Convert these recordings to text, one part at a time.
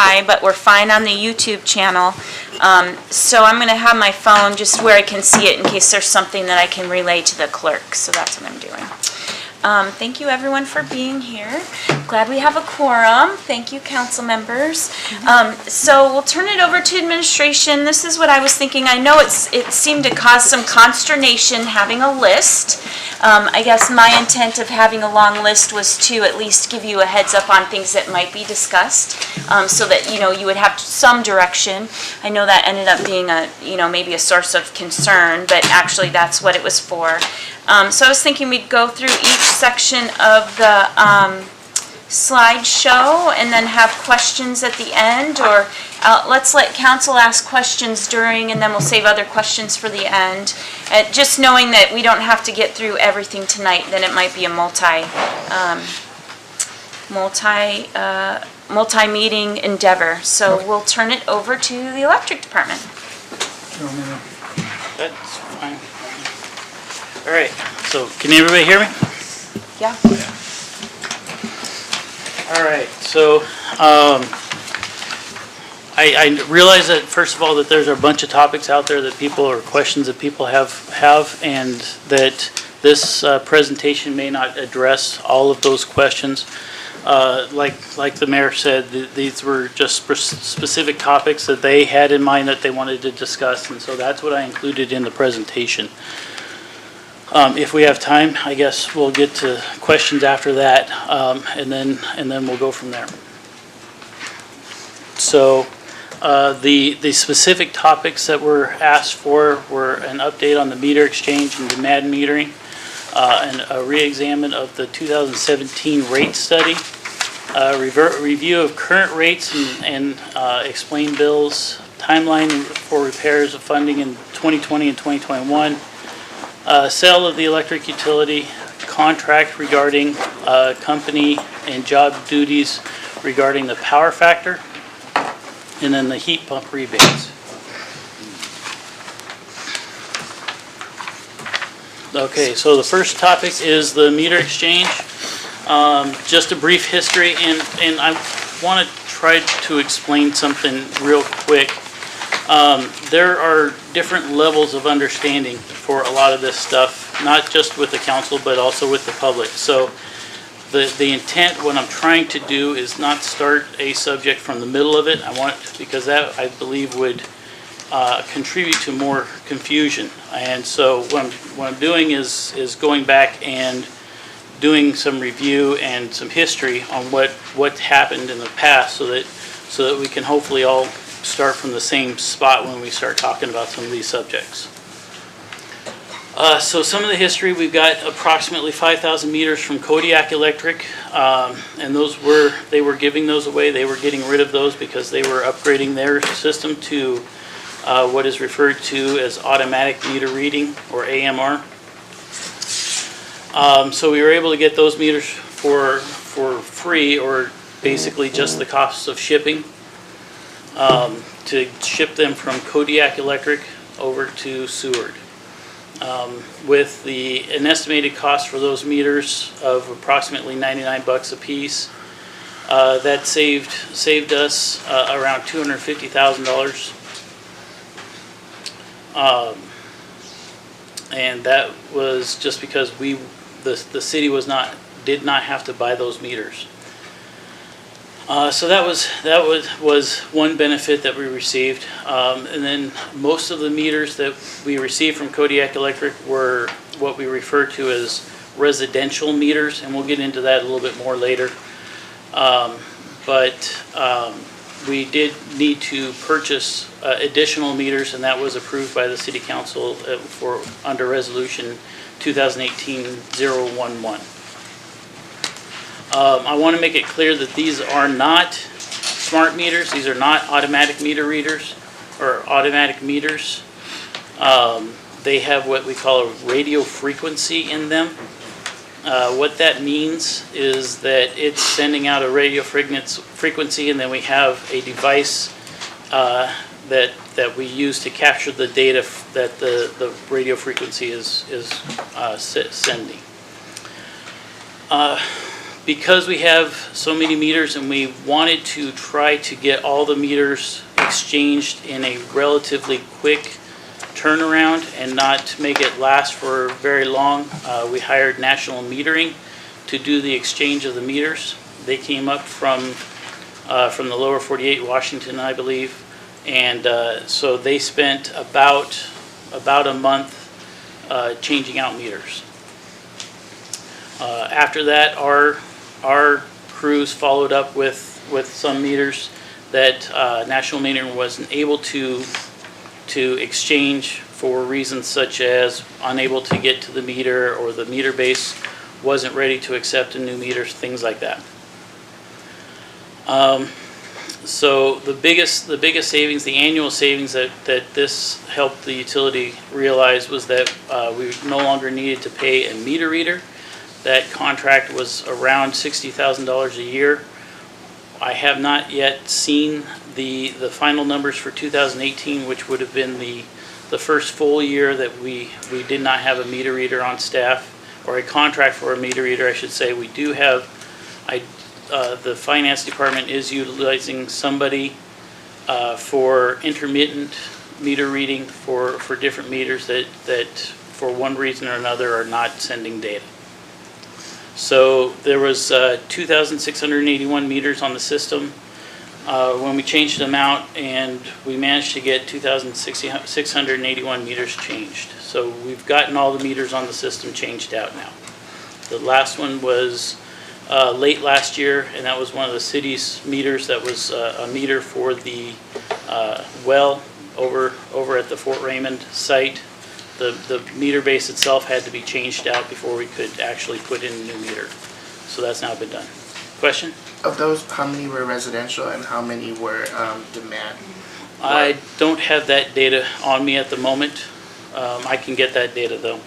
high, but we're fine on the YouTube channel. So I'm going to have my phone just where I can see it in case there's something that I can relay to the clerk. So that's what I'm doing. Thank you, everyone, for being here. Glad we have a quorum. Thank you, council members. So we'll turn it over to administration. This is what I was thinking. I know it seemed to cause some consternation having a list. I guess my intent of having a long list was to at least give you a heads up on things that might be discussed, so that you would have some direction. I know that ended up being maybe a source of concern, but actually that's what it was for. So I was thinking we'd go through each section of the slideshow and then have questions at the end, or let's let council ask questions during, and then we'll save other questions for the end. Just knowing that we don't have to get through everything tonight, then it might be a multi-meeting endeavor. So we'll turn it over to the electric department. That's fine. All right, so can everybody hear me? Yeah. All right, so I realize that, first of all, that there's a bunch of topics out there that people, or questions that people have, and that this presentation may not address all of those questions. Like the mayor said, these were just specific topics that they had in mind that they wanted to discuss, and so that's what I included in the presentation. If we have time, I guess we'll get to questions after that, and then we'll go from there. So the specific topics that were asked for were an update on the meter exchange and demand metering, and a re-examine of the 2017 rate study, review of current rates and explain bills, timeline for repairs of funding in 2020 and 2021, sale of the electric utility, contract regarding company and job duties regarding the power factor, and then the heat pump rebates. Okay, so the first topic is the meter exchange. Just a brief history, and I want to try to explain something real quick. There are different levels of understanding for a lot of this stuff, not just with the council, but also with the public. So the intent, what I'm trying to do, is not start a subject from the middle of it. I want, because that, I believe, would contribute to more confusion. And so what I'm doing is going back and doing some review and some history on what happened in the past, so that we can hopefully all start from the same spot when we start talking about some of these subjects. So some of the history, we've got approximately 5,000 meters from Kodiak Electric, and they were giving those away. They were getting rid of those because they were upgrading their system to what is referred to as automatic meter reading, or AMR. So we were able to get those meters for free, or basically just the cost of shipping, to ship them from Kodiak Electric over to Seward. With an estimated cost for those meters of approximately $99 a piece, that saved us around $250,000. And that was just because the city did not have to buy those meters. So that was one benefit that we received, and then most of the meters that we received from Kodiak Electric were what we refer to as residential meters, and we'll get into that a little bit more later. But we did need to purchase additional meters, and that was approved by the City Council under Resolution 2018-011. I want to make it clear that these are not smart meters. These are not automatic meter readers or automatic meters. They have what we call a radio frequency in them. What that means is that it's sending out a radio frequency, and then we have a device that we use to capture the data that the radio frequency is sending. Because we have so many meters and we wanted to try to get all the meters exchanged in a relatively quick turnaround and not make it last for very long, we hired National Metering to do the exchange of the meters. They came up from the lower 48, Washington, I believe, and so they spent about a month changing out meters. After that, our crews followed up with some meters that National Metering wasn't able to exchange for reasons such as unable to get to the meter, or the meter base wasn't ready to accept a new meter, things like that. So the biggest savings, the annual savings that this helped the utility realize was that we no longer needed to pay a meter reader. That contract was around $60,000 a year. I have not yet seen the final numbers for 2018, which would have been the first full year that we did not have a meter reader on staff, or a contract for a meter reader, I should say. We do have, the finance department is utilizing somebody for intermittent meter reading for different meters that for one reason or another are not sending data. So there was 2,681 meters on the system when we changed them out, and we managed to get 2,681 meters changed. So we've gotten all the meters on the system changed out now. The last one was late last year, and that was one of the city's meters. That was a meter for the well over at the Fort Raymond site. The meter base itself had to be changed out before we could actually put in a new meter. So that's now been done. Question? Of those, how many were residential and how many were demand? I don't have that data on me at the moment. I can get that data though.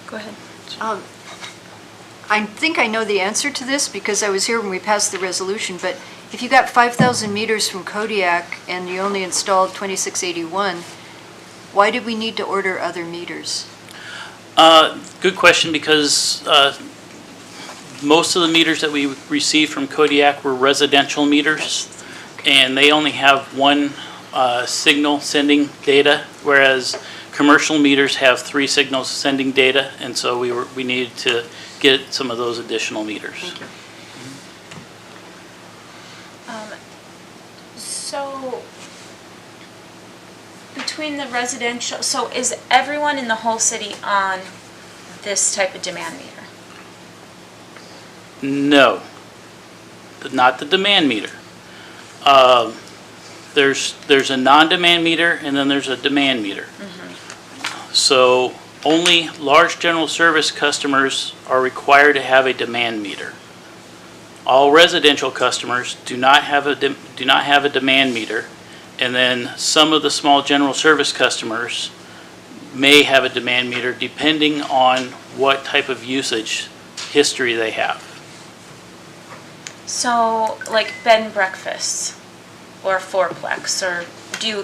Go ahead. I think I know the answer to this because I was here when we passed the resolution, but if you got 5,000 meters from Kodiak and you only installed 2681, why did we need to order other meters? Good question, because most of the meters that we received from Kodiak were residential meters, and they only have one signal sending data, whereas commercial meters have 3 signals sending data, and so we needed to get some of those additional meters. So between the residential, so is everyone in the whole city on this type of demand meter? No, not the demand meter. There's a non-demand meter, and then there's a demand meter. So only large general service customers are required to have a demand meter. All residential customers do not have a demand meter, and then some of the small general service customers may have a demand meter depending on what type of usage history they have. So like bed and breakfasts or fourplex, or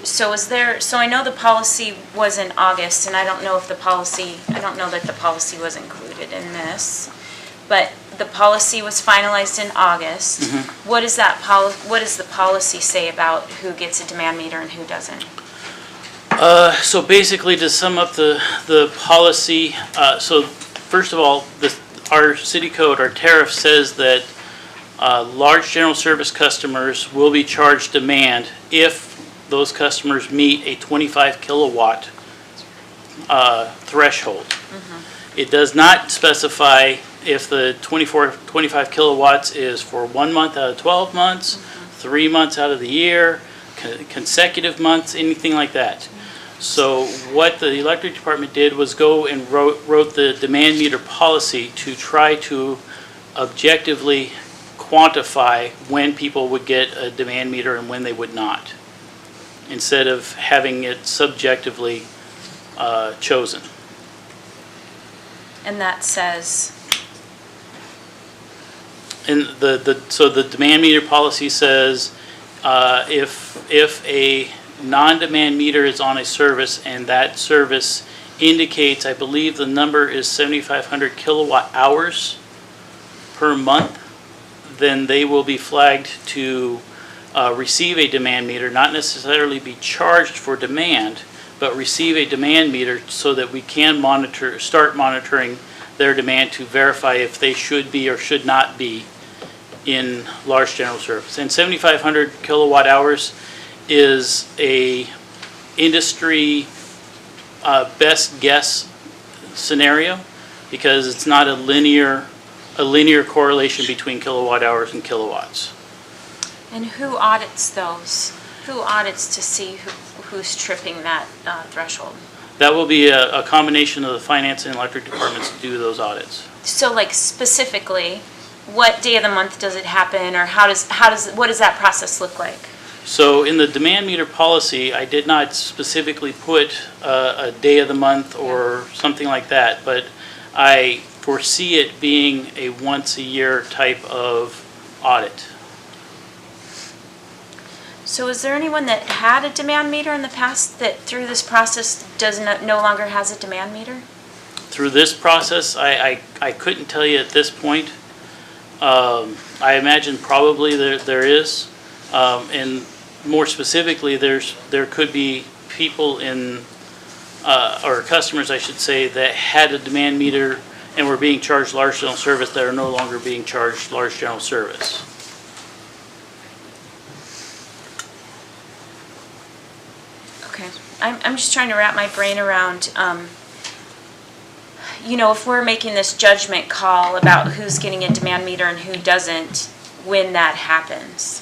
so I know the policy was in August, and I don't know that the policy was included in this, but the policy was finalized in August. What does the policy say about who gets a demand meter and who doesn't? So basically, to sum up the policy, so first of all, our city code, our tariff says that large general service customers will be charged demand if those customers meet a 25 kilowatt threshold. It does not specify if the 25 kilowatts is for 1 month out of 12 months, 3 months out of the year, consecutive months, anything like that. So what the electric department did was go and wrote the demand meter policy to try to objectively quantify when people would get a demand meter and when they would not, instead of having it subjectively chosen. And that says? And so the demand meter policy says if a non-demand meter is on a service and that service indicates, I believe the number is 7,500 kilowatt hours per month, then they will be flagged to receive a demand meter, not necessarily be charged for demand, but receive a demand meter so that we can start monitoring their demand to verify if they should be or should not be in large general service. And 7,500 kilowatt hours is a industry best guess scenario, because it's not a linear correlation between kilowatt hours and kilowatts. And who audits those? Who audits to see who's tripping that threshold? That will be a combination of the finance and electric departments to do those audits. So like specifically, what day of the month does it happen, or what does that process look like? So in the demand meter policy, I did not specifically put a day of the month or something like that, but I foresee it being a once a year type of audit. So is there anyone that had a demand meter in the past that through this process no longer has a demand meter? Through this process, I couldn't tell you at this point. I imagine probably there is, and more specifically, there could be people or customers, I should say, that had a demand meter and were being charged large general service that are no longer being charged large general service. Okay, I'm just trying to wrap my brain around, if we're making this judgment call about who's getting a demand meter and who doesn't, when that happens.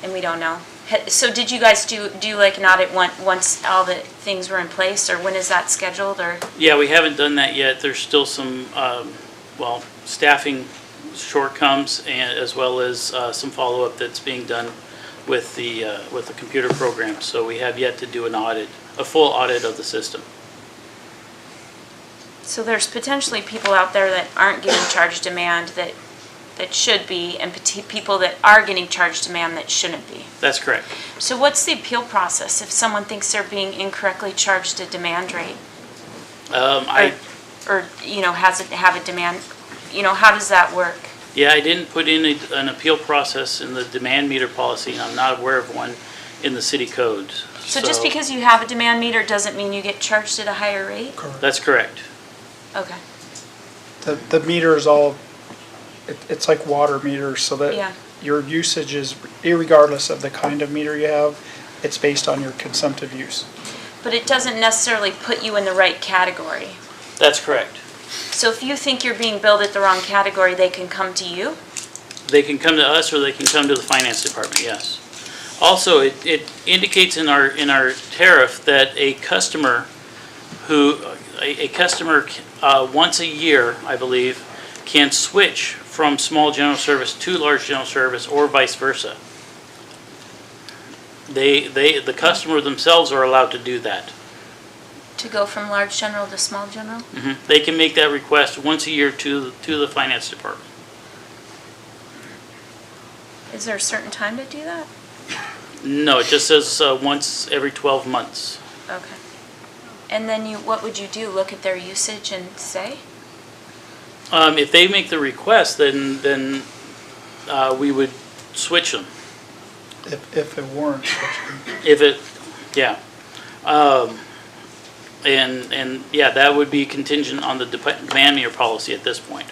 And we don't know. So did you guys do like an audit once all the things were in place, or when is that scheduled, or? Yeah, we haven't done that yet. There's still some, staffing shortcomings, and as well as some follow-up that's being done with the computer program. So we have yet to do a full audit of the system. So there's potentially people out there that aren't getting charged demand that should be, and people that are getting charged demand that shouldn't be. That's correct. So what's the appeal process if someone thinks they're being incorrectly charged a demand rate? Have a demand, how does that work? Yeah, I didn't put in an appeal process in the demand meter policy, and I'm not aware of one in the city codes. So just because you have a demand meter doesn't mean you get charged at a higher rate? Correct. That's correct. Okay. The meter is all, it's like water meters, so that Yeah. your usage is, irregardless of the kind of meter you have, it's based on your consumptive use. But it doesn't necessarily put you in the right category. That's correct. So if you think you're being billed at the wrong category, they can come to you? They can come to us, or they can come to the finance department, yes. Also, it indicates in our tariff that a customer once a year, I believe, can switch from small general service to large general service, or vice versa. The customer themselves are allowed to do that. To go from large general to small general? They can make that request once a year to the finance department. Is there a certain time to do that? No, it just says once every 12 months. Okay. And then what would you do? Look at their usage and say? If they make the request, then we would switch them. If it warrants switching. If it, yeah. And yeah, that would be contingent on the demand meter policy at this point.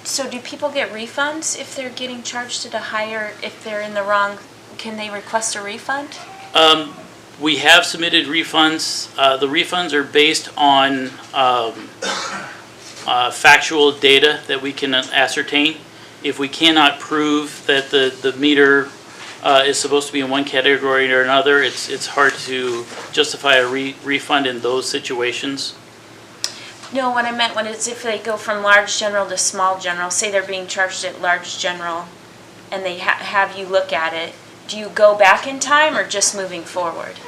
So do people get refunds if they're getting charged at a higher, if they're in the wrong, can they request a refund? We have submitted refunds. The refunds are based on factual data that we can ascertain. If we cannot prove that the meter is supposed to be in one category or another, it's hard to justify a refund in those situations. No, what I meant is if they go from large general to small general, say they're being charged at large general, and they have you look at it, do you go back in time or just moving forward?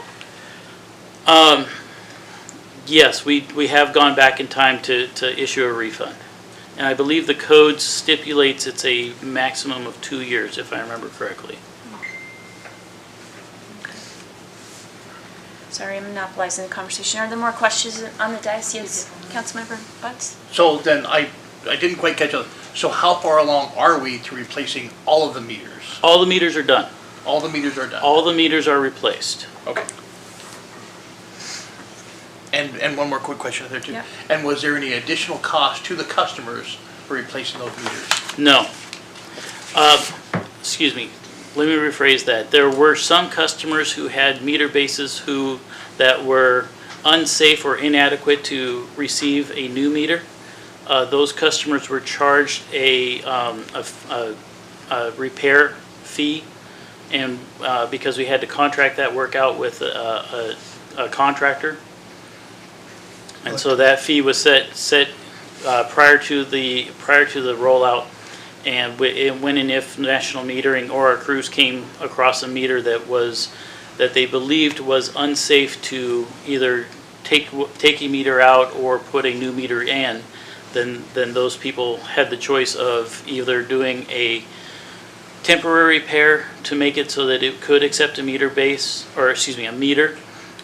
Yes, we have gone back in time to issue a refund. And I believe the code stipulates it's a maximum of 2 years, if I remember correctly. Sorry, I'm monopolizing the conversation. Are there more questions on the dais? Yes, Councilmember Butts? So then I didn't quite catch up. So how far along are we to replacing all of the meters? All the meters are done. All the meters are done? All the meters are replaced. Okay. And one more quick question there too. Yeah. And was there any additional cost to the customers for replacing those meters? No. Excuse me, let me rephrase that. There were some customers who had meter bases that were unsafe or inadequate to receive a new meter. Those customers were charged a repair fee, and because we had to contract that work out with a contractor. And so that fee was set prior to the rollout, and when and if National Metering or our crews came across a meter that they believed was unsafe to either take a meter out or put a new meter in, then those people had the choice of either doing a temporary repair to make it so that it could accept a meter,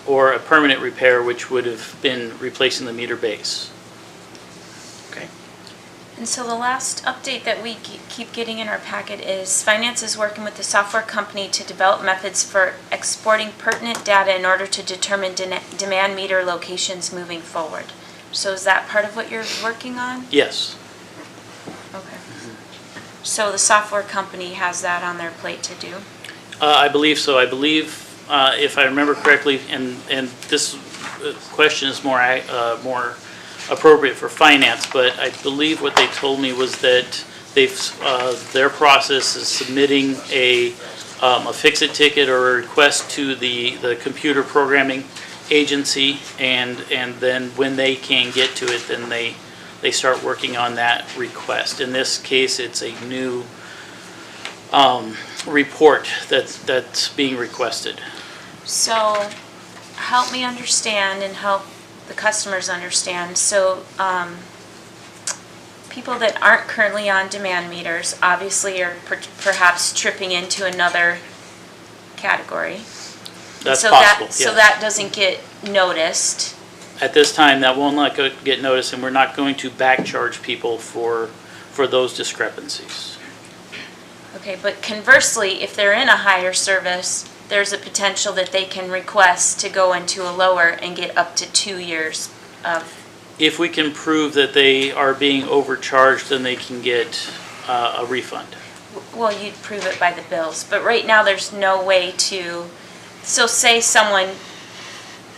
or a permanent repair, which would have been replacing the meter base. Okay. And so the last update that we keep getting in our packet is finance is working with the software company to develop methods for exporting pertinent data in order to determine demand meter locations moving forward. So is that part of what you're working on? Yes. Okay. So the software company has that on their plate to do? I believe so. I believe, if I remember correctly, and this question is more appropriate for finance, but I believe what they told me was that their process is submitting a fix-it ticket or a request to the computer programming agency, and then when they can get to it, then they start working on that request. In this case, it's a new report that's being requested. So help me understand and help the customers understand. So people that aren't currently on demand meters obviously are perhaps tripping into another category. That's so possible, So yes. that doesn't get noticed. At this time, that will not get noticed, and we're not going to back charge people for those discrepancies. Okay, but conversely, if they're in a higher service, there's a potential that they can request to go into a lower and get up to 2 years of. If we can prove that they are being overcharged, then they can get a refund. Well, you'd prove it by the bills, but right now there's no way to. So say someone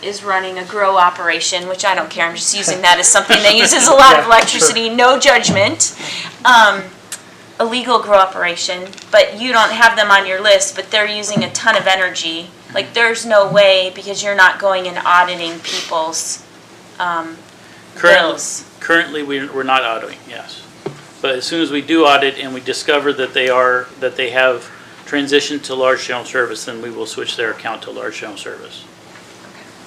is running a grow operation, which I don't care, I'm just using that as something that uses a lot of electricity, no judgment. A legal grow operation, but you don't have them on your list, but they're using a ton of energy. Like, there's no way, because you're not going and auditing people's bills. Currently, we're not auditing, yes. But as soon as we do audit and we discover that they have transitioned to large general service, then we will switch their account to large general service.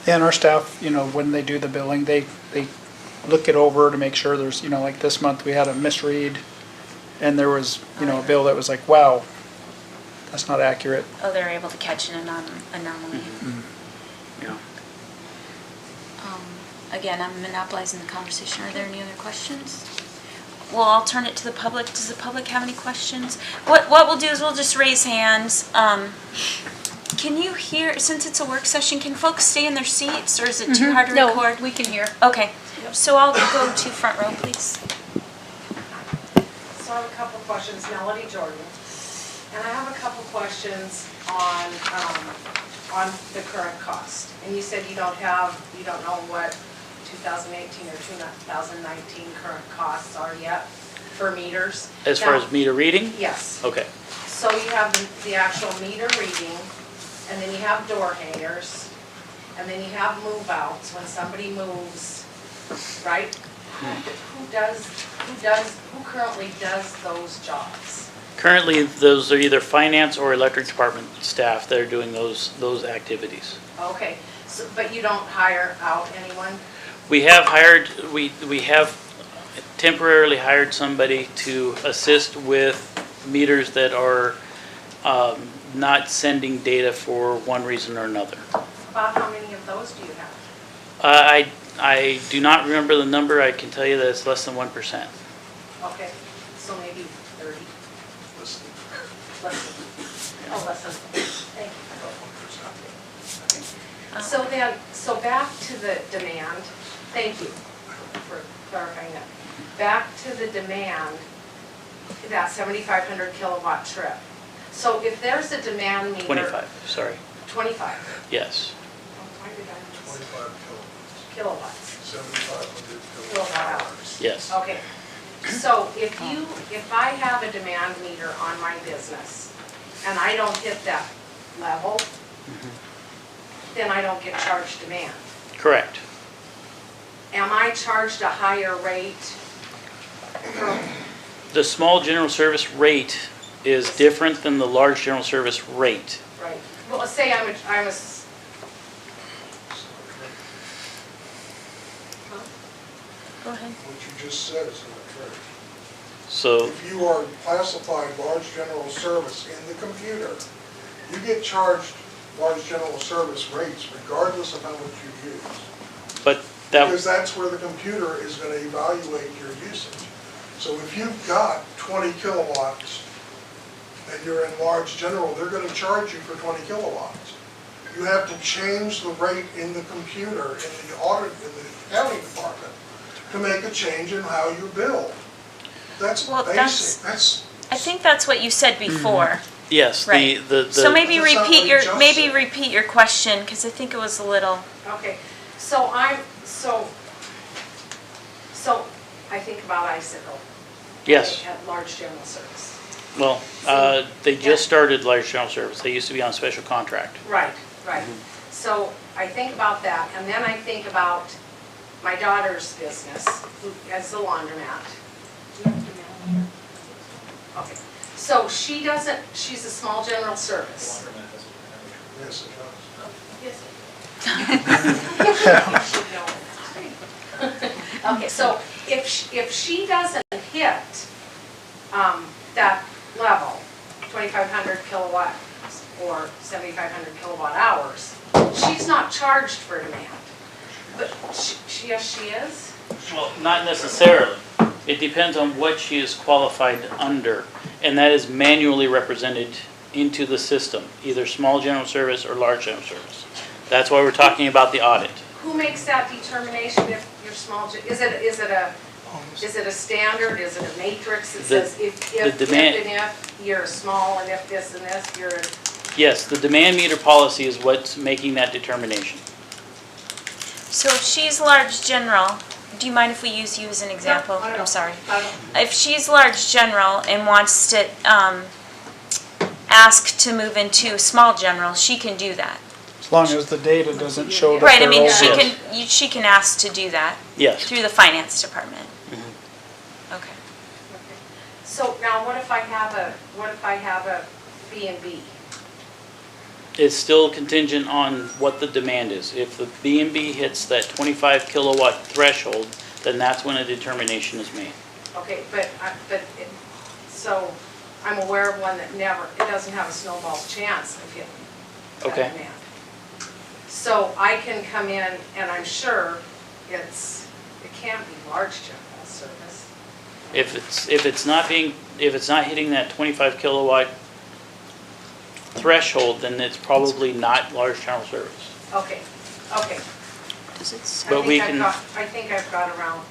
And our staff, when they do the billing, they look it over to make sure there's, like this month we had a misread, and there was, a bill that was like, wow, that's not accurate. Oh, they're able to catch an anomaly. Yeah. Again, I'm monopolizing the conversation. Are there any other questions? Well, I'll turn it to the public. Does the public have any questions? What we'll do is we'll just raise hands. Can you hear, since it's a work session, can folks stay in their seats, or is it too hard to record? No, we can hear. Okay, so I'll go to front row, please. So I have a couple of questions, Melody Jordan, and I have a couple of questions on the current cost. And you said you don't know what 2018 or 2019 current costs are yet for meters. As far as meter reading? Yes. Okay. So you have the actual meter reading, and then you have door hangers, and then you have move outs when somebody moves, right? Who currently does those jobs? Currently, those are either finance or electric department staff that are doing those activities. Okay, so, but you don't hire out anyone? We have temporarily hired somebody to assist with meters that are not sending data for one reason or another. About how many of those do you have? I do not remember the number. I can tell you that it's less than 1%. Okay, so maybe 30? Less than. Oh, less than, thank you. So then, so back to the demand, thank you for clarifying that. Back to the demand, that 7,500 kilowatt trip. So if there's a demand meter. 25, sorry. 25. Yes. Oh, why did I miss 25 kilowatts? 7,500 Kilowatt hours. Yes. Okay, so if I have a demand meter on my business and I don't hit that level, then I don't get charged demand. Correct. Am I charged a higher rate for, The small general service rate is different than the large general service rate. right, well, let's say I'm a Go ahead. What you just said is not true. So, If you are classified large general service in the computer, you get charged large general service rates regardless of how much you use. but that, Because that's where the computer is going to evaluate your usage. So if you've got 20 kilowatts and you're in large general, they're going to charge you for 20 kilowatts. You have to change the rate in the computer, in the audit, in the accounting department, to make a change in how you bill. That's Well, basic, that's, I think that's what you said before. yes, Right. the So maybe That's not repeat what your, he just maybe said. repeat your question, because I think it was a little, okay, so I think about Icicle. yes. At large general service. Well, they just started large general service. They used to be on special contract. Right, right. So I think about that, and then I think about my daughter's business, who has the laundromat. Do you have a demand meter? Okay, so she doesn't, she's a small general service. yes, it does. Okay, so if she doesn't hit that level, 2,500 kilowatt or 7,500 kilowatt hours, she's not charged for demand. But yes, she is? Well, not necessarily. It depends on what she is qualified under, and that is manually represented into the system, either small general service or large general service. That's why we're talking about the audit. Who makes that determination if you're small, is it a standard, is it a matrix that The- says if the and demand- if you're small and if this and this, you're, Yes, the demand meter policy is what's making that determination. so if she's large general, do you mind if we use you as an example? I don't know. I'm sorry. I don't know. If she's large general and wants to ask to move into small general, she can do that. As long as the data doesn't show that Right, I they're mean, over. she Yes. can, she can ask to do that Yes. through the finance department. Okay. So now what if I have a B and B? It's still contingent on what the demand is. If the B&B hits that 25 kilowatt threshold, then that's when a determination is made. Okay, so I'm aware of one that it doesn't have a snowball's chance of hitting that Okay. demand. So I can come in and I'm sure it can't be large general service. If it's not hitting that 25 kilowatt threshold, then it's probably not large general service. Okay. Does it say? But we can- I think I've got around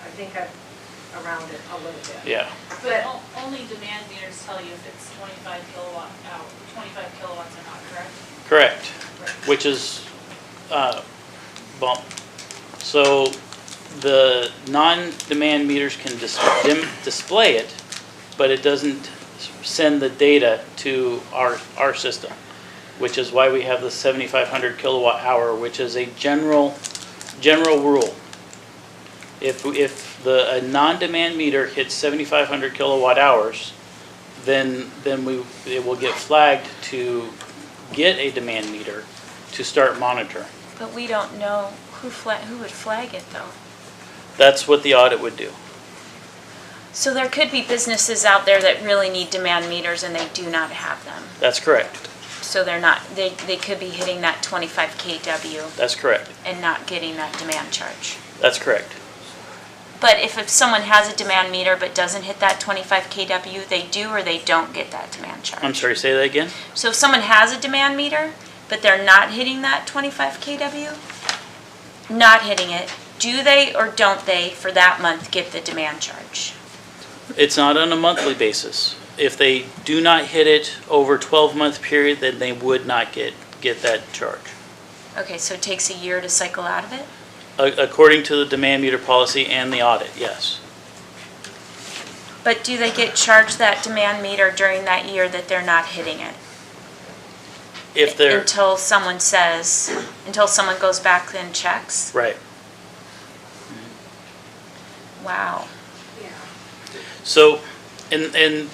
it a little bit. Yeah. But, Only demand meters tell you if it's 25 kilowatt hour, 25 kilowatts or not, correct? Correct, which is, well, so the non-demand meters can display it, but it doesn't send the data to our system, which is why we have the 7,500 kilowatt hour, which is a general rule. If a non-demand meter hits 7,500 kilowatt hours, then it will get flagged to get a demand meter to start monitoring. But we don't know who would flag it though. That's what the audit would do. So there could be businesses out there that really need demand meters and they do not have them. That's correct. So they're not, they could be hitting that 25 kW That's correct. and not getting that demand charge. That's correct. But if someone has a demand meter but doesn't hit that 25 kW, they do or they don't get that demand charge? I'm sorry, say that again? So if someone has a demand meter, but they're not hitting that 25 kW, not hitting it, do they or don't they for that month get the demand charge? It's not on a monthly basis. If they do not hit it over a 12-month period, then they would not get that charge. Okay, so it takes a year to cycle out of it? According to the demand meter policy and the audit, yes. But do they get charged that demand meter during that year that they're not hitting it? If they're, Until someone goes back and checks? right. Wow. Yeah. So, and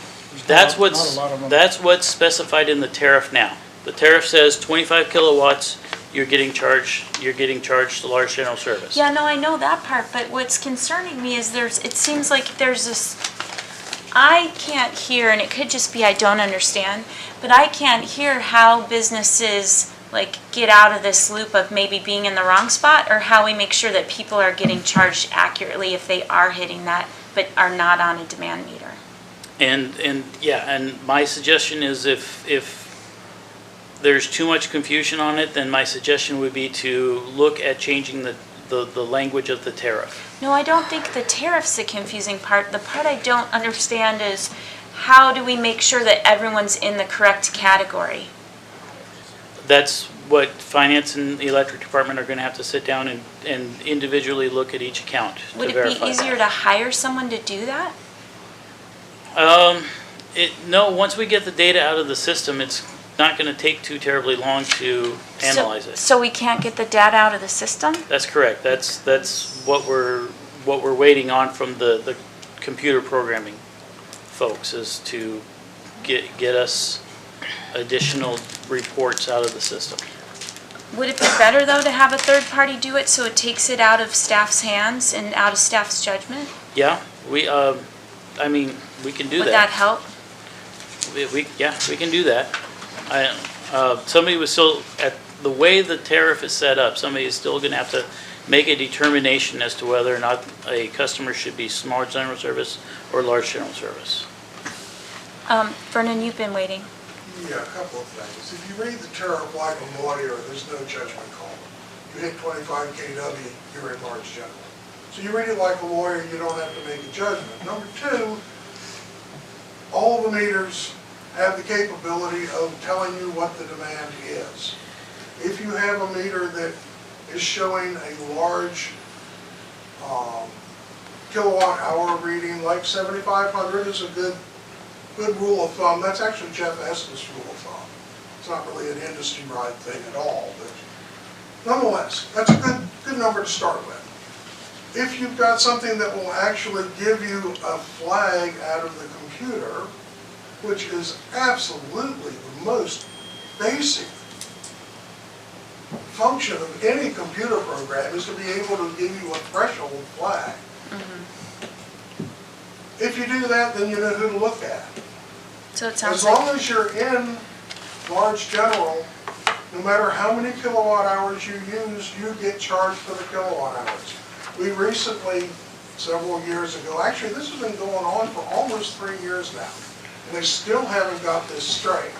that's Not a lot of them. that's what's specified in the tariff now. The tariff says 25 kilowatts, you're getting charged the large general service. Yeah, no, I know that part, but what's concerning me is it seems like there's this, I can't hear, and it could just be I don't understand, but I can't hear how businesses like get out of this loop of maybe being in the wrong spot, or how we make sure that people are getting charged accurately if they are hitting that, but are not on a demand meter. And my suggestion is if there's too much confusion on it, then my suggestion would be to look at changing the language of the tariff. No, I don't think the tariff's the confusing part. The part I don't understand is how do we make sure that everyone's in the correct category? That's what finance and the electric department are going to have to sit down and individually look at each account to Would it verify be easier that. to hire someone to do that? No, once we get the data out of the system, it's not going to take too terribly long to analyze it. So we can't get the data out of the system? That's correct. That's what we're waiting on from the computer programming folks, is to get us additional reports out of the system. Would it be better, though, to have a third party do it so it takes it out of staff's hands and out of staff's judgment? Yeah, we can do Would that that. help? We can do that. Somebody was still, at the way the tariff is set up, somebody is still going to have to make a determination as to whether or not a customer should be small general service or large general service. Vernon, you've been waiting. Yeah, a couple of things. If you read the tariff like a lawyer, there's no judgment call. You hit 25 kW, you're in large general. So you read it like a lawyer, you don't have to make a judgment. Number two, all the meters have the capability of telling you what the demand is. If you have a meter that is showing a large kilowatt hour reading, like 7,500 is a good rule of thumb. That's actually Jeff Estes' rule of thumb. It's not really an industry-wide thing at all, but nonetheless, that's a good number to start with. If you've got something that will actually give you a flag out of the computer, which is absolutely the most basic function of any computer program, is to be able to give you a threshold flag. If you do that, then you know who to look at. So it sounds As like, long as you're in large general, no matter how many kilowatt hours you use, you get charged for the kilowatt hours. We recently, several years ago, actually this has been going on for almost 3 years now, and they still haven't got this straight.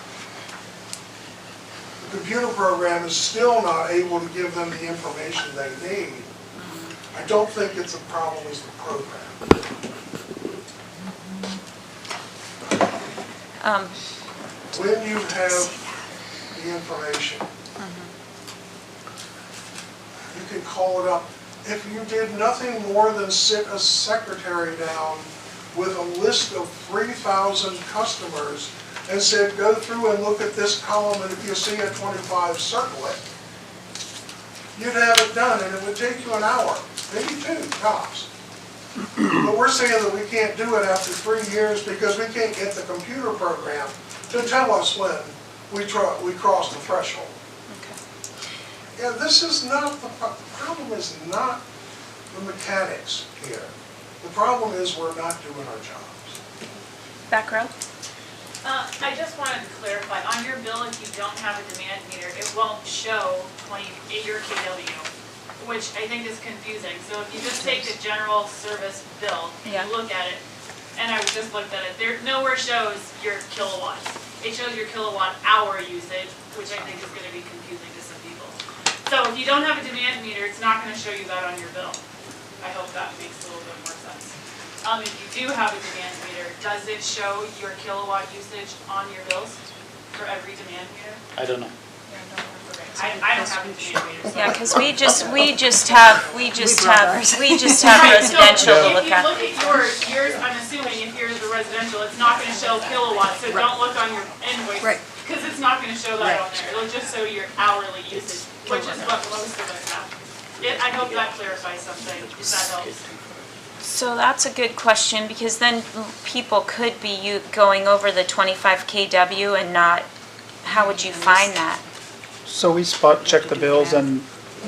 The computer program is still not able to give them the information they need. I don't think it's a problem as the program. When you have the information, you can call it up. If you did nothing more than sit a secretary down with a list of 3,000 customers and said, go through and look at this column, and if you see a 25, circle it, you'd have it done, and it would take you an hour, maybe 2 tops. But we're saying that we can't do it after 3 years because we can't get the computer program to tell us when we crossed the threshold. Yeah, this is not, the problem is not the mechanics here. The problem is we're not doing our jobs. back row? I just wanted to clarify, on your bill, if you don't have a demand meter, it won't show your KW, which I think is confusing. So if you just take the general service bill and Yeah. you look at it, and I just looked at it, there nowhere shows your kilowatts. It shows your kilowatt hour usage, which I think is gonna be confusing to some people. So if you don't have a demand meter, it's not gonna show you that on your bill. I hope that makes a little bit more sense. If you do have a demand meter, does it show your kilowatt usage on your bills for every demand meter? I don't know. I don't have a demand meter. so- Yeah, because we just have residential to look If you at. look at yours, I'm assuming if yours is a residential, it's not gonna show kilowatts, so don't look on your invoice. Right. Because it's not gonna show that on there, it'll just show your hourly usage, which is what most of us have. I hope that clarifies something, if that helps. So that's a good question, because then people could be going over the 25 kW and not, how would you find that? So we spot check the bills and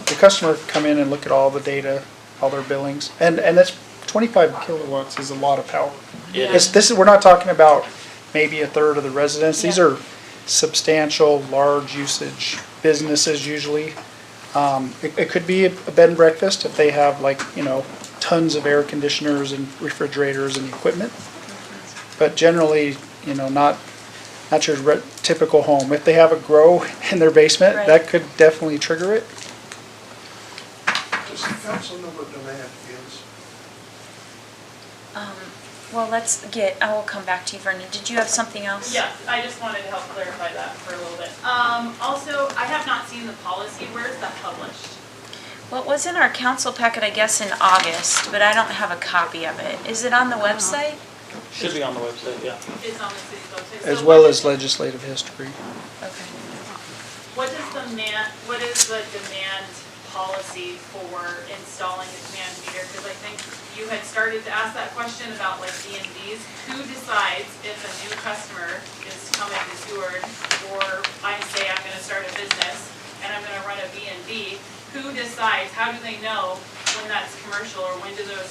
the customer come in and look at all the data, all their billings. And that's 25 kilowatts is a lot of power. It This is, we're not talking about maybe a third of the residents. These are substantial, large usage businesses usually. It could be a bed and breakfast if they have like, tons of air conditioners and refrigerators and equipment. But generally, not your typical home. If they have a grow in their basement, Right. that could definitely trigger it. Does the council know what demand is? Well, I will come back to you, Vernon. Did you have something else? Yeah, I just wanted to help clarify that for a little bit. Also, I have not seen the policy, where is that published? Well, it was in our council packet, I guess, in August, but I don't have a copy of it. Is it on the website? should be on the website, yeah. It's on the city's website. As So well what as is- legislative history. Okay. What is the demand policy for installing a demand meter? Because I think you had started to ask that question about like B&Bs. Who decides if a new customer is coming to Seward, or I say I'm gonna start a business and I'm gonna run a B&B? Who decides, how do they know when that's commercial, or when do those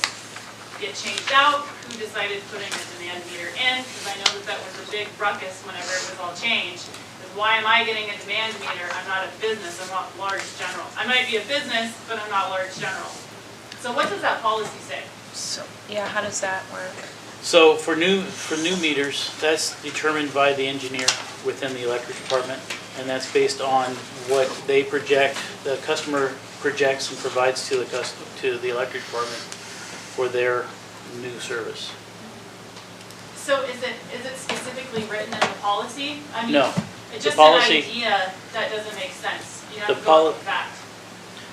get changed out? Who decided putting a demand meter in? Because I know that was a big ruckus whenever it was all changed. Is why am I getting a demand meter? I'm not a business, I'm not large general. I might be a business, but I'm not large general. So what does that policy say? So, yeah, how does that work? So for new meters, that's determined by the engineer within the electric department, and that's based on what they project, the customer projects and provides to the electric department for their new service. So is it specifically written in the policy? I mean, No. it's The just policy- an idea that doesn't make sense. You have The to go with poli- fact.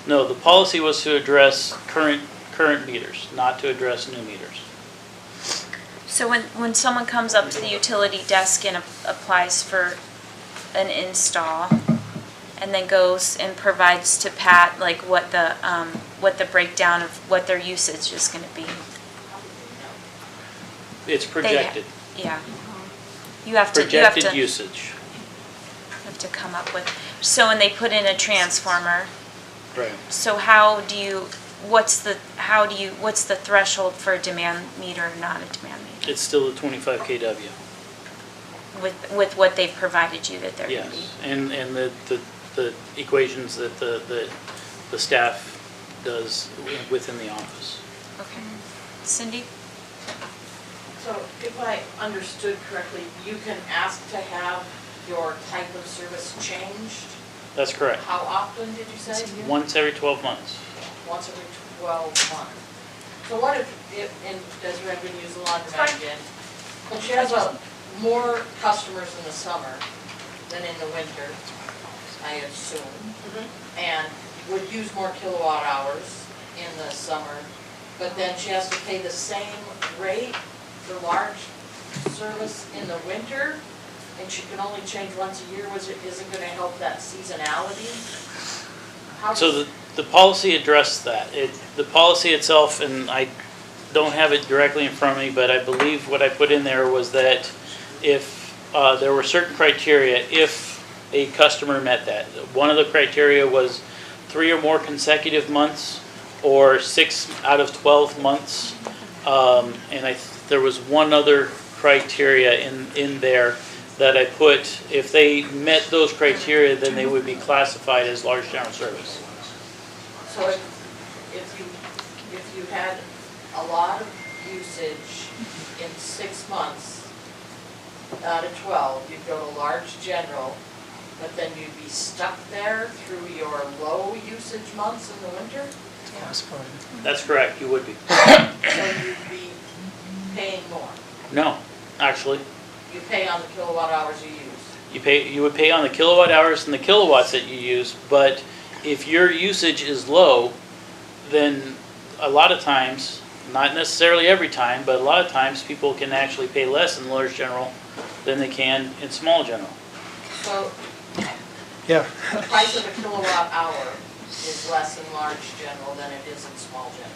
No, the policy was to address current meters, not to address new meters. So when someone comes up to the utility desk and applies for an install, and then goes and provides to Pat, like what the breakdown of what their usage is gonna be. It's projected, Yeah. You have projected usage. come up with, so when they put in a transformer, Right. so what's the threshold for a demand meter or not a demand meter? It's still a 25 kW. With what they've provided you that they're gonna be? Yes, and the equations that the staff does within the office. Okay. Cindy? So if I understood correctly, you can ask to have your type of service changed? That's correct. How often did you say? Once every 12 months. Once every 12 months. So what if, and Desiree, I'm gonna use the laundromat again, but she has more customers in the summer than in the winter, I assume, and would use more kilowatt hours in the summer, but then she has to pay the same rate for large service in the winter, and she can only change once a year, isn't gonna help that seasonality? How So does- the policy addressed that. The policy itself, and I don't have it directly in front of me, but I believe what I put in there was that if there were certain criteria, if a customer met that. One of the criteria was 3 or more consecutive months, or 6 out of 12 months. And there was one other criteria in there that I put, if they met those criteria, then they would be classified as large general service. So if you had a lot of usage in 6 months out of 12, you'd go to large general, but then you'd be stuck there through your low usage months in the winter? That's correct, you would be. So you'd be paying more. No, actually, You pay on the kilowatt hours you use. you would pay on the kilowatt hours and the kilowatts that you use, but if your usage is low, then a lot of times, not necessarily every time, but a lot of times people can actually pay less in large general than they can in small general. So Yeah. the price of a kilowatt hour is less in large general than it is in small general.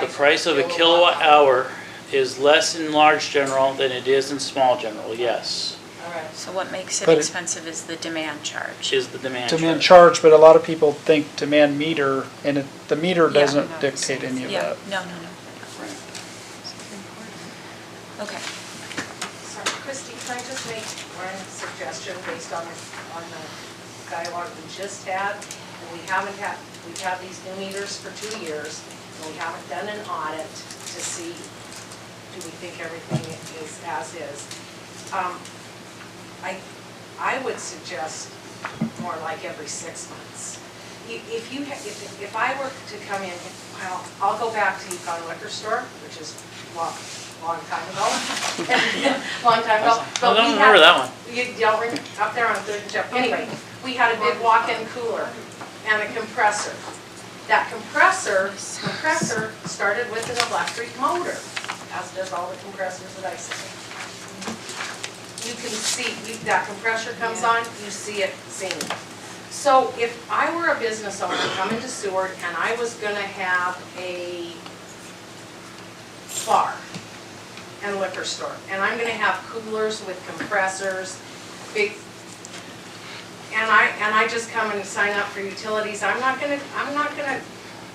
The price of a kilowatt hour is less in large general than it is in small general, yes, All right. So what makes it But it- expensive is the demand charge. is the demand Demand charge. charge, but a lot of people think demand meter, and the meter Yeah. doesn't dictate any of Yeah, that. no. Okay. Sorry, Christie, can I just make one suggestion based on the dialogue we just had? And we've had these new meters for 2 years, and we haven't done an audit to see, do we think everything is as is? I would suggest more like every 6 months. If I were to come in, well, I'll go back to Yukon Liquor Store, which is long time ago. Long time ago. I But don't we remember had- that one. You don't remember, up there on Third and Jeff. Anyway, we had a big walk-in cooler and a compressor. That compressor started with an electric motor, as does all the compressors that I see. You can see, that compressor comes on, you see it singing. So if I were a business owner coming to Seward and I was gonna have a bar and liquor store, and I'm gonna have coolers with compressors, big, and I just come and sign up for utilities, I'm not gonna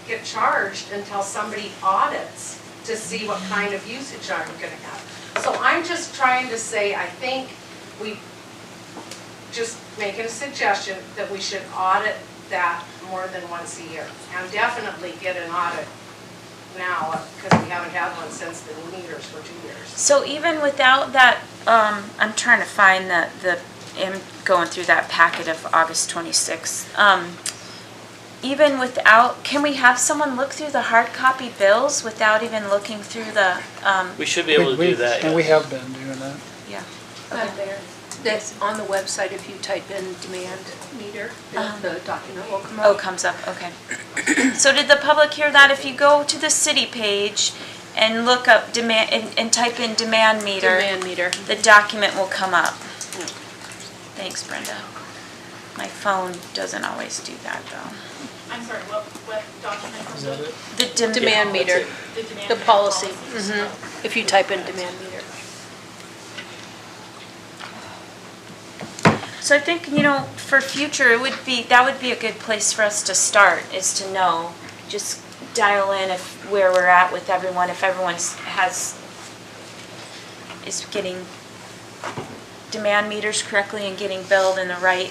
get charged until somebody audits to see what kind of usage I'm gonna have. So I'm just trying to say, I think just making a suggestion that we should audit that more than once a year. And definitely get an audit now, because we haven't had one since the meters for 2 years. So even without that, I'm trying to find I'm going through that packet of August 26th. Even without, can we have someone look through the hard copy bills without even looking through the, We should be able to do that, And we yes. have been doing that. yeah. That's on the website, if you type in demand meter, the document will come Oh, up. comes up, okay. So did the public hear that? If you go to the city page and look up demand, and type in demand meter, Demand meter. the document will come up. Thanks, Brenda. My phone doesn't always do that, though. I'm sorry, what document Is was that it? it? The Demand meter, The demand the meter policy. policies. If you type in demand meter. So I think, for future, that would be a good place for us to start, is to know, just dial in where we're at with everyone, if everyone is getting demand meters correctly and getting billed in the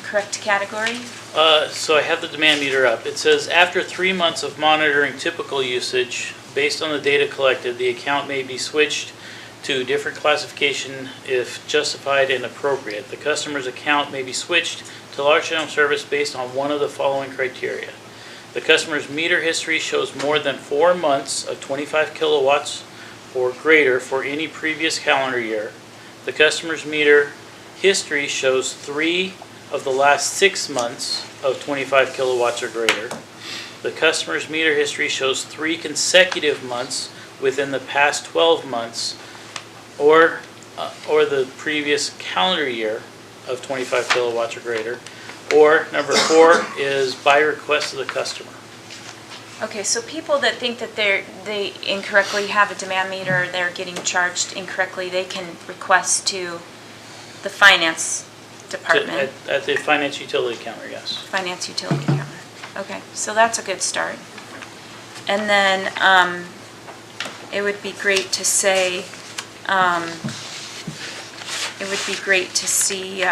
correct category. So I have the demand meter up. It says, after 3 months of monitoring typical usage, based on the data collected, the account may be switched to different classification if justified and appropriate. The customer's account may be switched to large general service based on one of the following criteria. The customer's meter history shows more than 4 months of 25 kilowatts or greater for any previous calendar year. The customer's meter history shows 3 of the last 6 months of 25 kilowatts or greater. The customer's meter history shows 3 consecutive months within the past 12 months or the previous calendar year of 25 kilowatts or greater. Or number 4 is by request of the customer. Okay, so people that think that they incorrectly have a demand meter, they're getting charged incorrectly, they can request to the finance department. At the finance utility counter, yes. Finance utility counter. Okay, so that's a good start. And then it would be great to say It would be great to see,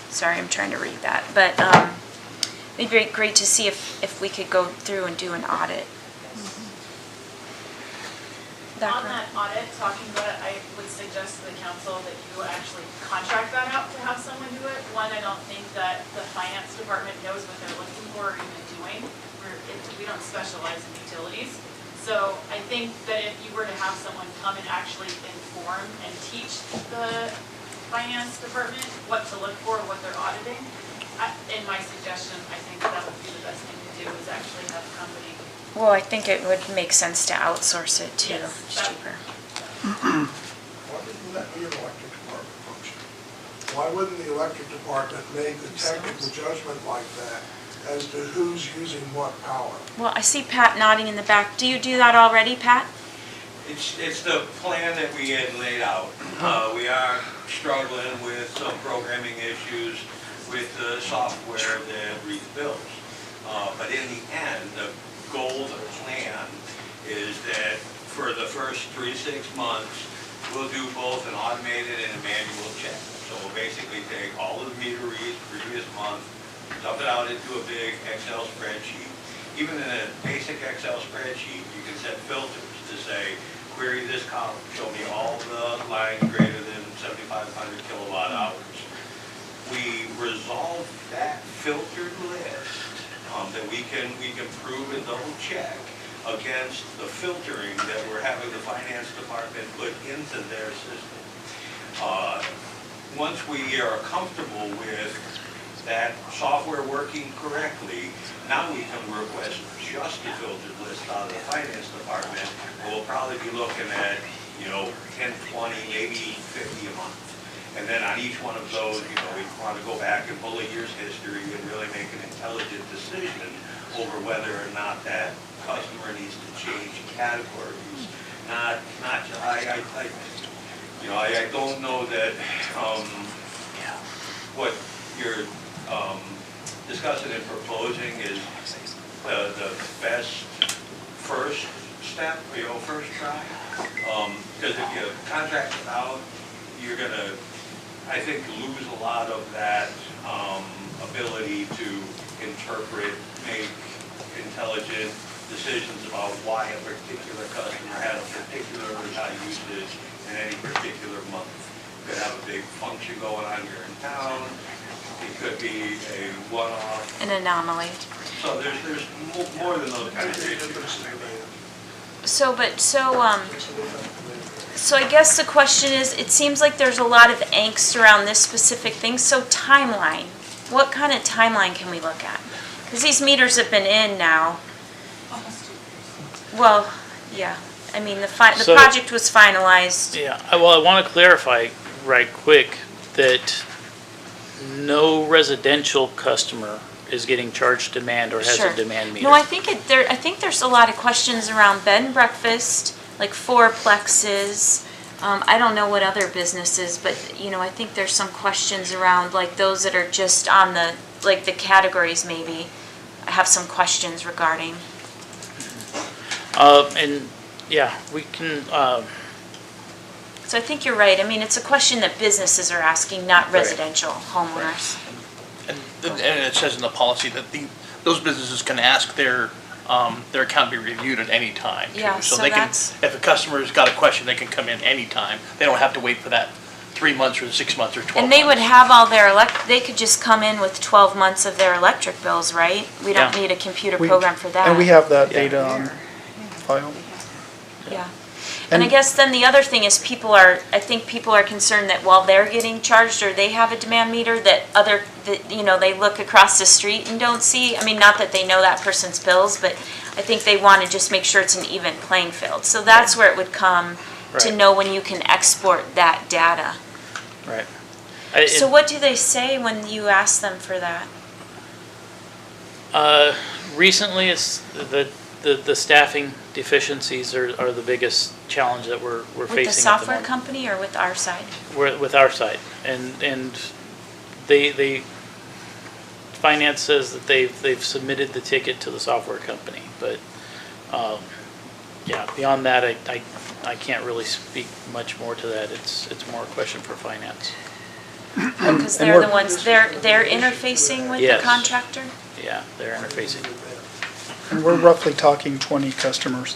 sorry, I'm trying to read that, but it'd be great to see if we could go through and do an audit. On that audit, talking about it, I would suggest to the council that you actually contract that out to have someone do it. One, I don't think that the finance department knows what they're looking for or even doing. We don't specialize in utilities. So I think that if you were to have someone come and actually inform and teach the finance department what to look for, what they're auditing, in my suggestion, I think that would be the best thing to do is actually have a company. Well, I think it would make sense to outsource it too. Yes, It's that- cheaper. Why wouldn't that be an electric department function? Why wouldn't the electric department make the technical judgment like that as to who's using what power? Well, I see Pat nodding in the back. Do you do that already, Pat? It's the plan that we had laid out. We are struggling with some programming issues with the software that reads bills. But in the end, the goal, the plan is that for the first 3 to 6 months, we'll do both an automated and a manual check. So we'll basically take all of the meter reads previous month, dump it out into a big Excel spreadsheet. Even in a basic Excel spreadsheet, you can set filters to say, query this column, show me all the lines greater than 7,500 kilowatt hours. We resolve that filtered list that we can prove and double check against the filtering that we're having the finance department put into their system. Once we are comfortable with that software working correctly, now we can request just the filtered list out of the finance department. We'll probably be looking at, 10, 20, maybe 50 a month. And then on each one of those, we want to go back and pull a year's history and really make an intelligent decision over whether or not that customer needs to change categories. I don't know that what you're discussing and proposing is the best first step, first try. Because if you contract it out, you're going to, I think, lose a lot of that ability to interpret, make intelligent decisions about why a particular customer had a particularly high usage in any particular month. You could have a big function going on here in town. It could be a one-off. An anomaly. So there's more than those kind of issues. So I guess the question is, it seems like there's a lot of angst around this specific thing, so timeline. What kind of timeline can we look at? Because these meters have been in now. Well, yeah, I mean, the project was finalized. Yeah, well, I want to clarify right quick that no residential customer is getting charged demand or has Sure. a demand meter. No, I think there's a lot of questions around bed and breakfast, like fourplexes. I don't know what other businesses, but I think there's some questions around like those that are just on the categories maybe. I have some questions regarding. And yeah, we can. So I think you're right. I mean, it's a question that businesses are asking, not Right. residential homeowners. And it says in the policy that those businesses can ask their account be reviewed at any time. too. Yeah, so they can, that's- if a customer's got a question, they can come in anytime. They don't have to wait for that 3 months or 6 months or 12 months. And they would have all their they could just come in with 12 months of their electric bills, right? We don't Yeah. need a computer We- program for that. And we have that Yeah. data on file. Yeah. And I guess then the other thing is I think people are concerned that while they're getting charged or they have a demand meter, that they look across the street and don't see. I mean, not that they know that person's bills, but I think they want to just make sure it's an even playing field. So that's where it would come to Right. know when you can export that data. Right. So what do they say when you ask them for that? Recently, it's the staffing deficiencies are the biggest challenge that we're With facing the at the software moment. company or with our side? With our side, and they finance says that they've submitted the ticket to the software company, but Yeah, beyond that, I can't really speak much more to that. It's more a question for finance. Because And they're we're- the ones, they're interfacing with the Yes. contractor? Yeah, they're interfacing. And we're roughly talking 20 customers,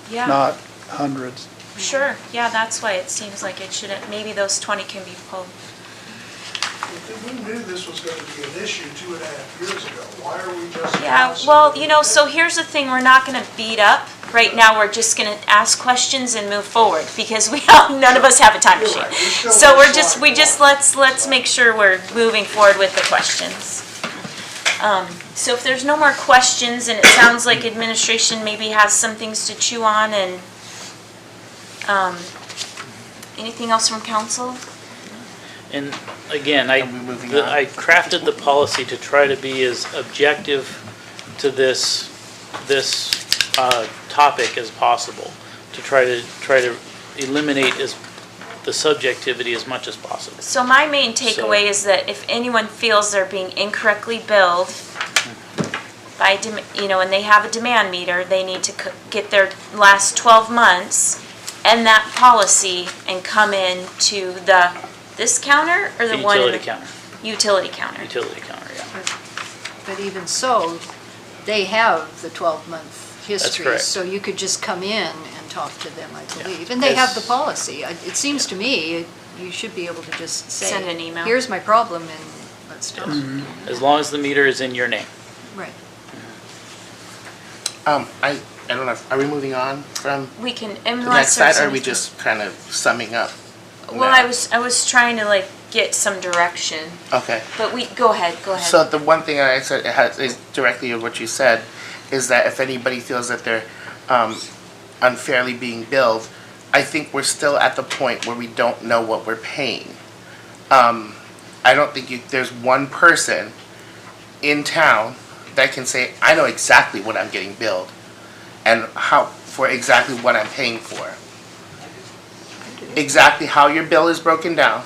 Yeah, not hundreds. sure, yeah, that's why it seems like it shouldn't, maybe those 20 can be pulled. We knew this was going to be an issue 2.5 years ago. Why are we just? Yeah, well, you know, so here's the thing, we're not gonna beat up. Right now, we're just gonna ask questions and move forward, because none of us have a time You're machine. right. We're still So we're on just, let's make sure we're moving forward with the questions. So if there's no more questions, and it sounds like administration maybe has some things to chew on, and, anything else from council? And again, I Are we moving on? I crafted the policy to try to be as objective to this topic as possible, to try to eliminate the subjectivity as much as possible. So my main takeaway is that if anyone feels they're being incorrectly billed by, and they have a demand meter, they need to get their last 12 months and that policy and come in to this counter or the The one in utility the? counter, Utility counter. utility counter, yeah. But even so, they have the 12-month history. correct. So you could just come in and talk to them, I believe. And they have the Yes. policy. It seems to me, you should be able to just say. Send an email. Here's my problem, and let's do it. As long as the meter is in your name. Right. I don't know, are we moving on from We can, the unless next slide, there's or are we anything- just kind of summing up? Well, now? I was trying to like get some direction, Okay. but go ahead. So the one thing I said is directly of what you said, is that if anybody feels that they're unfairly being billed, I think we're still at the point where we don't know what we're paying. I don't think there's one person in town that can say, I know exactly what I'm getting billed and for exactly what I'm paying for. Exactly how your bill is broken down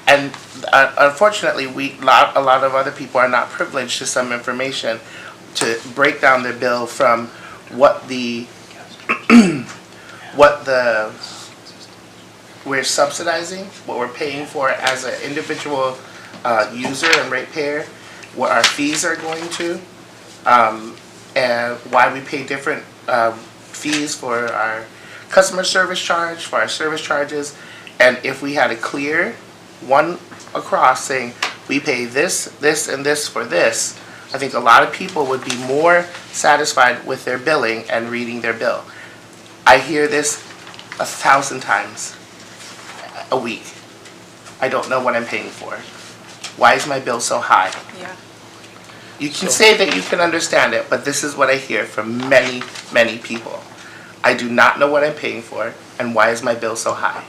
and unfortunately, a lot of other people are not privileged to some information to break down their bill from what we're subsidizing, what we're paying for as an individual user and ratepayer, what our fees are going to, and why we pay different fees for our customer service charge, for our service charges, and if we had a clear one across saying we pay this, this, and this for this, I think a lot of people would be more satisfied with their billing and reading their bill. I hear this 1,000 times a week. I don't know what I'm paying for. Why is my bill so high? Yeah. You can say that you can understand it, but this is what I hear from many, many people. I do not know what I'm paying for, and why is my bill so high?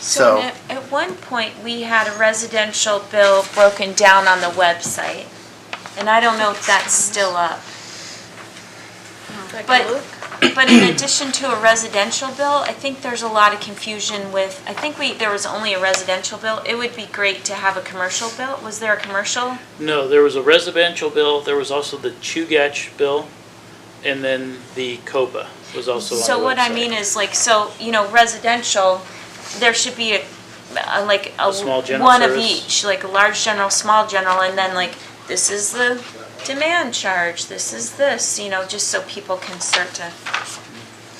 So at one point, we had a residential bill broken down on the website, and I don't know if that's still up. But in addition to a residential bill, I think there's a lot of confusion with, there was only a residential bill. It would be great to have a commercial bill. Was there a commercial? No, there was a residential bill, there was also the Chugach bill, and then the COPA was also on the website. So what I mean is residential, there should be a small general one of service. each, like a large general, small general, and then like, this is the demand charge, this is this, just so people can start to,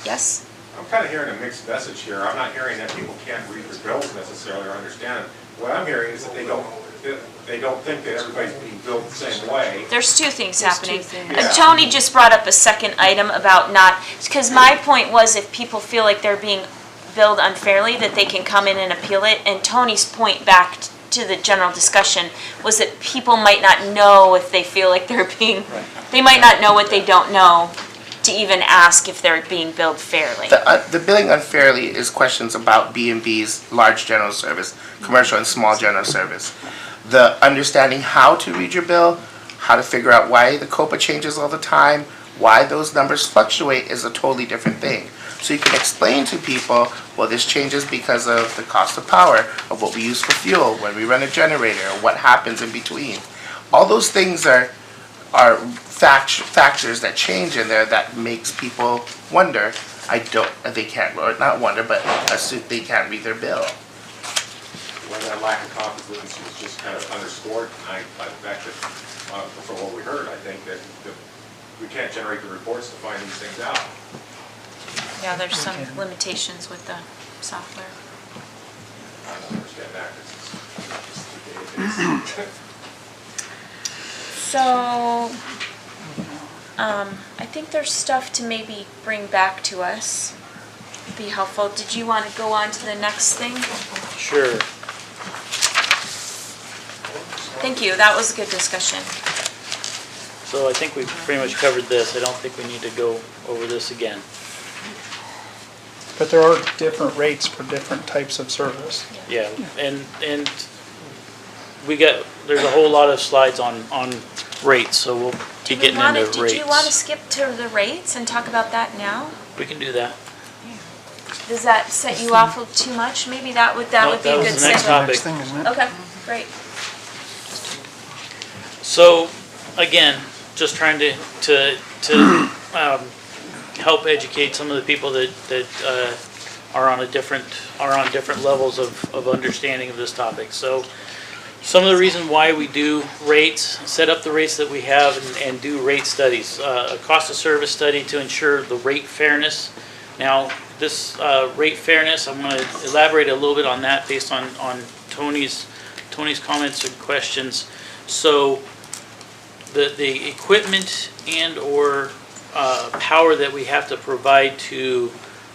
yes? I'm kind of hearing a mixed message here. I'm not hearing that people can't read their bills necessarily or understand it. What I'm hearing is that they don't think that everybody's being billed the same way. There's two things There's happening. two things. Yeah. Tony just brought up a second item about because my point was if people feel like they're being billed unfairly, that they can come in and appeal it, and Tony's point back to the general discussion was that people might not know if they feel like they might not know what they don't know to even ask if they're being billed fairly. The billing unfairly is questions about B&B's large general service, commercial and small general service. The understanding how to read your bill, how to figure out why the COPA changes all the time, why those numbers fluctuate is a totally different thing. So you can explain to people, well, this changes because of the cost of power, of what we use for fuel, when we run a generator, or what happens in between. All those things are are factors that change in there that makes people wonder. They can't, or not wonder, but assume they can't read their bill. When that lack of confidence was just kind of underscored tonight by the fact that, from what we heard, I think that we can't generate the reports to find these things out. Yeah, there's some limitations with the software. I don't understand that, 'cause it's just the database. So, I think there's stuff to maybe bring back to us. Be helpful. Did you want to go on to the next thing? Sure. Thank you. That was a good discussion. So I think we've pretty much covered this. I don't think we need to go over this again. But there are different rates for different types of service. Yeah, and there's a whole lot of slides on rates, so we'll be getting into rates. Did you want to skip to the rates and talk about that now? We can do that. Does that set you off too much? Maybe that would be a good That was the next segue. topic. Okay, great. So, again, just trying to help educate some of the people that are on different levels of understanding of this topic. So, some of the reason why we do rates, set up the rates that we have, and do rate studies, a cost of service study to ensure the rate fairness. Now, this rate fairness, I'm going to elaborate a little bit on that based on Tony's comments and questions. So, the equipment and or power that we have to provide to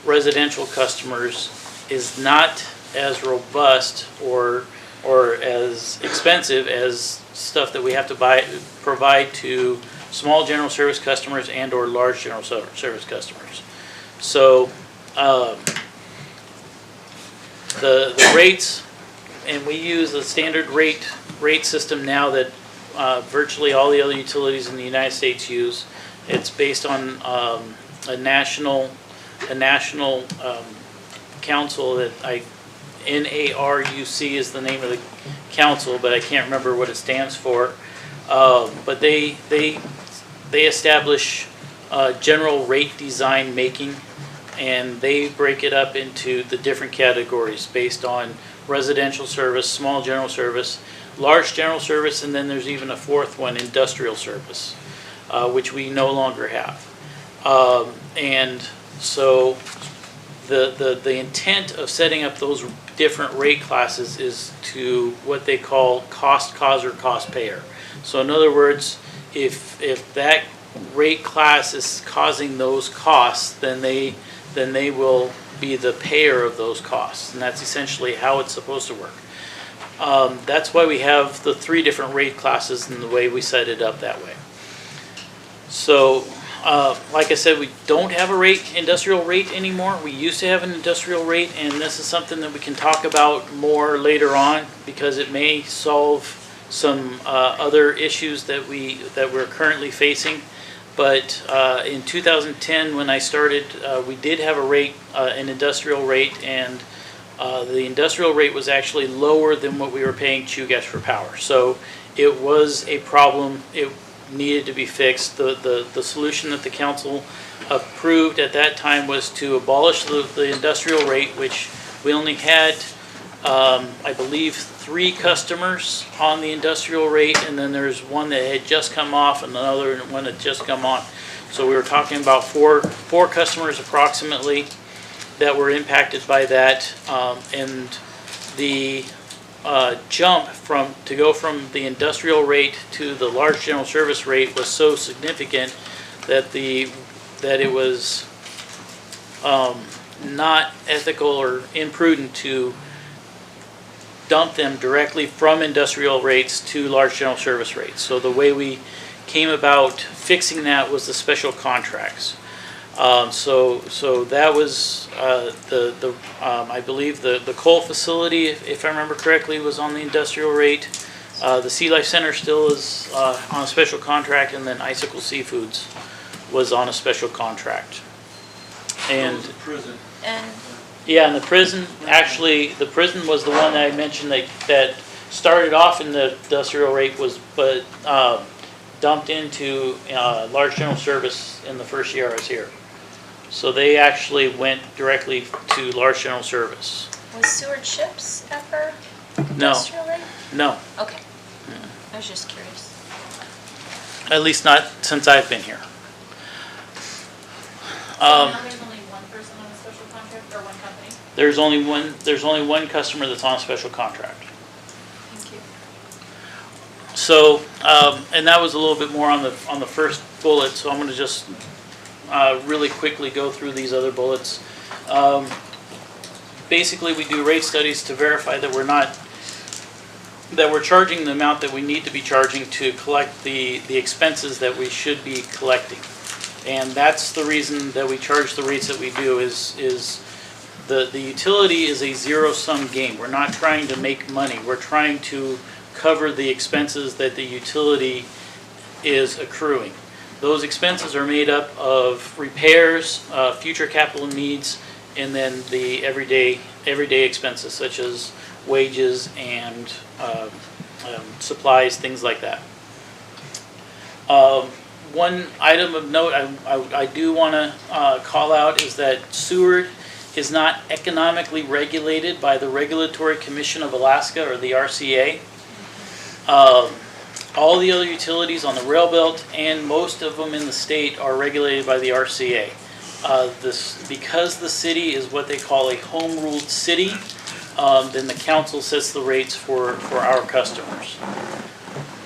residential customers is not as robust or as expensive as stuff that we have to provide to small general service customers and or large general service customers. So the rates, and we use a standard rate system now that virtually all the other utilities in the United States use. It's based on a national council that NARUC is the name of the council, but I can't remember what it stands for. But they establish general rate design making, and they break it up into the different categories based on residential service, small general service, large general service, and then there's even a fourth one, industrial service, which we no longer have. And so the intent of setting up those different rate classes is to what they call cost causer, cost payer. So in other words, if that rate class is causing those costs, then they will be the payer of those costs, and that's essentially how it's supposed to work. That's why we have the three different rate classes and the way we set it up that way. So, like I said, we don't have a industrial rate anymore. We used to have an industrial rate, and this is something that we can talk about more later on because it may solve some other issues that we're currently facing. But in 2010, when I started, we did have a rate, an industrial rate, and the industrial rate was actually lower than what we were paying Chew Gas for power. So it was a problem. It needed to be fixed. The solution that the council approved at that time was to abolish the industrial rate, which we only had, I believe, 3 customers on the industrial rate, and then there's one that had just come off and another one that just come on. So we were talking about four customers approximately that were impacted by that, and the jump to go from the industrial rate to the large general service rate was so significant that it was not ethical or imprudent to dump them directly from industrial rates to large general service rates. So the way we came about fixing that was the special contracts. So that was I believe the coal facility, if I remember correctly, was on the industrial rate. The Sea Life Center still is on a special contract, and then Icicle Seafoods was on a special contract. And prison. yeah, and the prison, actually, the prison was the one that I mentioned that started off in the industrial rate, but dumped into large general service in the first year I was here. So they actually went directly to large general service. Was Seward Ships ever No, industrially? no, Okay. I was just curious. at least not since I've been here. So now there's only one person on a special contract or one company? There's only one customer that's on a special contract. Thank you. So, and that was a little bit more on the first bullet, so I'm gonna just really quickly go through these other bullets. Basically, we do rate studies to verify that we're charging the amount that we need to be charging to collect the expenses that we should be collecting. And that's the reason that we charge the rates that we do is the utility is a zero-sum game. We're not trying to make money. We're trying to cover the expenses that the utility is accruing. Those expenses are made up of repairs, future capital needs, and then the everyday expenses such as wages and supplies, things like that. One item of note I do want to call out is that Seward is not economically regulated by the Regulatory Commission of Alaska, or the RCA. All the other utilities on the rail belt and most of them in the state are regulated by the RCA. Because the city is what they call a home ruled city, then the council sets the rates for our customers.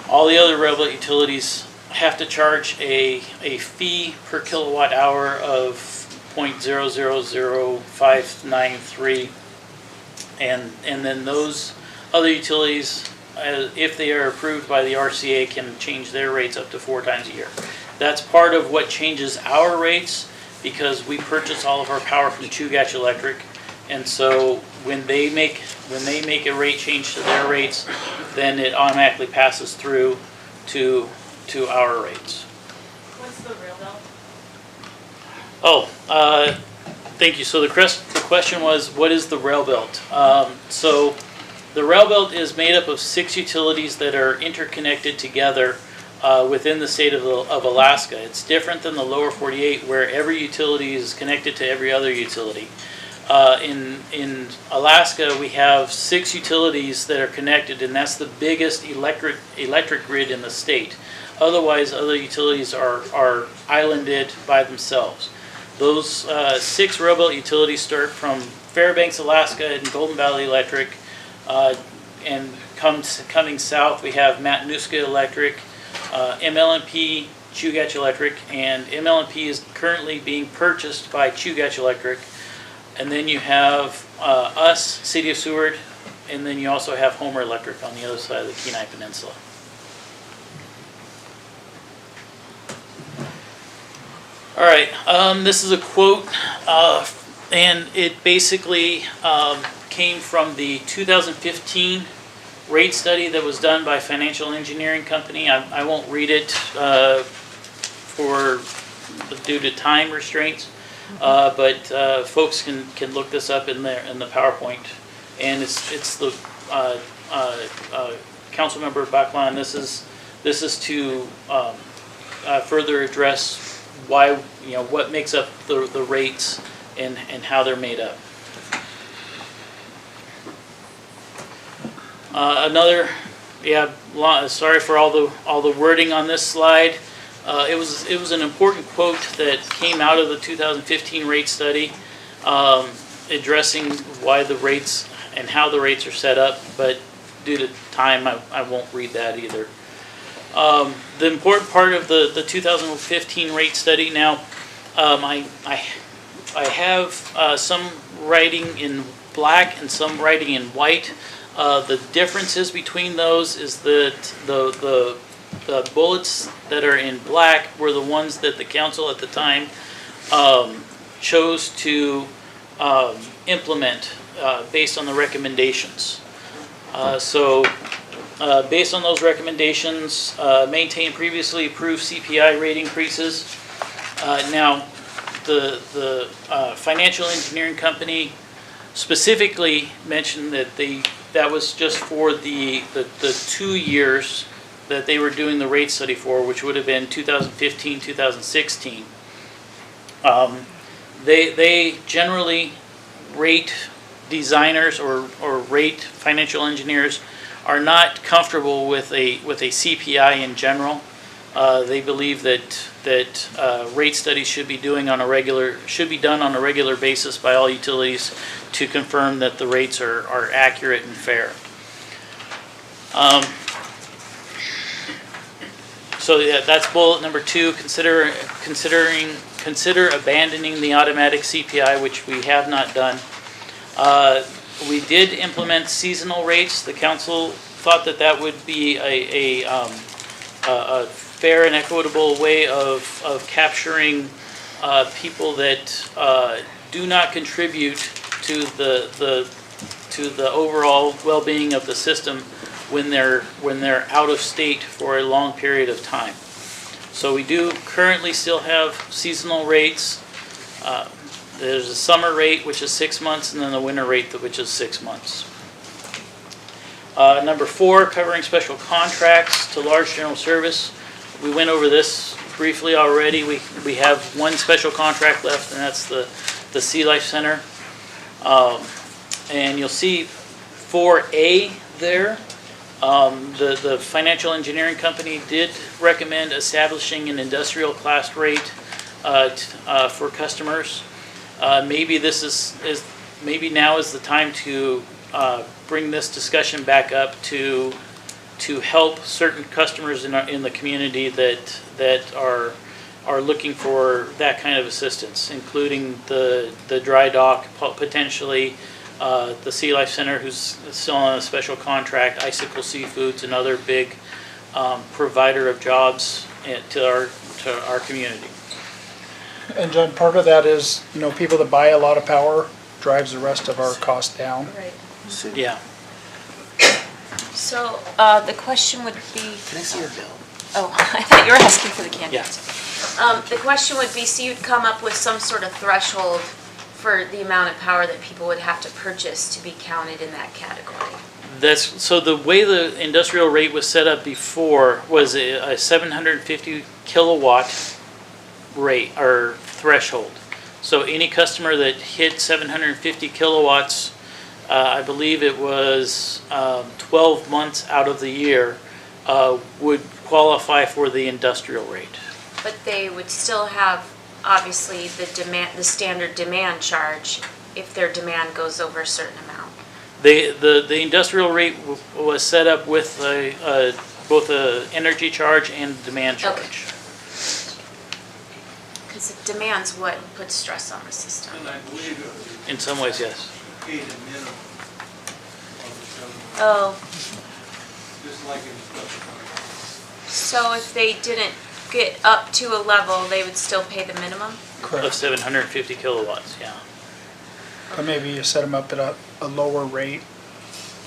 All the other rail belt utilities have to charge a fee per kilowatt hour of 0.000593, and then those other utilities, if they are approved by the RCA, can change their rates up to 4 times a year. That's part of what changes our rates, because we purchase all of our power from Chugach Electric, and so when they make a rate change to their rates, then it automatically passes through to our rates. What's the rail belt? Oh, thank you. So the question was, what is the rail belt? So the rail belt is made up of 6 utilities that are interconnected together within the state of Alaska. It's different than the lower 48, where every utility is connected to every other utility. In Alaska, we have 6 utilities that are connected, and that's the biggest electric grid in the state. Otherwise, other utilities are islanded by themselves. Those 6 rail belt utilities start from Fairbanks, Alaska, and Golden Valley Electric, and coming south, we have Matanuska Electric, ML&P, Chugach Electric, and ML&P is currently being purchased by Chugach Electric. And then you have us, City of Seward, and then you also have Homer Electric on the other side of the Kenai Peninsula. All right, this is a quote, and it basically came from the 2015 rate study that was done by Financial Engineering Company. I won't read it due to time restraints, but folks can look this up in the PowerPoint, and it's the Councilmember Baclan. This is to further address why, what makes up the rates and how they're made up. Sorry for all the wording on this slide. It was an important quote that came out of the 2015 rate study, addressing why the rates and how the rates are set up, but due to time, I won't read that either. The important part of the 2015 rate study, now, I have some writing in black and some writing in white. The differences between those is that the bullets that are in black were the ones that the council at the time chose to implement based on the recommendations. Based on those recommendations, maintain previously approved CPI rate increases. Now, the Financial Engineering Company specifically mentioned that that was just for the 2 years that they were doing the rate study for, which would have been 2015, 2016. They generally rate designers or rate financial engineers are not comfortable with a CPI in general. They believe that rate studies should be done on a regular basis by all utilities to confirm that the rates are accurate and fair. So yeah, that's bullet number 2. Consider abandoning the automatic CPI, which we have not done. We did implement seasonal rates. The council thought that would be a fair and equitable way of capturing people that do not contribute to the overall well-being of the system when they're out of state for a long period of time. So we do currently still have seasonal rates. There's a summer rate, which is 6 months, and then the winter rate, which is 6 months. Number 4, covering special contracts to large general service. We went over this briefly already. We have one special contract left, and that's the Sea Life Center. And you'll see 4A there. The financial engineering company did recommend establishing an industrial class rate for customers. Maybe maybe now is the time to bring this discussion back up to help certain customers in the community that are looking for that kind of assistance, including the dry dock, potentially the Sea Life Center, who's still on a special contract, Icicle Seafoods, another big provider of jobs to our community. And John, part of that is, people that buy a lot of power drives the rest of our cost down. Right. Yeah. So the question would be, Can I see your bill? oh, I thought you were asking for the candidates. Yeah. The question would be, so you'd come up with some sort of threshold for the amount of power that people would have to purchase to be counted in that category. So the way the industrial rate was set up before was a 750 kilowatt rate or threshold. So any customer that hit 750 kilowatts, I believe it was 12 months out of the year, would qualify for the industrial rate. But they would still have, obviously, the standard demand charge if their demand goes over a certain amount. The industrial rate was set up with both a energy charge and demand charge. Okay. Because demand's what puts stress on the system. And I believe In some ways, yes. paid a minimum of the 700, Oh, just like in special contracts. so if they didn't get up to a level, they would still pay the minimum? Of 750 kilowatts, yeah. Or maybe you set them up at a lower rate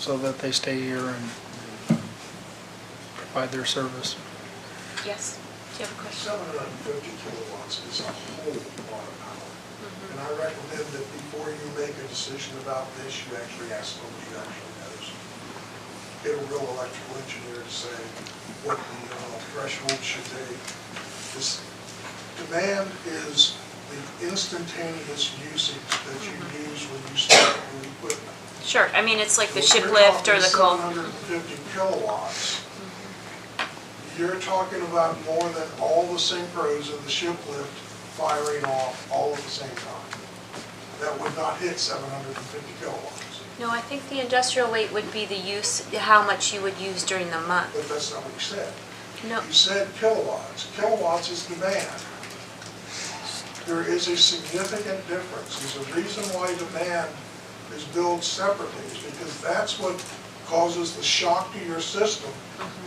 so that they stay here and provide their service. Yes. Do you have a question? 750 kilowatts is a whole lot of power. And I recommend that before you make a decision about this, you actually ask somebody who actually knows. Get a real electrical engineer to say what the threshold should be. This demand is the instantaneous usage that you use when you start your equipment. Sure, I mean, it's like the So if ship you're lift or talking the coal. 750 kilowatts, you're talking about more than all the synchros of the ship lift firing off all at the same time. That would not hit 750 kilowatts, No, I think the industrial rate would be the use, how much you would use during the month. but that's not what you said. No, You said kilowatts. Kilowatts is demand. There is a significant difference. There's a reason why demand is billed separately, is because that's what causes the shock to your system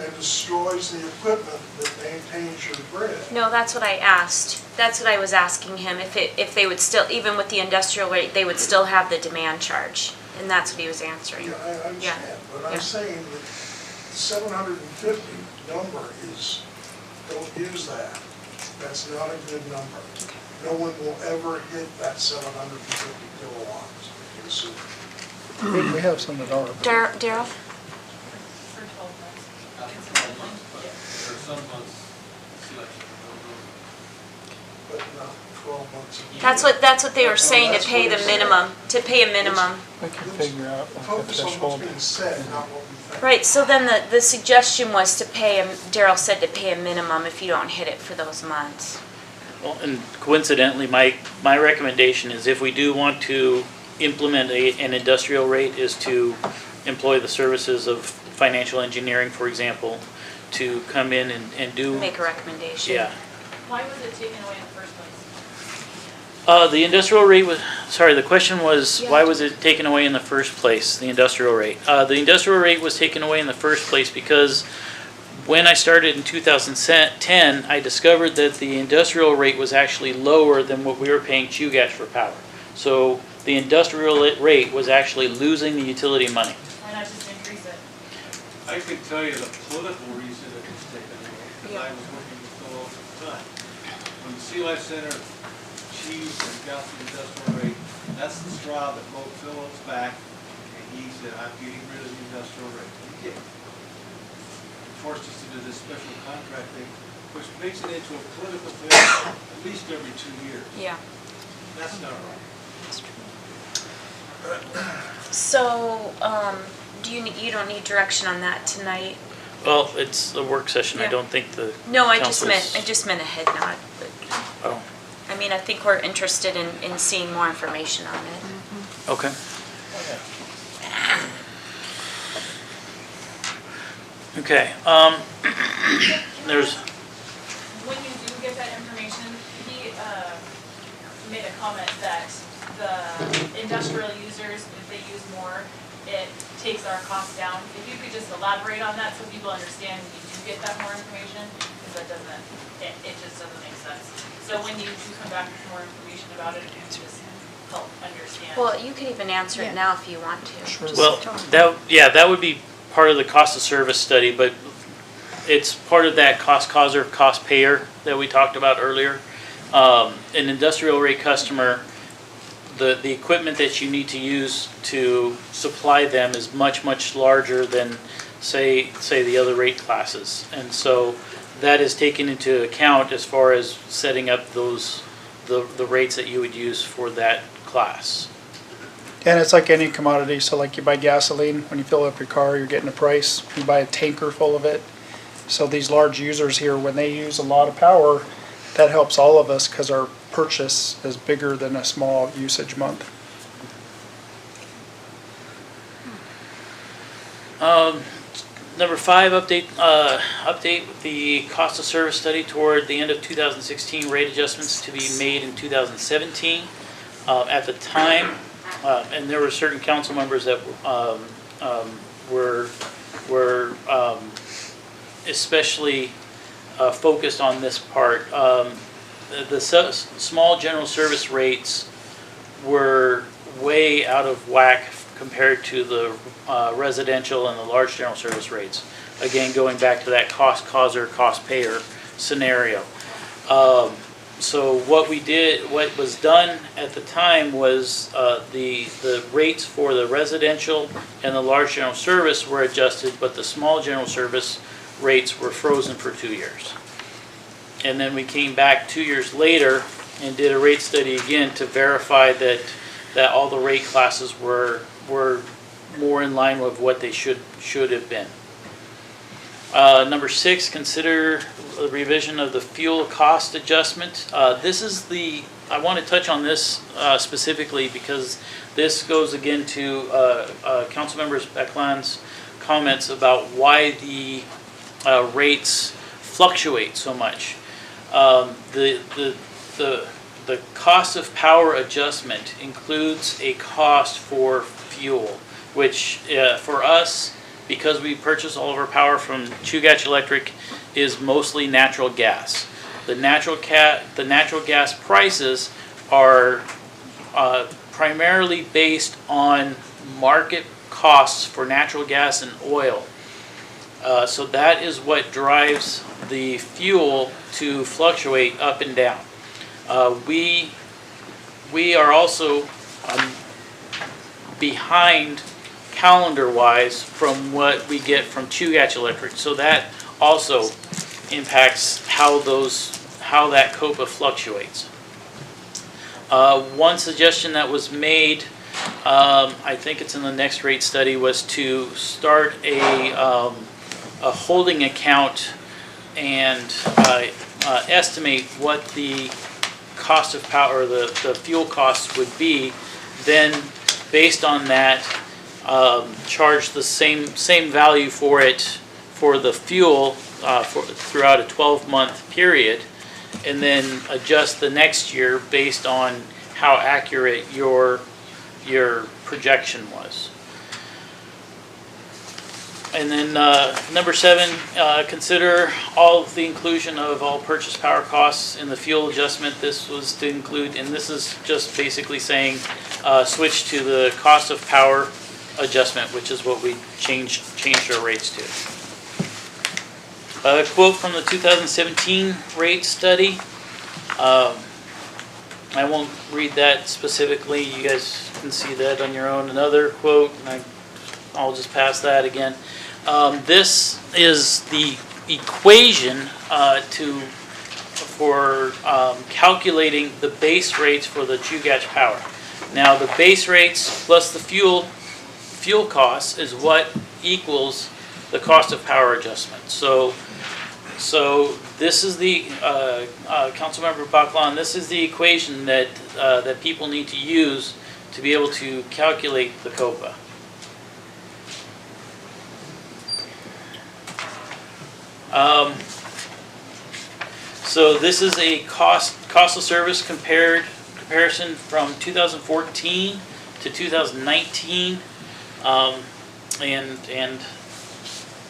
and destroys the equipment that maintains your grid. no, that's what I asked. That's what I was asking him, if they would still, even with the industrial rate, they would still have the demand charge. And that's what he was answering. Yeah, I understand, but Yeah. I'm saying that the 750 number is, don't use that. That's not a good number. No one will ever hit that 750 kilowatts in sewer. We have some that are. Daryl? For 12 months. some months, selection. But not 12 months. a year. That's what they were saying, to That's pay what the it said. minimum, to pay a minimum. We can figure out like a Focus on what's threshold. being said, not what we think. Right, so then the suggestion was to pay, Daryl said to pay a minimum if you don't hit it for those months. Well, and coincidentally, my recommendation is if we do want to implement an industrial rate is to employ the services of financial engineering, for example, to come in and do. Make a recommendation. Yeah. Why was it taken away in the first place? The industrial rate was, sorry, the question was, why was it taken away in the first place, the industrial rate? The industrial rate was taken away in the first place because when I started in 2010, I discovered that the industrial rate was actually lower than what we were paying Chugach for power. So the industrial rate was actually losing the utility money. Why not just increase it? I could tell you the political reason it was taken away, because I was working with Phil all the time. When the Sea Life Center achieved and got the industrial rate, that's the straw that broke Phil's back, and he said, I'm getting rid of the industrial rate. He did. Forced us to do this special contract thing, which makes it into a political thing at least every 2 years. Yeah. That's not right. So, you don't need direction on that tonight? Well, it's a work session. I Yeah. don't think the No, I council's- just meant a head nod, but, Oh, I mean, I think we're interested in seeing more information on it. okay. Okay, there's, When you do get that information, he made a comment that the industrial users, if they use more, it takes our costs down. If you could just elaborate on that so people understand when you do get that more information, because that doesn't, it just doesn't make sense. So when you do come back with more information about it, it can just help understand. Well, you can even answer it Yeah. now if you want to. Sure. Just well, tell me. that would be part of the cost of service study, but it's part of that cost causer, cost payer that we talked about earlier. An industrial rate customer, the equipment that you need to use to supply them is much, much larger than, say the other rate classes. And so that is taken into account as far as setting up the rates that you would use for that class. And it's like any commodity, so like you buy gasoline, when you fill up your car, you're getting a price. You buy a tanker full of it. So these large users here, when they use a lot of power, that helps all of us because our purchase is bigger than a small usage month. Number 5, update the cost of service study toward the end of 2016, rate adjustments to be made in 2017. At the time, and there were certain council members that were especially focused on this part. The small general service rates were way out of whack compared to the residential and the large general service rates. Again, going back to that cost causer, cost payer scenario. So what was done at the time was the rates for the residential and the large general service were adjusted, but the small general service rates were frozen for 2 years. And then we came back 2 years later and did a rate study again to verify that all the rate classes were more in line with what they should have been. Number 6, consider the revision of the fuel cost adjustment. I want to touch on this specifically because this goes again to Councilmember Beckland's comments about why the rates fluctuate so much. The cost of power adjustment includes a cost for fuel, which for us, because we purchase all of our power from Chugach Electric, is mostly natural gas. The natural gas prices are primarily based on market costs for natural gas and oil. So that is what drives the fuel to fluctuate up and down. We are also behind calendar-wise from what we get from Chugach Electric. So that also impacts how that COPA fluctuates. One suggestion that was made, I think it's in the next rate study, was to start a holding account and estimate what the cost of power, the fuel costs would be, then based on that, charge the same value for it for the fuel throughout a 12-month period, and then adjust the next year based on how accurate your projection was. And then number 7, consider all of the inclusion of all purchase power costs in the fuel adjustment. This was to include, and this is just basically saying switch to the cost of power adjustment, which is what we changed our rates to. A quote from the 2017 rate study. I won't read that specifically. You guys can see that on your own. Another quote, and I'll just pass that again. This is the equation for calculating the base rates for the Chugach power. Now, the base rates plus the fuel costs is what equals the cost of power adjustment. So this is the Councilmember Baclan. This is the equation that people need to use to be able to calculate the COPA. So this is a cost of service comparison from 2014 to 2019, and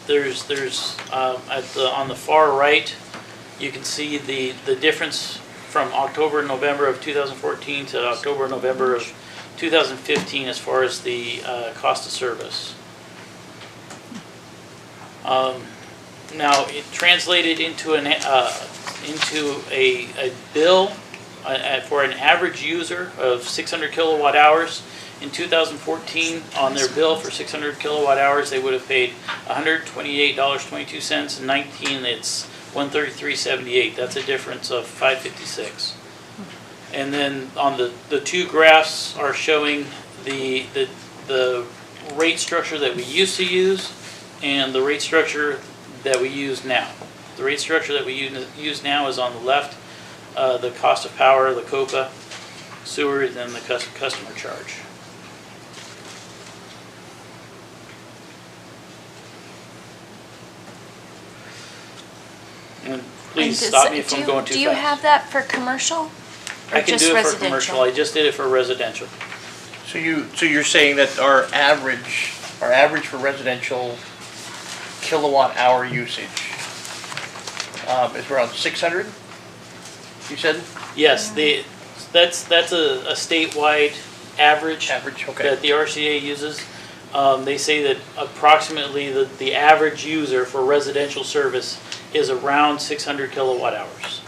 there's on the far right you can see the difference from October and November of 2014 to October and November of 2015 as far as the cost of service. Now, it translated into a bill for an average user of 600 kilowatt hours. In 2014, on their bill for 600 kilowatt hours, they would have paid $128.22. In 19, it's $133.78. That's a difference of $5.56. And then on the two graphs are showing the rate structure that we used to use and the rate structure that we use now. The rate structure that we use now is on the left, the cost of power, the COPA, sewer, and then the customer charge. And please stop me if I'm going too fast. Do you have that for commercial? I can do it for commercial. I just did it for residential. So you're saying that our average for residential kilowatt hour usage is around 600, you said? Yes, that's a statewide average. Okay. That the RCA uses. They say that approximately the average user for residential service is around 600 kilowatt hours.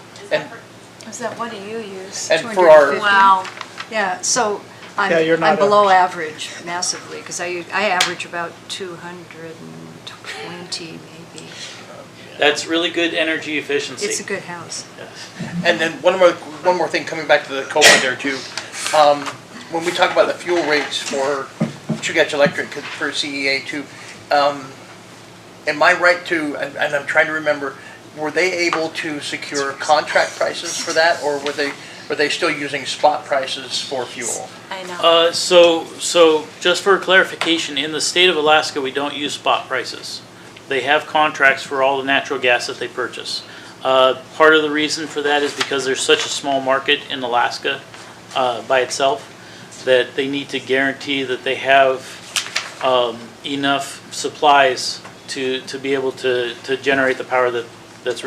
Is that, what do you use? And for our- 250? Wow. Yeah, so Yeah, you're I'm not below average massively, because I average about 220 maybe. That's really good energy efficiency. It's a good house. Yes. And then one more thing coming back to the COPA there too. When we talk about the fuel rates for Chugach Electric for CEA too, am I right to, and I'm trying to remember, were they able to secure contract prices for that, or were they still using spot prices for fuel? I know. So just for clarification, in the state of Alaska, we don't use spot prices. They have contracts for all the natural gas that they purchase. Part of the reason for that is because there's such a small market in Alaska by itself that they need to guarantee that they have enough supplies to be able to generate the power that's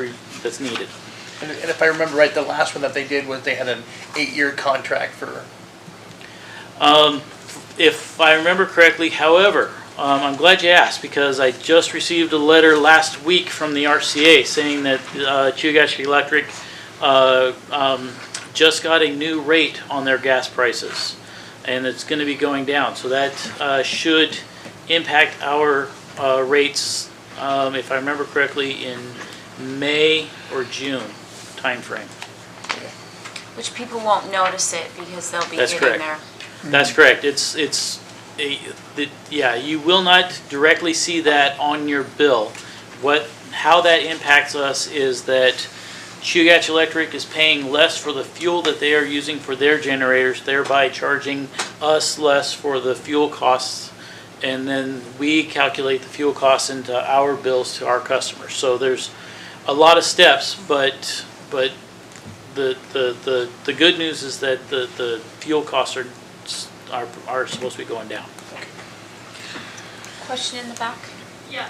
needed. And if I remember right, the last one that they did was they had an 8-year contract for. If I remember correctly, however, I'm glad you asked, because I just received a letter last week from the RCA saying that Chugach Electric just got a new rate on their gas prices, and it's going to be going down. So that should impact our rates, if I remember correctly, in May or June timeframe. Which people won't notice it because they'll be That's getting correct. there. That's correct. Yeah, you will not directly see that on your bill. How that impacts us is that Chugach Electric is paying less for the fuel that they are using for their generators, thereby charging us less for the fuel costs. And then we calculate the fuel costs into our bills to our customers. So there's a lot of steps, but the good news is that the fuel costs are supposed to be going down. Question in the back? Yeah,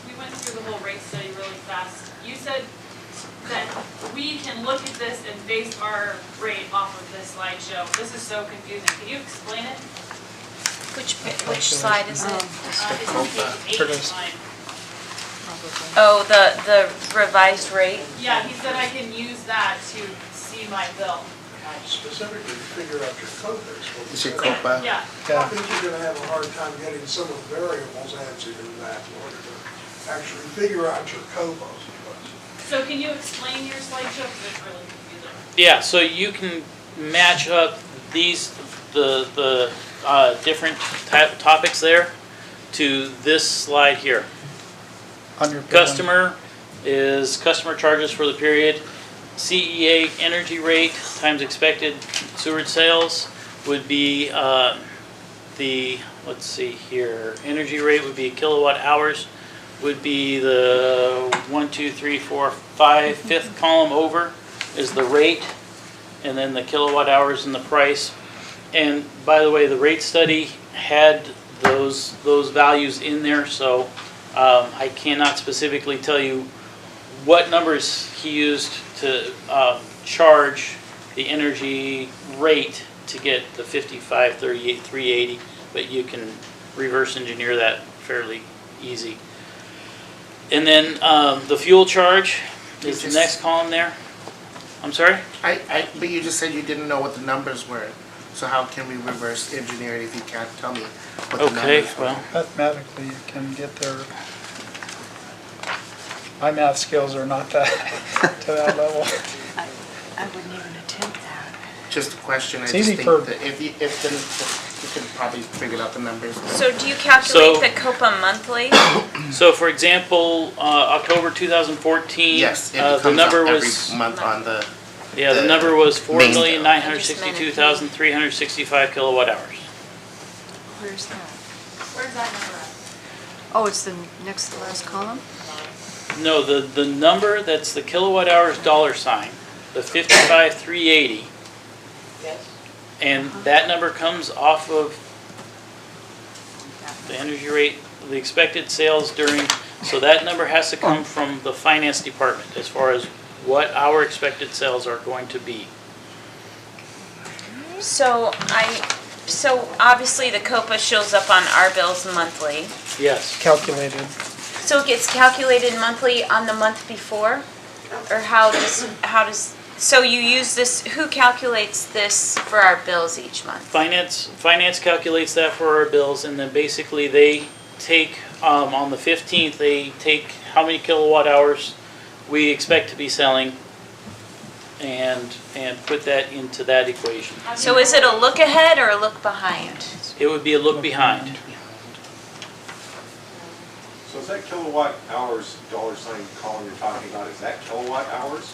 we went through the whole rate study really fast. You said that we can look at this and base our rate off of this slideshow. This is so confusing. Can you explain it? Which slide is it? It's on page 8 of mine. Oh, the revised rate? Yeah, he said I can use that to see my bill. Specifically to figure out your COPA. Is your COPA? Yeah. I think you're gonna have a hard time getting some of the variables answered in that in order to actually figure out your COPA. So can you explain your slideshow, because it's really confusing. Yeah, so you can match up the different topics there to this slide here. On your billing. Customer charges for the period. CEA energy rate times expected sewerage sales would be let's see here, energy rate would be kilowatt hours, would be the 1, 2, 3, 4, 5, fifth column over is the rate, and then the kilowatt hours and the price. And by the way, the rate study had those values in there, so I cannot specifically tell you what numbers he used to charge the energy rate to get the 55, 38, 380, but you can reverse engineer that fairly easy. And then the fuel charge is the next column there. I'm sorry? But you just said you didn't know what the numbers were. So how can we reverse engineer it if you can't tell me what the Okay, numbers were? well, Mathematically, you can get there. My math skills are not that, to that level. I wouldn't even attempt that. Just a question, I It's just easy think for- that if you could probably figure out the numbers. So do you calculate So- the COPA monthly? so for example, October 2014, Yes, it the comes number up was, every month on the, yeah, the the number was main bill. 4,962,365 kilowatt hours. Where's that? Where's that number at? Oh, it's the next to last column? No, the number that's the kilowatt hours dollar sign, the 55,380, Yes. and that number comes off of the energy rate, the expected sales during, so that number has to come from the finance department as far as what our expected sales are going to be. So obviously the COPA shows up on our bills monthly. Yes. Calculated. So it gets calculated monthly on the month before? Or how does, so you use this, who calculates this for our bills each month? Finance calculates that for our bills, and then basically they take, on the 15th, they take how many kilowatt hours we expect to be selling and put that into that equation. So is it a look ahead or a look behind? It would be a look behind. So is that kilowatt hours dollar sign column you're talking about, is that kilowatt hours?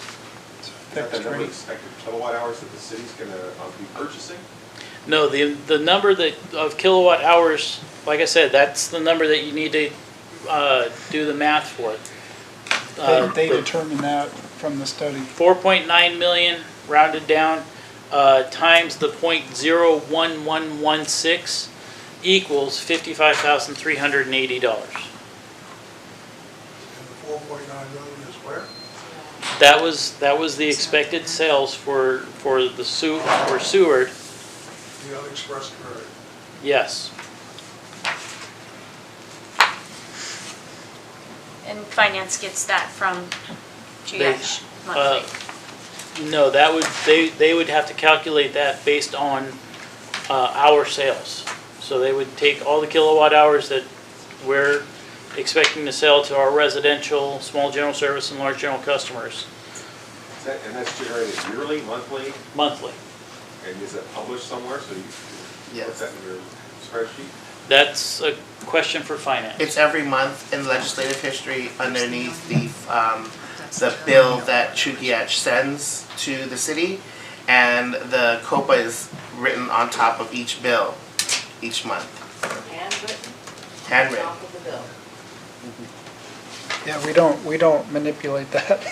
Is that the number of expected kilowatt hours that the city's gonna be purchasing? No, the number of kilowatt hours, like I said, that's the number that you need to do the math for. They determine that from the study. 4.9 million rounded down times the .01116 equals $55,380. 4.9 million is where? That was the expected sales for the Seward. The unexpressed grade. Yes. And finance gets that from GH monthly? No, they would have to calculate that based on our sales. So they would take all the kilowatt hours that we're expecting to sell to our residential, small general service, and large general customers And that's generated yearly, monthly, monthly. and is that published somewhere? So you put that in your spreadsheet? That's a question for finance. It's every month in legislative history underneath the bill that Chugiach sends to the city, and the COPA is written on top of each bill each month. Handwritten? Handwritten. Top of the bill. Yeah, we don't manipulate that.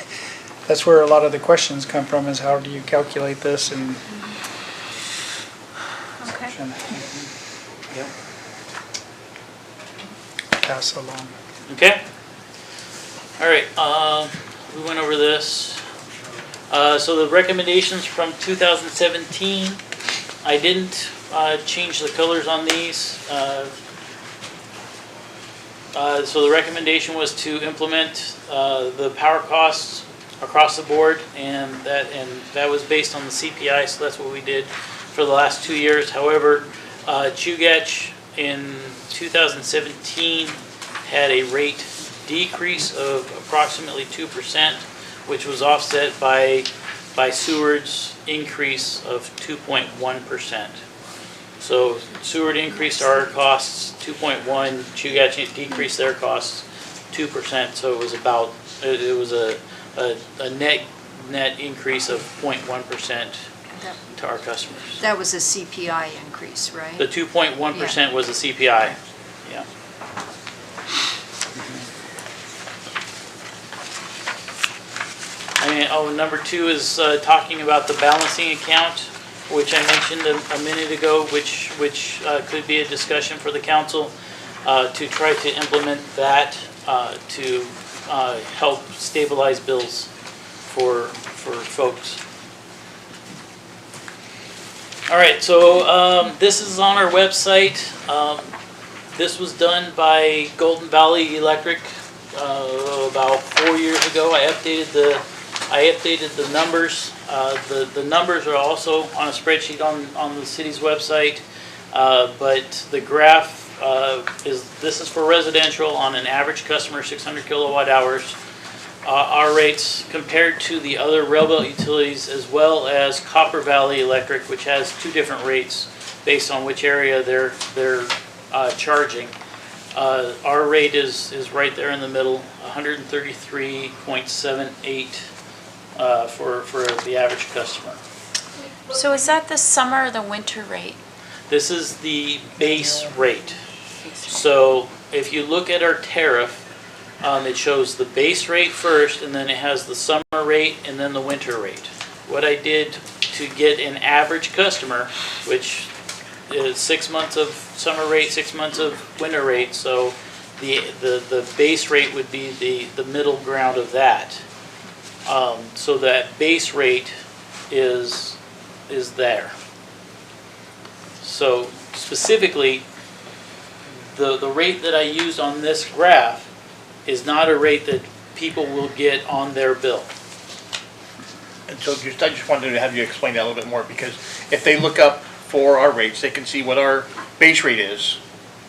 That's where a lot of the questions come from, is how do you calculate this and. Okay. Yep. Pass along. Okay. All right, we went over this. So the recommendations from 2017, I didn't change the colors on these. So the recommendation was to implement the power costs across the board, and that was based on the CPI, so that's what we did for the last 2 years. However, Chugach in 2017 had a rate decrease of approximately 2%, which was offset by Seward's increase of 2.1%. So Seward increased our costs 2.1, Chugach decreased their costs 2%. So it was about a net increase of 0.1% to our customers. That was a CPI increase, right? The 2.1% was the CPI. Yeah. And number 2 is talking about the balancing account, which I mentioned a minute ago, which could be a discussion for the council to try to implement that to help stabilize bills for folks. All right, so this is on our website. This was done by Golden Valley Electric about 4 years ago. I updated the numbers. The numbers are also on a spreadsheet on the city's website, but the graph this is for residential on an average customer 600 kilowatt hours. Our rates compared to the other railroad utilities, as well as Copper Valley Electric, which has 2 different rates based on which area they're charging. Our rate is right there in the middle, 133.78 for the average customer. So is that the summer or the winter rate? This is the base rate. So if you look at our tariff, it shows the base rate first, and then it has the summer rate and then the winter rate. What I did to get an average customer, which is 6 months of summer rate, 6 months of winter rate, so the base rate would be the middle ground of that. So that base rate is there. So specifically, the rate that I used on this graph is not a rate that people will get on their bill. And so I just wanted to have you explain that a little bit more, because if they look up for our rates, they can see what our base rate is.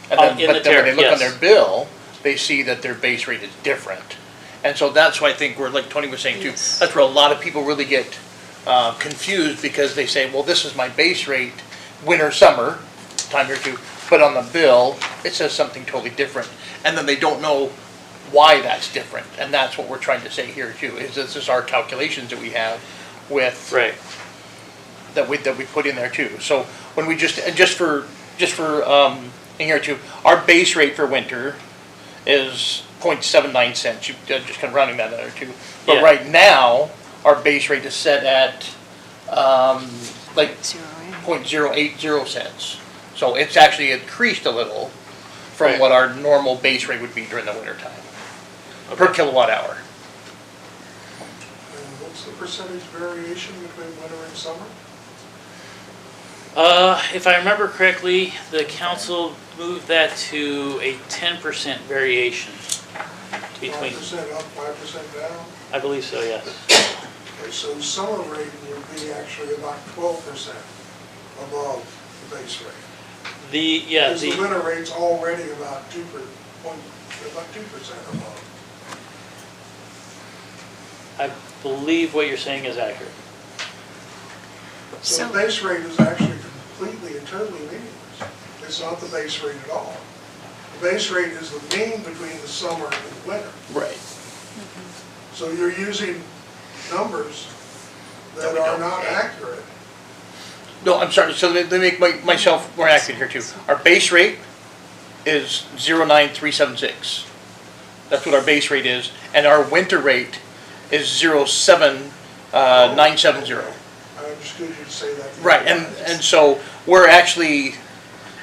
And then, In but the then when they tariff, look on yes. their bill, they see that their base rate is different. And so that's why I think we're, like Tony was saying too, that's where a lot of people really get confused, because they say, well, this is my base rate, winter, summer, time or two, but on the bill, it says something totally different. And then they don't know why that's different. And that's what we're trying to say here too, is this is our calculations that we have with, Right. that we put in there too. So when we just for in here too, our base rate for winter is 0.79 cents. You just kind of rounding that in there too. But Yeah. right now, our base rate is set at like 0.080 cents. So it's actually increased a little from Right. what our normal base rate would be during the winter time per kilowatt hour. And what's the percentage variation between winter and summer? If I remember correctly, the council moved that to a 10% variation between, 5% up, 5% down? I believe so, yes. Okay, so summer rate would be actually about 12% above the base rate. The Because the winter rate's already about 2.2% They're about 2% above. I believe what you're saying is accurate. So the base rate is actually completely and totally meaningless. It's not the base rate at all. The base rate is the mean between the summer and the winter. Right. So you're using numbers that are not accurate. No, I'm sorry, so let me make myself more accurate here too. Our base rate is 09376. That's what our base rate is, and our winter rate is 07970. I understood you to say that. Right, and so we're actually,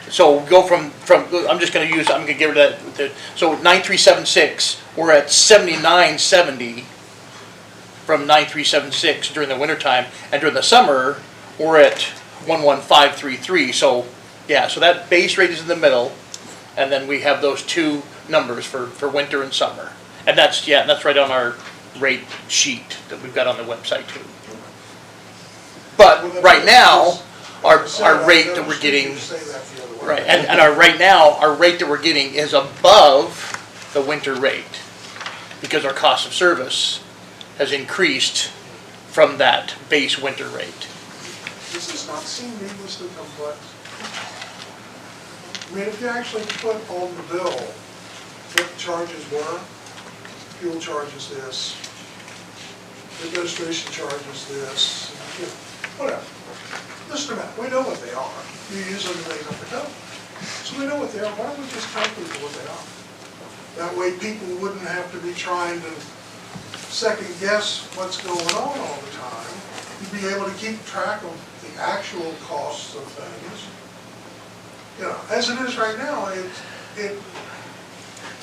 so go from, I'm gonna give it that, so 9376, we're at 7970 from 9376 during the wintertime, and during the summer, we're at 11533, so, yeah, so that base rate is in the middle, and then we have those two numbers for winter and summer. And that's, yeah, that's right on our rate sheet that we've got on the website too. But right now, our rate that we're getting, right, and our, right now, our rate that we're getting is above the winter rate, because our cost of service has increased from that base winter rate. Does this not seem needlessly complex? I mean, if you actually put on the bill what the charges were, fuel charges this, administration charges this, you know, whatever. List them out. We know what they are. You use them to make up the code. So we know what they are. Why don't we just tell people what they are? That way people wouldn't have to be trying to second guess what's going on all the time. You'd be able to keep track of the actual costs of things. You know, as it is right now,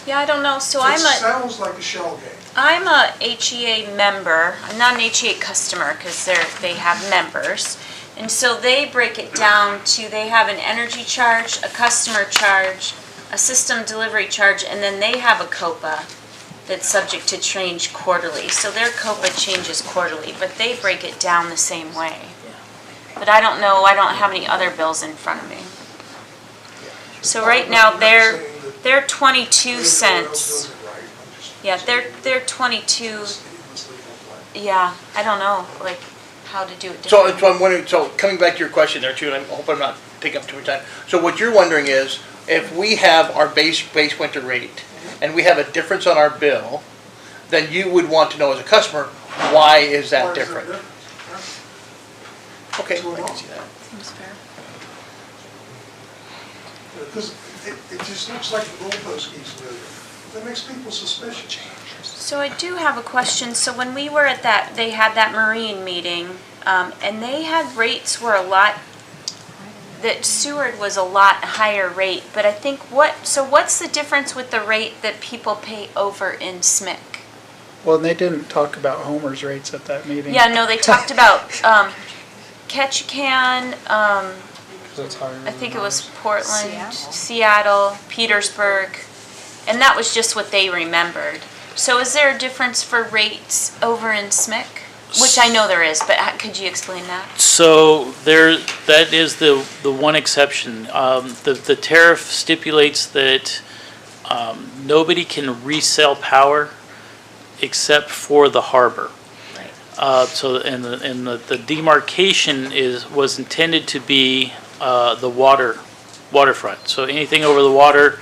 Yeah, I don't know, so it sounds like a shell game. I'm a HEA member. I'm not an HEA customer because they have members. And so they break it down to, they have an energy charge, a customer charge, a system delivery charge, and then they have a COPA that's subject to change quarterly. So their COPA changes quarterly, but they break it down the same way. But I don't know, I don't have any other bills in front of me. So right now, they're 22 cents. Yeah, they're 22, yeah, I don't know, like, how to do it So differently. I'm wondering, so coming back to your question there too, and I hope I'm not taking up too much time. So what you're wondering is, if we have our base winter rate, and we have a difference on our bill, then you would want to know as a customer, why is that different? Okay, I can see that. Seems fair. Because it just looks like the goalpost keeps moving. That makes people suspicious. So I do have a question. So when we were at that, they had that Marine meeting, and they had rates were a lot, that Seward was a lot higher rate, but I think what's the difference with the rate that people pay over in SMIC? Well, and they didn't talk about Homer's rates at that meeting. Yeah, no, they talked about Ketchikan, That's higher I think it than was ours. Portland, Seattle, Petersburg, and that was just what they remembered. So is there a difference for rates over in SMIC? Which I know there is, but could you explain that? So that is the one exception. The tariff stipulates that nobody can resell power except for the harbor. So and the demarcation was intended to be the waterfront. So anything over the water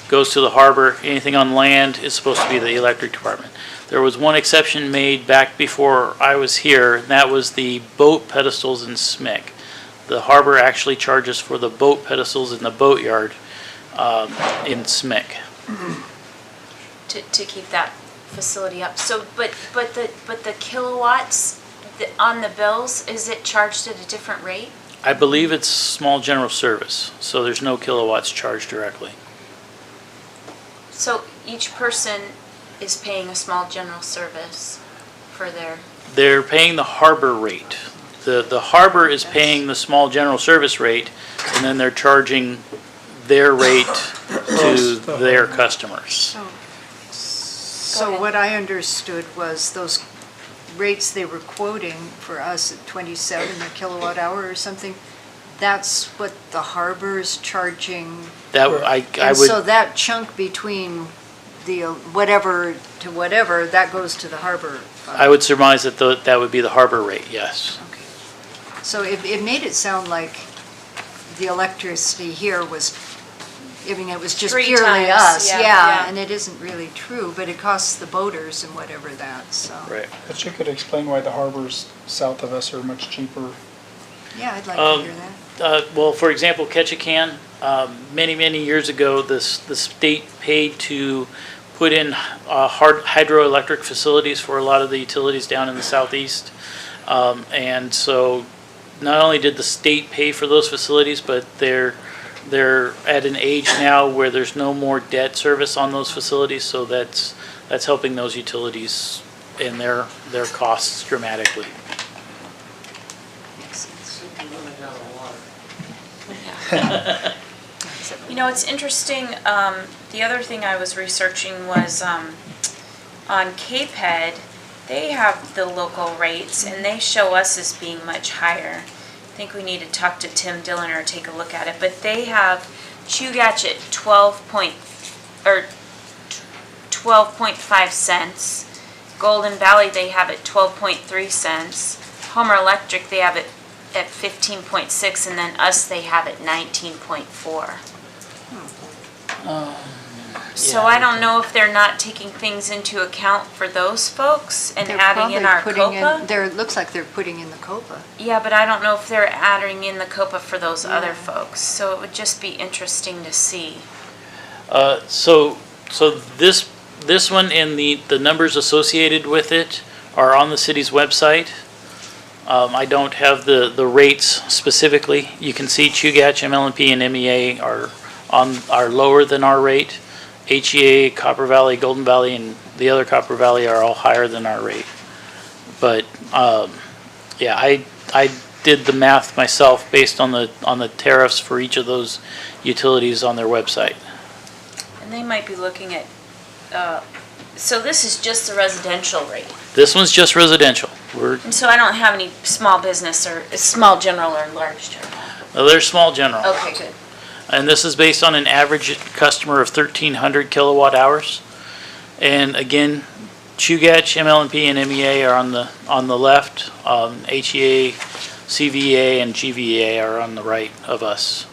goes to the harbor. Anything on land is supposed to be the electric department. There was one exception made back before I was here, and that was the boat pedestals in SMIC. The harbor actually charges for the boat pedestals in the boatyard in SMIC. To keep that facility up. So, but the kilowatts on the bills, is it charged at a different rate? I believe it's small general service, so there's no kilowatts charged directly. So each person is paying a small general service for their, They're paying the harbor rate. The harbor is paying the small general service rate, and then they're charging their rate to their customers. So what I understood was those rates they were quoting for us at 27 a kilowatt hour or something, that's what the harbor is charging. That I And so would, that chunk between the whatever to whatever, that goes to the harbor fund. I would surmise that that would be the harbor rate, yes. Okay. So it made it sound like the electricity here was, I mean, it was just 3 purely times, us, yeah, yeah, yeah. and it isn't really true, but it costs the boaters and whatever that, so. Right. But you could explain why the harbors south of us are much cheaper. Yeah, I'd like to hear that. Well, for example, Ketchikan, many, many years ago, the state paid to put in hydroelectric facilities for a lot of the utilities down in the southeast. And so not only did the state pay for those facilities, but they're at an age now where there's no more debt service on those facilities, so that's helping those utilities in their costs dramatically. Running out of water. You know, it's interesting, the other thing I was researching was on Cape Head, they have the local rates and they show us as being much higher. I think we need to talk to Tim Dillon or take a look at it, but they have Chugach at 12.5 cents. Golden Valley, they have it 12.3 cents. Homer Electric, they have it at 15.6, and then us, they have it 19.4. So I don't know if they're not taking things into account for those folks and They're adding in our probably putting in- COPA. It looks like they're putting in the COPA. Yeah, but I don't know if they're adding in the COPA for those other folks, so it would just be interesting to see. So this one and the numbers associated with it are on the city's website. I don't have the rates specifically. You can see Chugach, MLNP, and MEA are lower than our rate. HEA, Copper Valley, Golden Valley, and the other Copper Valley are all higher than our rate. But yeah, I did the math myself based on the tariffs for each of those utilities on their website. And they might be looking at, so this is just the residential rate. This one's just residential. And so I don't have any small business or small general or large general. They're small general. Okay, good. And this is based on an average customer of 1,300 kilowatt hours. And again, Chugach, MLNP, and MEA are on the left. HEA, CVA, and GVA are on the right of us.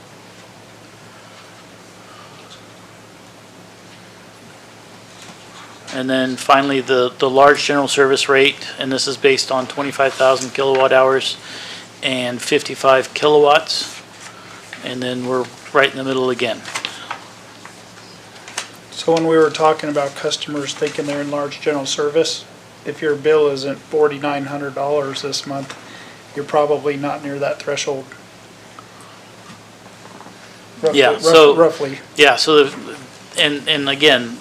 And then finally, the large general service rate, and this is based on 25,000 kilowatt hours and 55 kilowatts. And then we're right in the middle again. So when we were talking about customers thinking they're in large general service, if your bill isn't $4,900 this month, you're probably not near that threshold. Yeah, so- Roughly. Yeah, so, and again,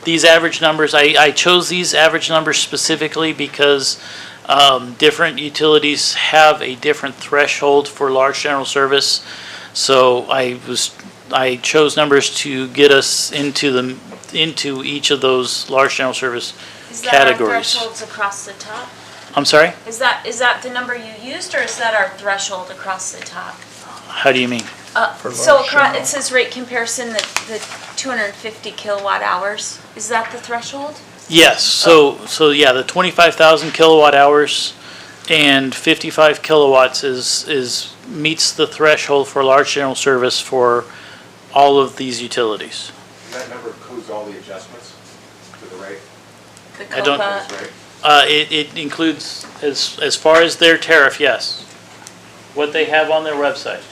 these average numbers, I chose these average numbers specifically because different utilities have a different threshold for large general service. So I chose numbers to get us into each of those large general service Is that our categories. thresholds across the top? I'm sorry? Is that the number you used, or is that our threshold across the top? How do you mean? So large general. it says rate comparison, the 250 kilowatt hours. Is that the threshold? Yes, so yeah, the 25,000 kilowatt hours and 55 kilowatts meets the threshold for large general service for all of these utilities. And that number includes all the adjustments to the rate? The I don't- COPA? Right? It includes, as far as their tariff, yes. What they have on their website.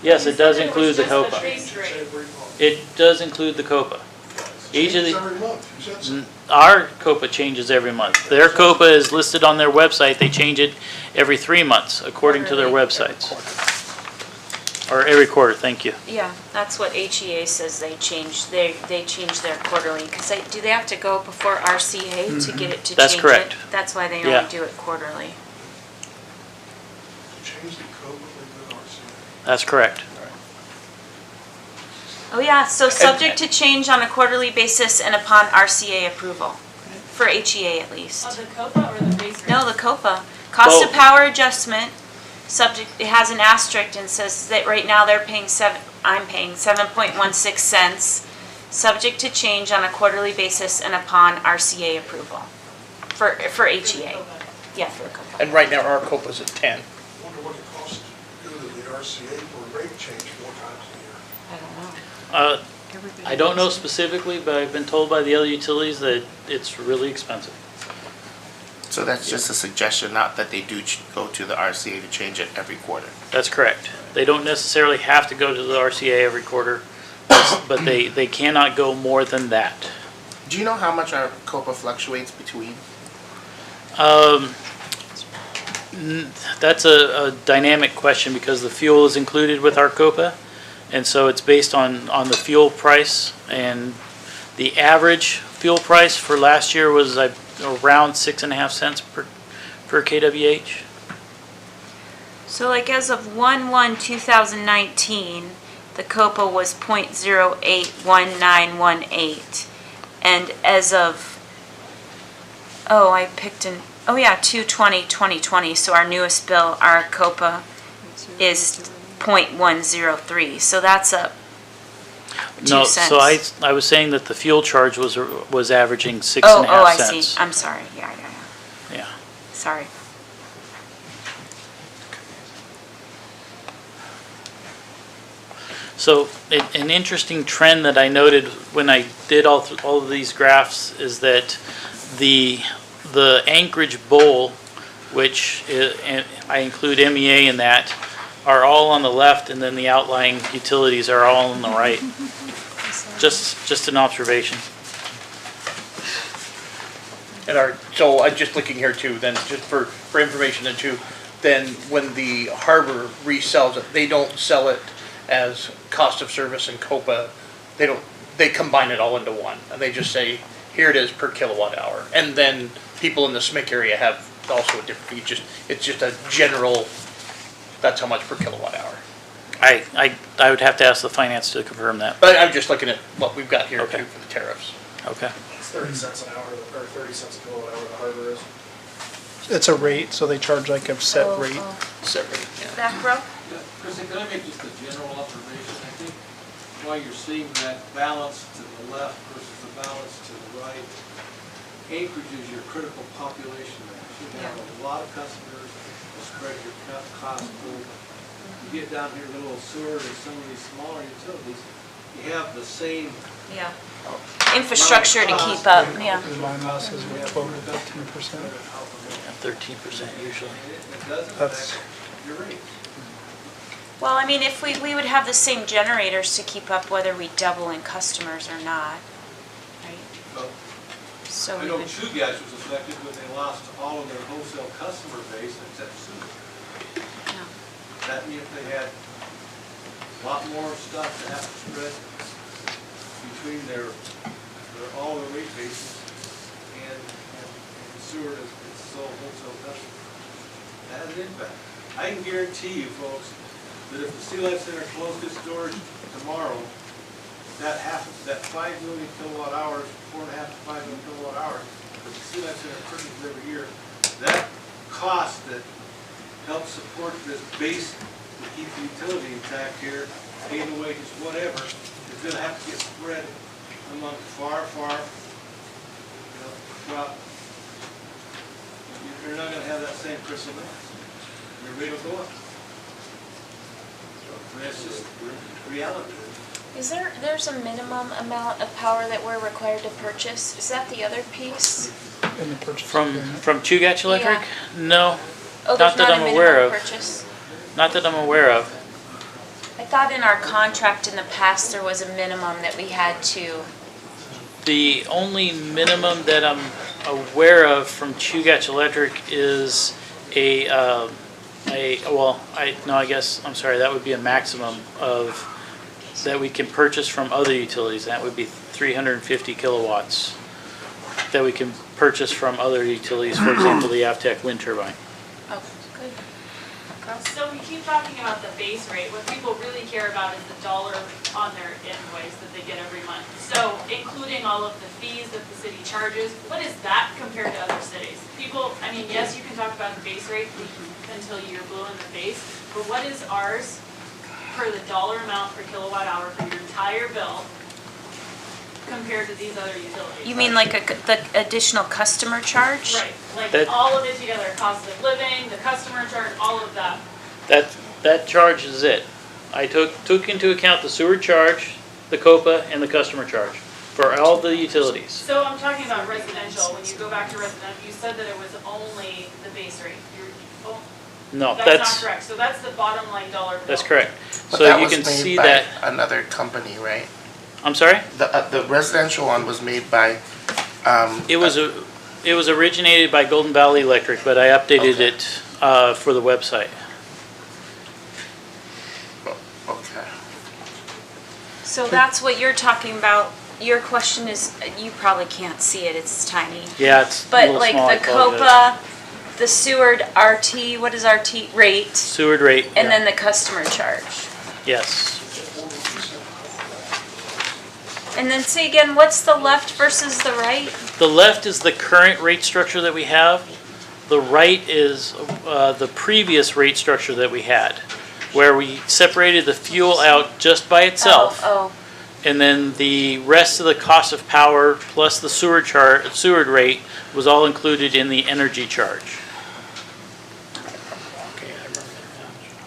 Yes, it does include the COPA. Base rate. Every month. It does include the COPA. Each of Changes the, every month, you said so. our COPA changes every month. Their COPA is listed on their website. They change it every 3 months, according to their websites. Or every quarter, thank you. Yeah, that's what HEA says they change their quarterly, because do they have to go before RCA to get it to change it? That's correct. That's why they Yeah. only do it quarterly. Change the code with the RCA. That's correct. Oh, yeah, so subject to change on a quarterly basis and upon RCA approval, for HEA at least. Oh, the COPA or the base rate? No, the COPA, cost of Both. power adjustment, subject, it has an asterisk and says that right now they're paying I'm paying 7.16 cents, subject to change on a quarterly basis and upon RCA approval for HEA. Yeah, for the COPA. And right now, our COPA's at 10. Wonder what it costs to go to the RCA for a rate change 4 times a year. I don't know. I don't know specifically, but I've been told by the other utilities that it's really expensive. So that's just a suggestion, not that they do go to the RCA to change it every quarter. That's correct. They don't necessarily have to go to the RCA every quarter, but they cannot go more than that. Do you know how much our COPA fluctuates between? That's a dynamic question because the fuel is included with our COPA, and so it's based on the fuel price, and the average fuel price for last year was around 6.5 cents per kWh. So like as of 1/1/2019, the COPA was 0.081918. And as of, I picked 2/20/2020, so our newest bill, our COPA is 0.103. So that's up 2 No, cents. so I was saying that the fuel charge was averaging 6.5 I cents. see. I'm sorry. Yeah. Yeah. Sorry. So an interesting trend that I noted when I did all of these graphs is that the Anchorage Bowl, which and I include MEA in that, are all on the left, and then the outlying utilities are all on the right. Just an observation. And so I'm just looking here too, then just for information then too, then when the harbor resells it, they don't sell it as cost of service and COPA. They combine it all into one, and they just say, here it is per kilowatt hour. And then people in the SMIC area have also a different fee, it's just a general, that's how much per kilowatt hour. I would have to ask the finance to confirm that. But I'm just looking at what we've got here Okay. too for the tariffs. Okay. It's 30 cents an hour, or 30 cents a kilowatt hour the harbor is. It's a rate, so they charge like a set rate. Separate, yeah. Back row? Kristen, can I make just a general observation? I think while you're seeing that balance to the left versus the balance to the right, Anchorage is your critical population there. You should have a lot of customers to spread your cost over. You get down here to Little Sewer and some of these smaller utilities, you have the same Yeah. Infrastructure to keep up, yeah. The line loss is what, 12 to 13%? 13% usually. It doesn't That's- affect your rate. Well, I mean, if we would have the same generators to keep up whether we double in customers or not, right? Well, So I we know would, True Gas was affected when they lost all of their wholesale customer base except sewer. yeah. That means they had a lot more stuff to have to spread between all their rate bases and sewer is so wholesale customer. That has an impact. I can guarantee you folks that if the Sea Life Center closed its doors tomorrow, that 5 million kilowatt hours, 4.5 to 5 million kilowatt hours, that the Sea Life Center purchases every year, that cost that helps support this base to keep the utility intact here, pay the wages, whatever, is gonna have to get spread among far, throughout. You're not gonna have that same crystal mass. Your rate will go up. So that's just reality. There's a minimum amount of power that we're required to purchase? Is that the other piece? In the purchase From agreement. Chugach Electric? No, Oh, Not there's that not a I'm aware minimum of. purchase? not that I'm aware of. I thought in our contract in the past, there was a minimum that we had to, The only minimum that I'm aware of from Chugach Electric is I guess, I'm sorry, that would be a maximum of, that we can purchase from other utilities. That would be 350 kilowatts that we can purchase from other utilities, for example, the Avtech wind turbine. oh, good. So we keep talking about the base rate. What people really care about is the dollar on their invoice that they get every month. So including all of the fees that the city charges, what is that compared to other cities? People, I mean, yes, you can talk about the base rate until you're blue in the face, but what is ours per the dollar amount per kilowatt hour for your entire bill compared to these other utilities. You mean like the additional customer charge? Right, like That- all of it together, cost of living, the customer charge, all of that. That charge is it. I took into account the sewer charge, the COPA, and the customer charge for all the utilities. So I'm talking about residential, when you go back to residential, you said that it was only the base rate. No, That's not that's, correct, so that's the bottom line dollar bill. that's correct. But So that you was can made see by that, another company, right? I'm sorry? The residential one was made by, It was originated by Golden Valley Electric, but I updated Okay. it for the website. okay. So that's what you're talking about. Your question is, you probably can't see it, it's tiny. Yeah, it's a But little like small, I the apologize. COPA, the Seward RT, what is RT rate? Seward rate, And yeah. then the customer charge. Yes. And then say again, what's the left versus the right? The left is the current rate structure that we have. The right is the previous rate structure that we had, where we separated the fuel out just by itself. Oh, And then the rest of the cost of power plus the sewer rate was all included in the energy charge.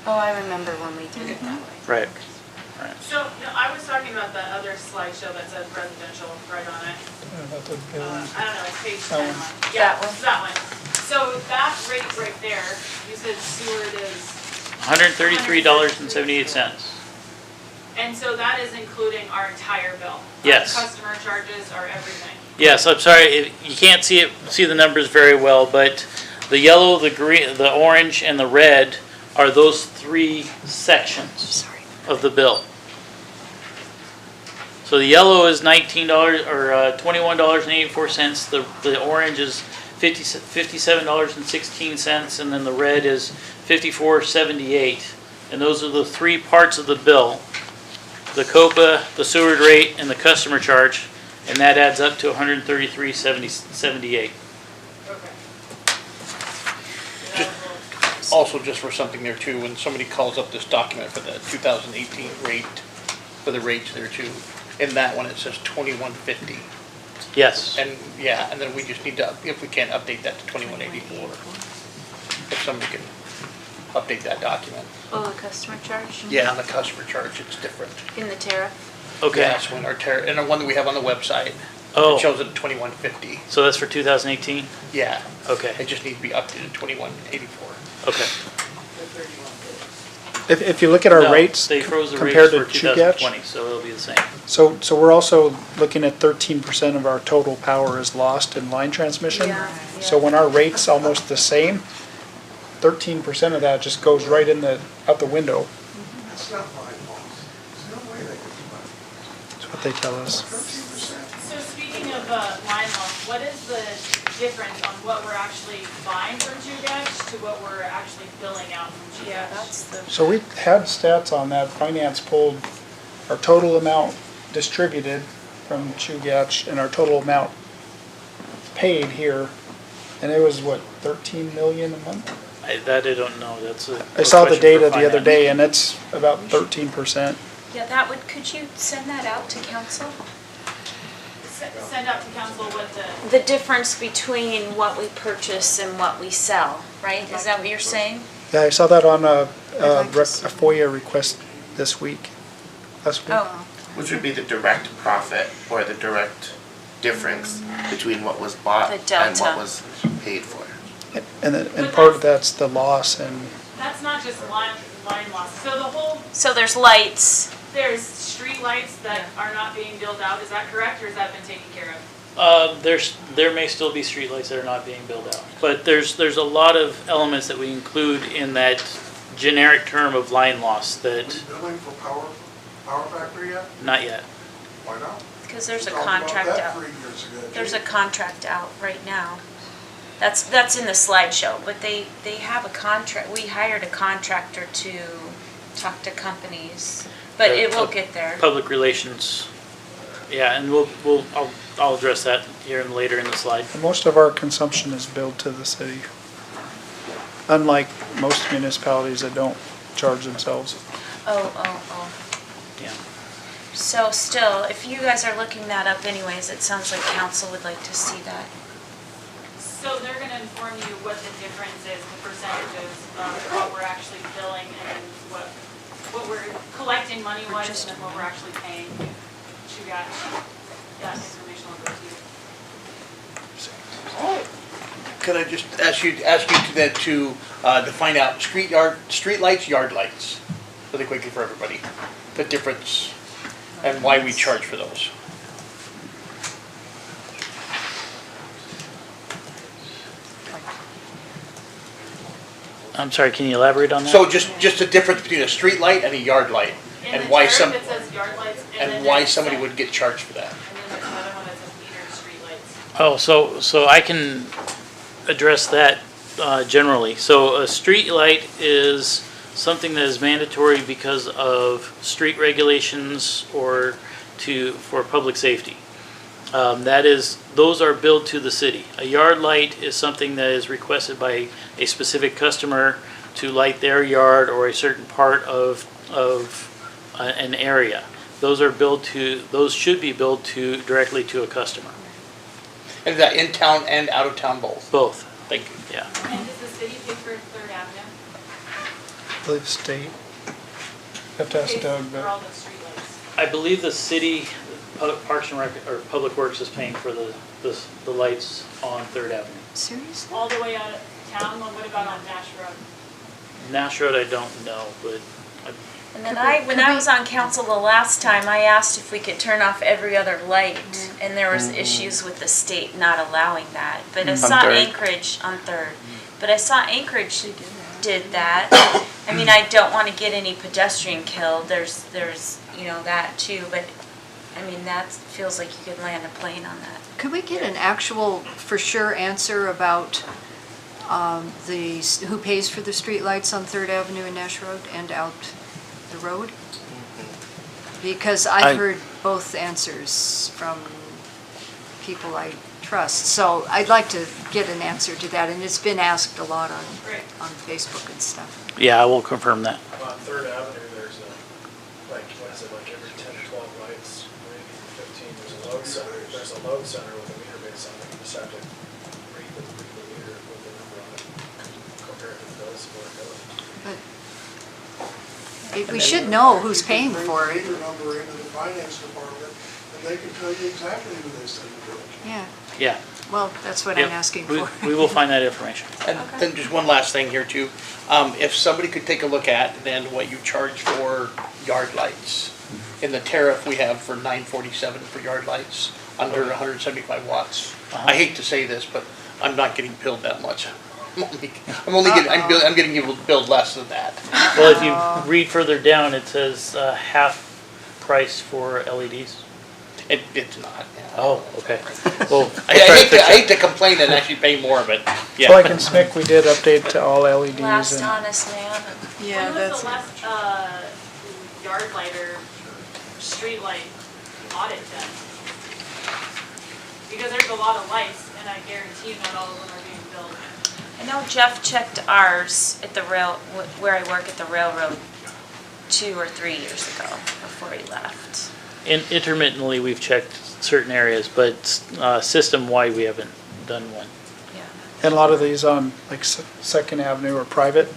oh, I remember when we did it that way. Right. So, no, I was talking about the other slideshow that says residential right on it. I don't know, it's page 10. Yeah, That one? that one. So that rate right there, you said Seward is, $133.78. and so that is including our entire bill? Yes. Our customer charges, our everything? Yes, I'm sorry, you can't see the numbers very well, but the yellow, the green, the orange, and the red are those three sections of the bill. So the yellow is $19 or $21.84. The orange is $57.16, and then the red is $54.78. And those are the three parts of the bill: the COPA, the sewer rate, and the customer charge, and that adds up to $133.78. Okay. Also, just for something there too, when somebody calls up this document for the 2018 rate, for the rates there too, in that one it says 2150. Yes. And, yeah, and then we just need to, if we can, update that to 2184. If somebody can update that document. Oh, the customer charge? Yeah, on the customer charge, it's different. In the tariff? Okay. Yeah, that's when our and the one that we have on the website, Oh. it shows it at 2150. So that's for 2018? Yeah, Okay. it just needs to be updated to 2184. Okay. If you look at our No, rates they froze the compared rates to for Chugach, 2020, so it'll be the same. so we're also looking at 13% of our total power is lost in line transmission. Yeah, So when our rate's almost the same, 13% of that just goes right out the window. It's not my fault. There's no way they could do that. That's what they tell us. 13%. So speaking of line loss, what is the difference on what we're actually buying from Chugach to what we're actually billing out from Chugach? Yeah, that's the. So we had stats on that. Finance pulled our total amount distributed from Chugach and our total amount paid here. And it was what, 13 million a month? That I don't know, that's a. I saw the question data for the other finance. day and it's about 13%. Yeah, that would, could you send that out to council? Send out to council what the, The difference between what we purchase and what we sell, right? Is that what you're saying? Yeah, I saw that on a like to see. FOIA request this week, last week. Oh, Which would be the direct profit or the direct difference between what was bought The and what delta. was paid for. And part of that's the loss and that's not just line loss. So the whole, so there's lights. there's street lights that are not being billed out, is that correct, or has that been taken care of? There may still be streetlights that are not being built out, but there's a lot of elements that we include in that generic term of line loss Are that, we billing for power factory yet? not yet. Why not? Because there's a We talked about contract that out. 3 years ago, There's a too. contract out right now. That's in the slideshow, but they have a contract, we hired a contractor to talk to companies, but it will get there. Public relations, yeah, and I'll address that here and later in the slide. most of our consumption is billed to the city. Unlike most municipalities that don't charge themselves. Oh. Yeah. So still, if you guys are looking that up anyways, it sounds like council would like to see that. So they're gonna inform you what the difference is, the percentages of what we're actually billing and what we're collecting money-wise and then what we're actually paying. You got that information will go to you. Could I just ask you to define out street lights, yard lights, really quickly for everybody, the difference and why we charge for those. I'm sorry, can you elaborate on that? So just the difference between a street light and a yard light, In and the why tariff, some, it says yard lights, and then and why there's somebody some- would get charged for that. And then there's another one that says metered street lights. Oh, so I can address that generally. So a street light is something that is mandatory because of street regulations or for public safety. Those are billed to the city. A yard light is something that is requested by a specific customer to light their yard or a certain part of an area. Those should be billed directly to a customer. And is that in town and out of town both? Both, Thank you. yeah. And does the city pay for Third Avenue? I believe the state. Have to ask Pays Doug, for all but the street lights. I believe the city, Parks and Rec, or Public Works is paying for the lights on Third Avenue. Seriously? All the way out of town, well, what about on Nash Road? Nash Road, I don't know, but And then when I was on council the last time, I asked if we could turn off every other light, and there was issues with the state not allowing that. But I saw Third. Anchorage on Third, but I saw Anchorage did that. I mean, I don't want to get any pedestrian killed, there's that too, but I mean, that feels like you could land a plane on that. Could we get an actual, for sure answer about who pays for the streetlights on Third Avenue and Nash Road and out the road? Because I've heard both answers from people I trust. So I'd like to get an answer to that, and it's been asked a lot on Facebook and stuff. yeah, I will confirm that. On Third Avenue, there's like every 10 or 12 lights, maybe 15, there's a load center. There's a load center with a meter base on it. You just have to read the meter with the number on it, compare it to those where it goes. But we should know who's paying for it. Bring the meter number into the finance department, and they can tell you exactly who they send it to. Yeah, Yeah. well, that's what Yep. I'm asking We- for. We will find that information. And then just one last thing here too. If somebody could take a look at then what you charge for yard lights. In the tariff we have for $947 for yard lights, under 175 watts. I hate to say this, but I'm not getting billed that much. I'm getting billed less than that. Well, if you read further down, it says half price for LEDs. It's not. Yeah. Oh, okay. Well, I hate to complain and actually pay more, but yeah. so like in SMIC, we did update to all LEDs Last and honest man. Yeah, When that's, was the last yard light or street light audit done? Because there's a lot of lights, and I guarantee you not all of them are being billed. I know Jeff checked ours at the where I work at the railroad 2 or 3 years ago before he left. Intermittently, we've checked certain areas, but system-wide, we haven't done one. and a lot of these on like Second Avenue are private.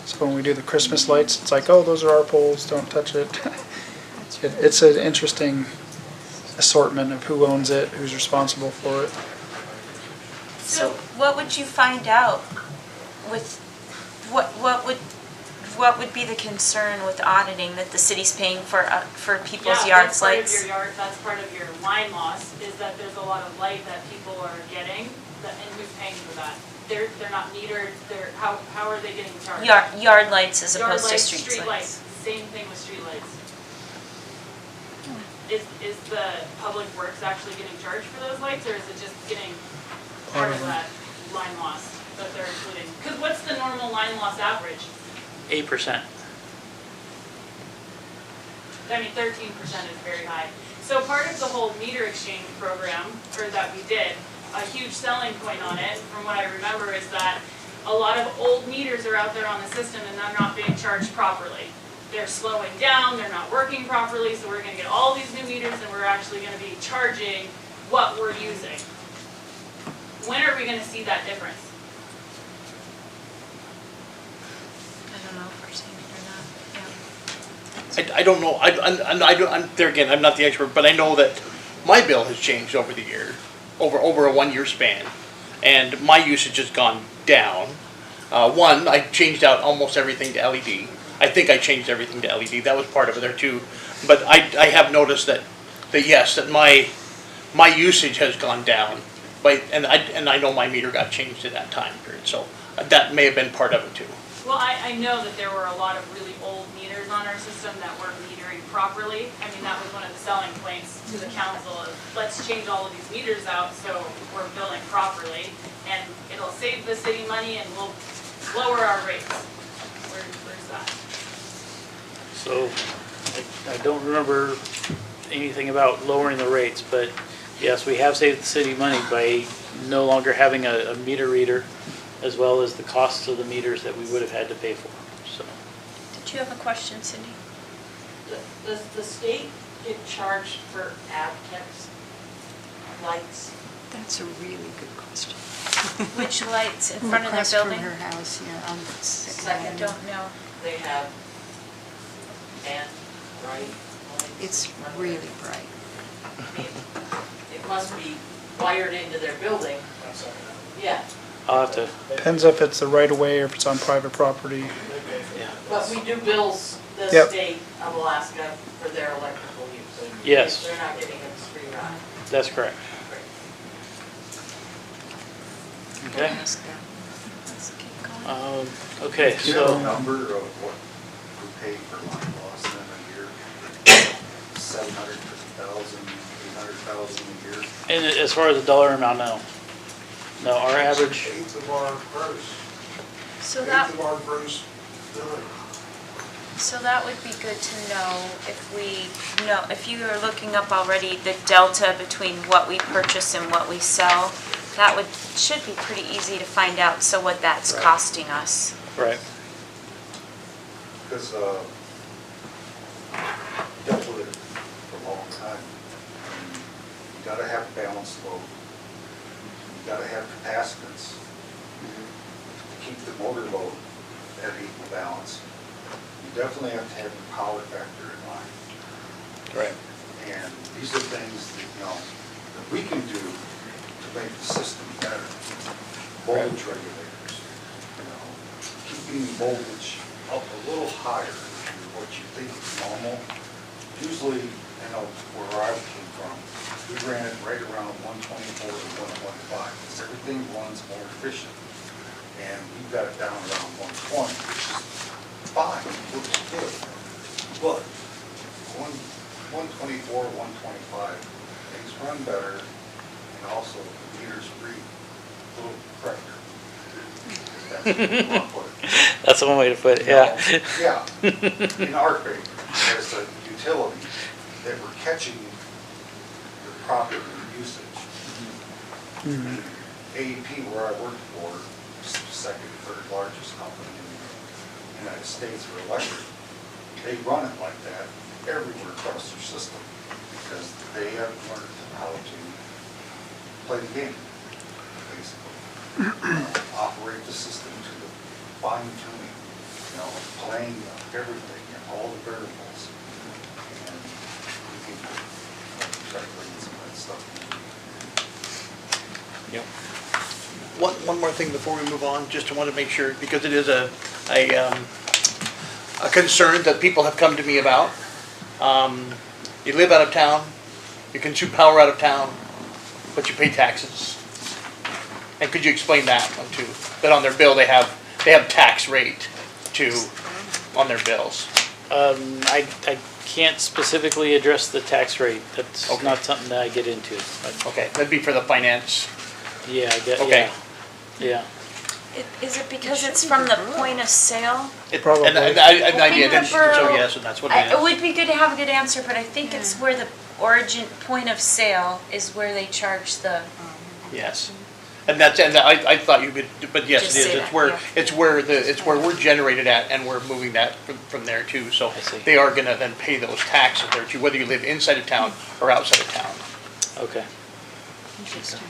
So when we do the Christmas lights, it's like, oh, those are our poles, don't touch it. It's an interesting assortment of who owns it, who's responsible for it. So what would you find out with, what would be the concern with auditing that the city's paying for people's yards lights? That's part of your line loss, is that there's a lot of light that people are getting, and who's paying for that? They're not metered, how are they getting charged? Yard lights as Yard opposed to lights, street lights. Same thing with street lights. Is the public works actually getting charged for those lights, or is it just getting part of that line loss that they're including? Because what's the normal line loss average? 8%. I mean, 13% is very high. So part of the whole meter exchange program, or that we did, a huge selling point on it, from what I remember, is that a lot of old meters are out there on the system and they're not being charged properly. they're slowing down, they're not working properly, so we're gonna get all these new meters and we're actually gonna be charging what we're using. When are we gonna see that difference? I don't know if we're seeing it or not, yeah. I don't know, there again, I'm not the expert, but I know that my bill has changed over the year, over a 1-year span, and my usage has gone down. One, I changed out almost everything to LED. I think I changed everything to LED, that was part of it there too. But I have noticed that yes, that my usage has gone down, and I know my meter got changed at that time period, so that may have been part of it too. Well, I know that there were a lot of really old meters on our system that weren't metering properly. I mean, that was one of the selling points to the council of, let's change all of these meters out so we're billing properly, and it'll save the city money and we'll lower our rates. Where's that? So, I don't remember anything about lowering the rates, but yes, we have saved the city money by no longer having a meter reader, as well as the costs of the meters that we would have had to pay for, so. Did you have a question, Cindy? Does the state get charged for Avtex lights? That's a really good question. Which lights in front of their Across building? from her house, yeah, on the I second. don't know. They have and bright lights. It's really bright. I mean, it must be wired into their building. Yeah, I'll have to, Depends if it's the right of way or if it's on private property. but we do bills the Yep. state of Alaska for their electrical use. Yes. They're not giving us free ride. that's correct. Okay, Let's keep going. okay, Do you have a so, number of what we pay for line loss in a year? 750,000, 800,000 a year? and as far as the dollar amount, no. No, our average, Eighth of our gross, So eighth that, of our gross billing. so that would be good to know if if you are looking up already the delta between what we purchase and what we sell, that should be pretty easy to find out, so what that's Right. costing us. right, Because dealt with it for a long time. You gotta have balanced load. You gotta have capacitance to keep the motor load at equal balance. You definitely have to have your power factor in mind. right. And these are things that, that we can do to make the system better. Voltage regulators, keeping voltage up a little higher than what you think is normal. Usually, where I came from, we ran it right around 124 to 125, because everything runs more efficient. And we've got it down around 120, which is fine, looks good. But 124, 125, things run better, and also the meters breathe a little correcter. That's one way to put it. That's one way to put it, yeah. Yeah, in our favor, as a utility, that we're catching the proper usage. AEP, where I worked for, is the second, third largest company in the United States for electric. They run it like that everywhere across their system, because they have learned how to play the game, basically. Operate the system to the fine tuning, playing everything and all the variables. And we can calculate some of that stuff. Yep. One more thing before we move on, just want to make sure, because it is a concern that people have come to me about. You live out of town, you consume power out of town, but you pay taxes. And could you explain that one too? That on their bill, they have tax rate on their bills. I can't specifically address the tax rate, that's Okay. not something that I get into, but, Okay, that'd be for the finance. yeah, I get, Okay. yeah. Is it because it's from the point of sale? Probably. And I didn't, so yes, and that's what it It is. would be good to have a good answer, but I think it's where the origin, point of sale is where they charge the, Yes. And I thought you could, but yes, Just it say is, that, yeah. it's where we're generated at, and we're moving that from there too, so I see. they are gonna then pay those taxes there too, whether you live inside of town or outside of town. Okay. Interesting.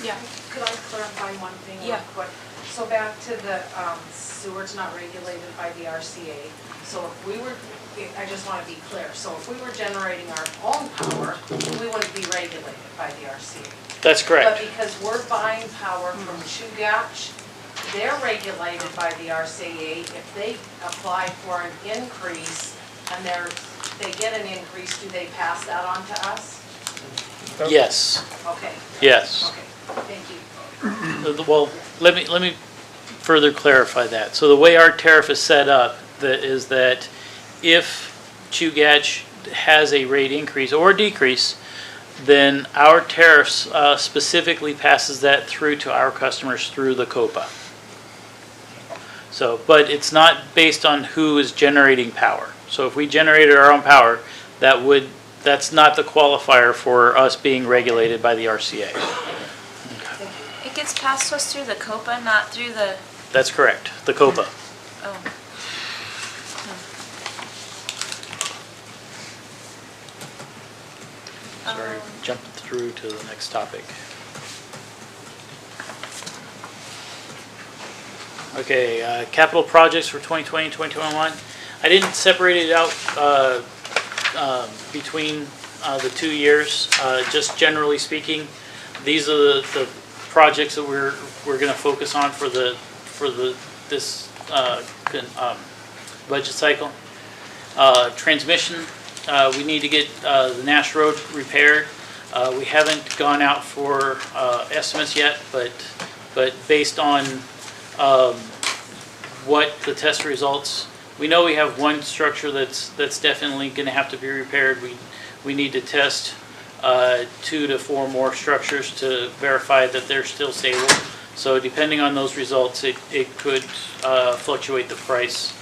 Yeah. Could I clarify one thing real Yeah. quick? So back to the sewer's not regulated by the RCA. So if we were, I just want to be clear, so if we were generating our own power, we wouldn't be regulated by the RCA. That's But correct. because we're buying power from Chugach, they're regulated by the RCA. If they apply for an increase and they get an increase, do they pass that on to us? Yes, Okay, yes. okay, thank you. Well, let me further clarify that. So the way our tariff is set up, is that if Chugach has a rate increase or decrease, then our tariffs specifically passes that through to our customers through the COPA. So, but it's not based on who is generating power. So if we generated our own power, that's not the qualifier for us being regulated by the RCA. It gets passed to us through the COPA, not through the, That's correct, the COPA. oh. Sorry, jumping through to the next topic. Okay, capital projects for 2020 and 2021. I didn't separate it out between the 2 years. Just generally speaking, these are the projects that we're going to focus on for this budget cycle. Transmission, we need to get the Nash Road repaired. We haven't gone out for estimates yet, but based on what the test results, we know we have one structure that's definitely going to have to be repaired. We need to test 2 to 4 more structures to verify that they're still stable. So depending on those results, it could fluctuate the price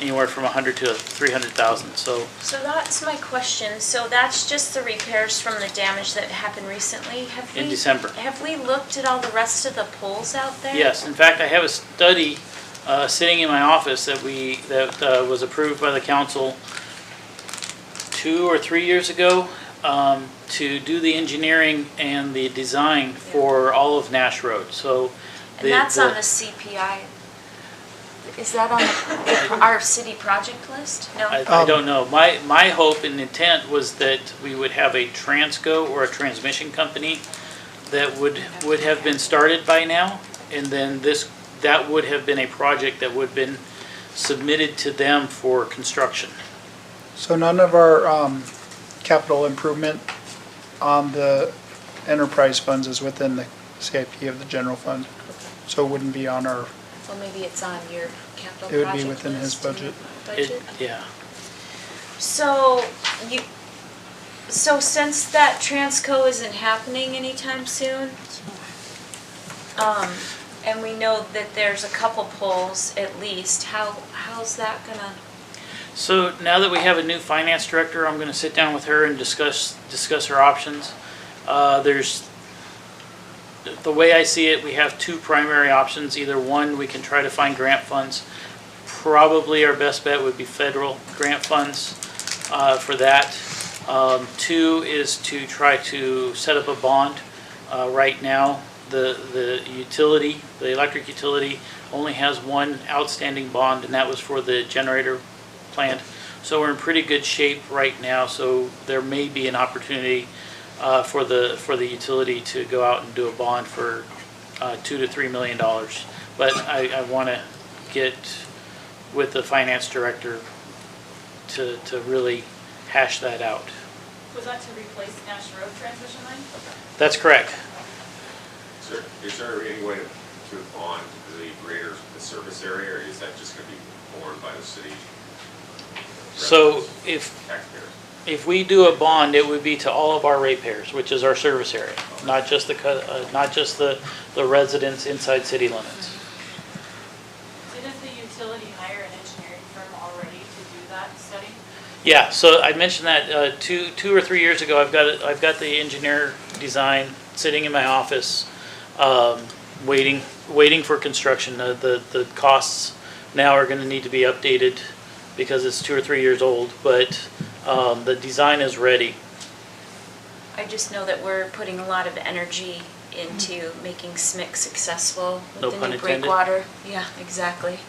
anywhere from 100 to 300,000. So that's my question. So that's just the repairs from the damage that happened recently? in December. Have we looked at all the rest of the poles out there? Yes, in fact, I have a study sitting in my office that was approved by the council 2 or 3 years ago to do the engineering and the design for all of Nash Road. So And that's on the CPI. Is that on our city project list? No? I don't know. My hope and intent was that we would have a transco or a transmission company that would have been started by now, and then that would have been a project that would have been submitted to them for construction. So none of our capital improvement on the enterprise funds is within the CIP of the general fund. So it wouldn't be on our, Well, maybe it's on your capital it would project be within his list in the budget. Yeah. So since that transco isn't happening anytime soon, and we know that there's a couple poles at least, how's that gonna? So now that we have a new finance director, I'm gonna sit down with her and discuss her options. The way I see it, we have 2 primary options. Either one, we can try to find grant funds. Probably our best bet would be federal grant funds for that. 2 is to try to set up a bond. Right now, the utility, the electric utility, only has one outstanding bond, and that was for the generator plant. So we're in pretty good shape right now, so there may be an opportunity for the utility to go out and do a bond for $2 to $3 million. But I want to get with the finance director to really hash that out. Was that to replace Nash Road transmission line? That's correct. Is there any way to bond the greater service area, or is that just going to be borne by the city? So if Taxpayers? If we do a bond, it would be to all of our ratepayers, which is our service area, not just the residents inside city limits. Didn't the utility hire an engineering firm already to do that study? Yeah, so I mentioned that 2 or 3 years ago. I've got the engineer design sitting in my office, waiting for construction. The costs now are gonna need to be updated because it's 2 or 3 years old, but the design is ready. I just know that we're putting a lot of energy into making SMIC successful No with the pun new intended. breakwater. Yeah, exactly.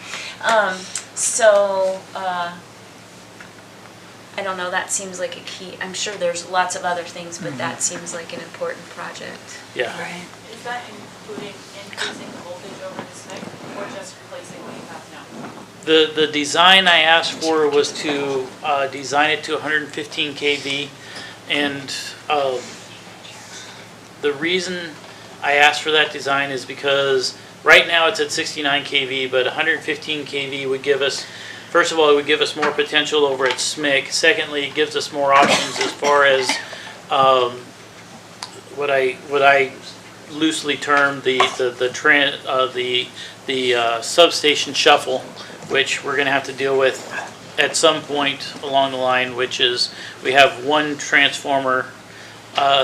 I don't know, that seems like a key. I'm sure there's lots of other things, but that seems like an important project. Yeah. Right. Is that including increasing the voltage over the SMIC or just replacing what you have now? The design I asked for was to design it to 115 kV, and the reason I asked for that design is because right now it's at 69 kV, but 115 kV would give us, first of all, it would give us more potential over at SMIC. Secondly, it gives us more options as far as what I loosely term the substation shuffle, which we're going to have to deal with at some point along the line, which is we have one transformer,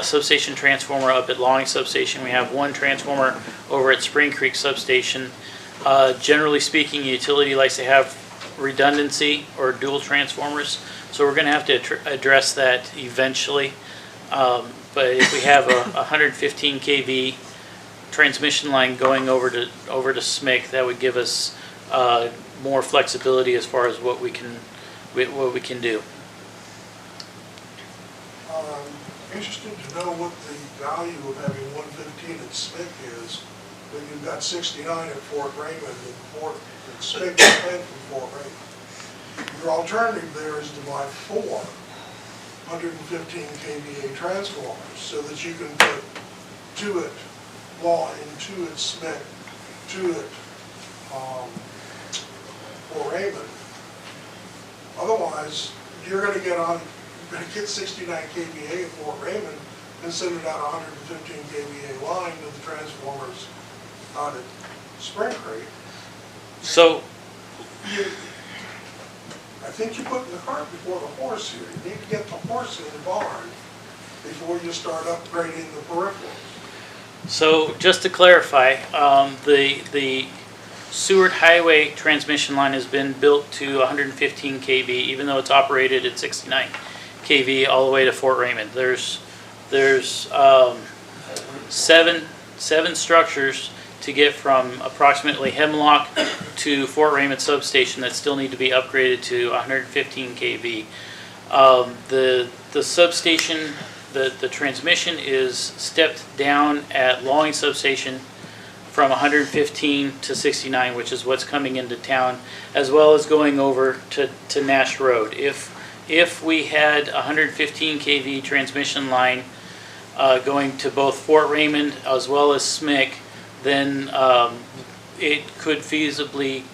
substation transformer up at Longing Substation. We have one transformer over at Spring Creek Substation. Generally speaking, utility likes to have redundancy or dual transformers, so we're going to have to address that eventually. But if we have a 115 kV transmission line going over to SMIC, that would give us more flexibility as far as what we can do. Interested to know what the value of having 115 at SMIC is when you've got 69 at Fort Raymond and SMIC is fed from Fort Raymond. Your alternative there is to buy 4 115 kVA transformers so that you can put 2 at Longing, 2 at SMIC, 2 at Fort Raymond. Otherwise, you're going to get 69 kVA at Fort Raymond and send it out a 115 kVA line to the transformers out at Spring Creek. So, I think you're putting the cart before the horse here. You need to get the horse in the barn before you start upgrading the peripherals. so just to clarify, the Seward Highway transmission line has been built to 115 kV, even though it's operated at 69 kV all the way to Fort Raymond. There's seven structures to get from approximately Hemlock to Fort Raymond substation that still need to be upgraded to 115 kV. The substation, the transmission is stepped down at Longing substation from 115 to 69, which is what's coming into town, as well as going over to Nash Road. If we had a 115 kV transmission line going to both Fort Raymond as well as SMIC, then it could feasibly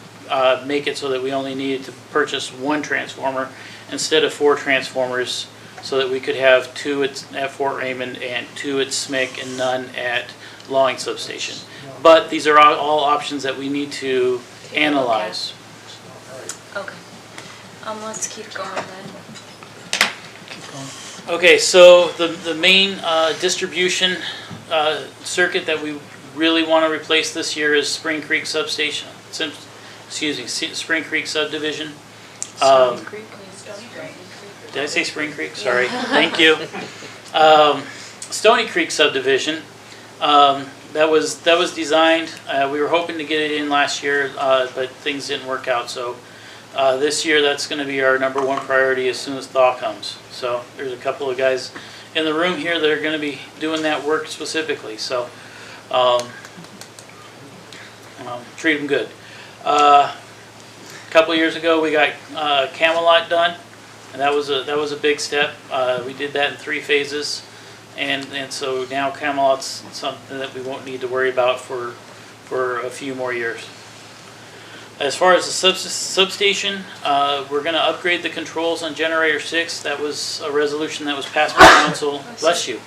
make it so that we only needed to purchase 1 transformer instead of 4 transformers, so that we could have 2 at Fort Raymond and 2 at SMIC and none at Longing Substation. But these are all options that we need to analyze. Okay. Let's keep going then. Okay, so the main distribution circuit that we really want to replace this year is Spring Creek Substation. Spring Creek Subdivision. Stony Creek? Did I say Spring Creek? Sorry. Thank you. Stony Creek Subdivision. That was designed. We were hoping to get it in last year, but things didn't work out. So this year, that's going to be our #1 priority as soon as thaw comes. So there's a couple of guys in the room here that are going to be doing that work specifically. So treat them good. A couple of years ago, we got Camelot done, and that was a big step. We did that in 3 phases, and so now Camelot's something that we won't need to worry about for a few more years. As far as the substation, we're going to upgrade the controls on Generator 6. That was a resolution that was passed by council, bless you,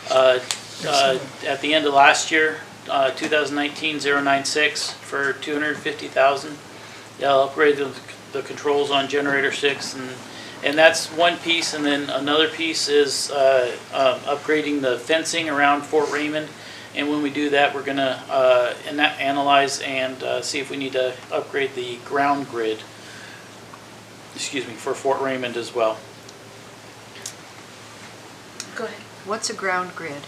at the end of last year, 2019-096 for $250,000. They'll upgrade the controls on Generator 6, And that's one piece, and then another piece is upgrading the fencing around Fort Raymond. And when we do that, we're gonna analyze and see if we need to upgrade the ground grid, for Fort Raymond as well. Go ahead. What's a ground grid?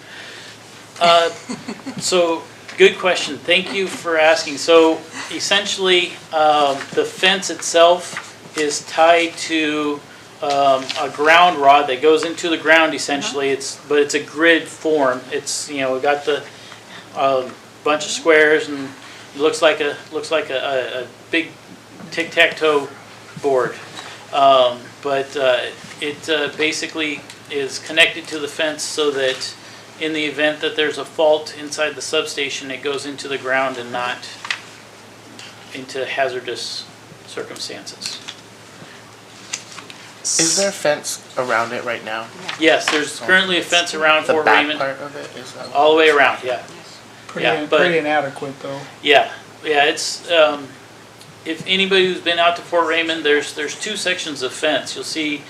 So, good question. Thank you for asking. So, essentially, the fence itself is tied to a ground rod that goes into the ground. Essentially, but it's a grid form. It's we got the bunch of squares, and it looks like a big tic-tac-toe board. But it basically is connected to the fence so that in the event that there's a fault inside the substation, it goes into the ground and not into hazardous circumstances. Is there a fence around it right now? Yes, there's currently a fence around The Fort back Raymond, part of it is that? all the way around, yeah. Yeah, but- Pretty inadequate, though. Yeah, it's, if anybody who's been out to Fort Raymond, there's two sections of fence. You'll see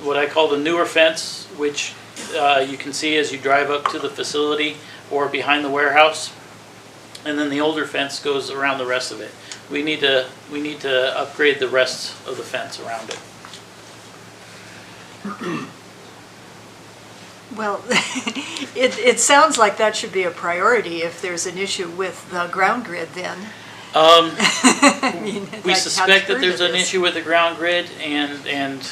what I call the newer fence, which you can see as you drive up to the facility or behind the warehouse. And then the older fence goes around the rest of it. We need to upgrade the rest of the fence around it. Well, it sounds like that should be a priority if there's an issue with the ground grid then. I mean, We how suspect that true there's it an is. issue with the ground grid, and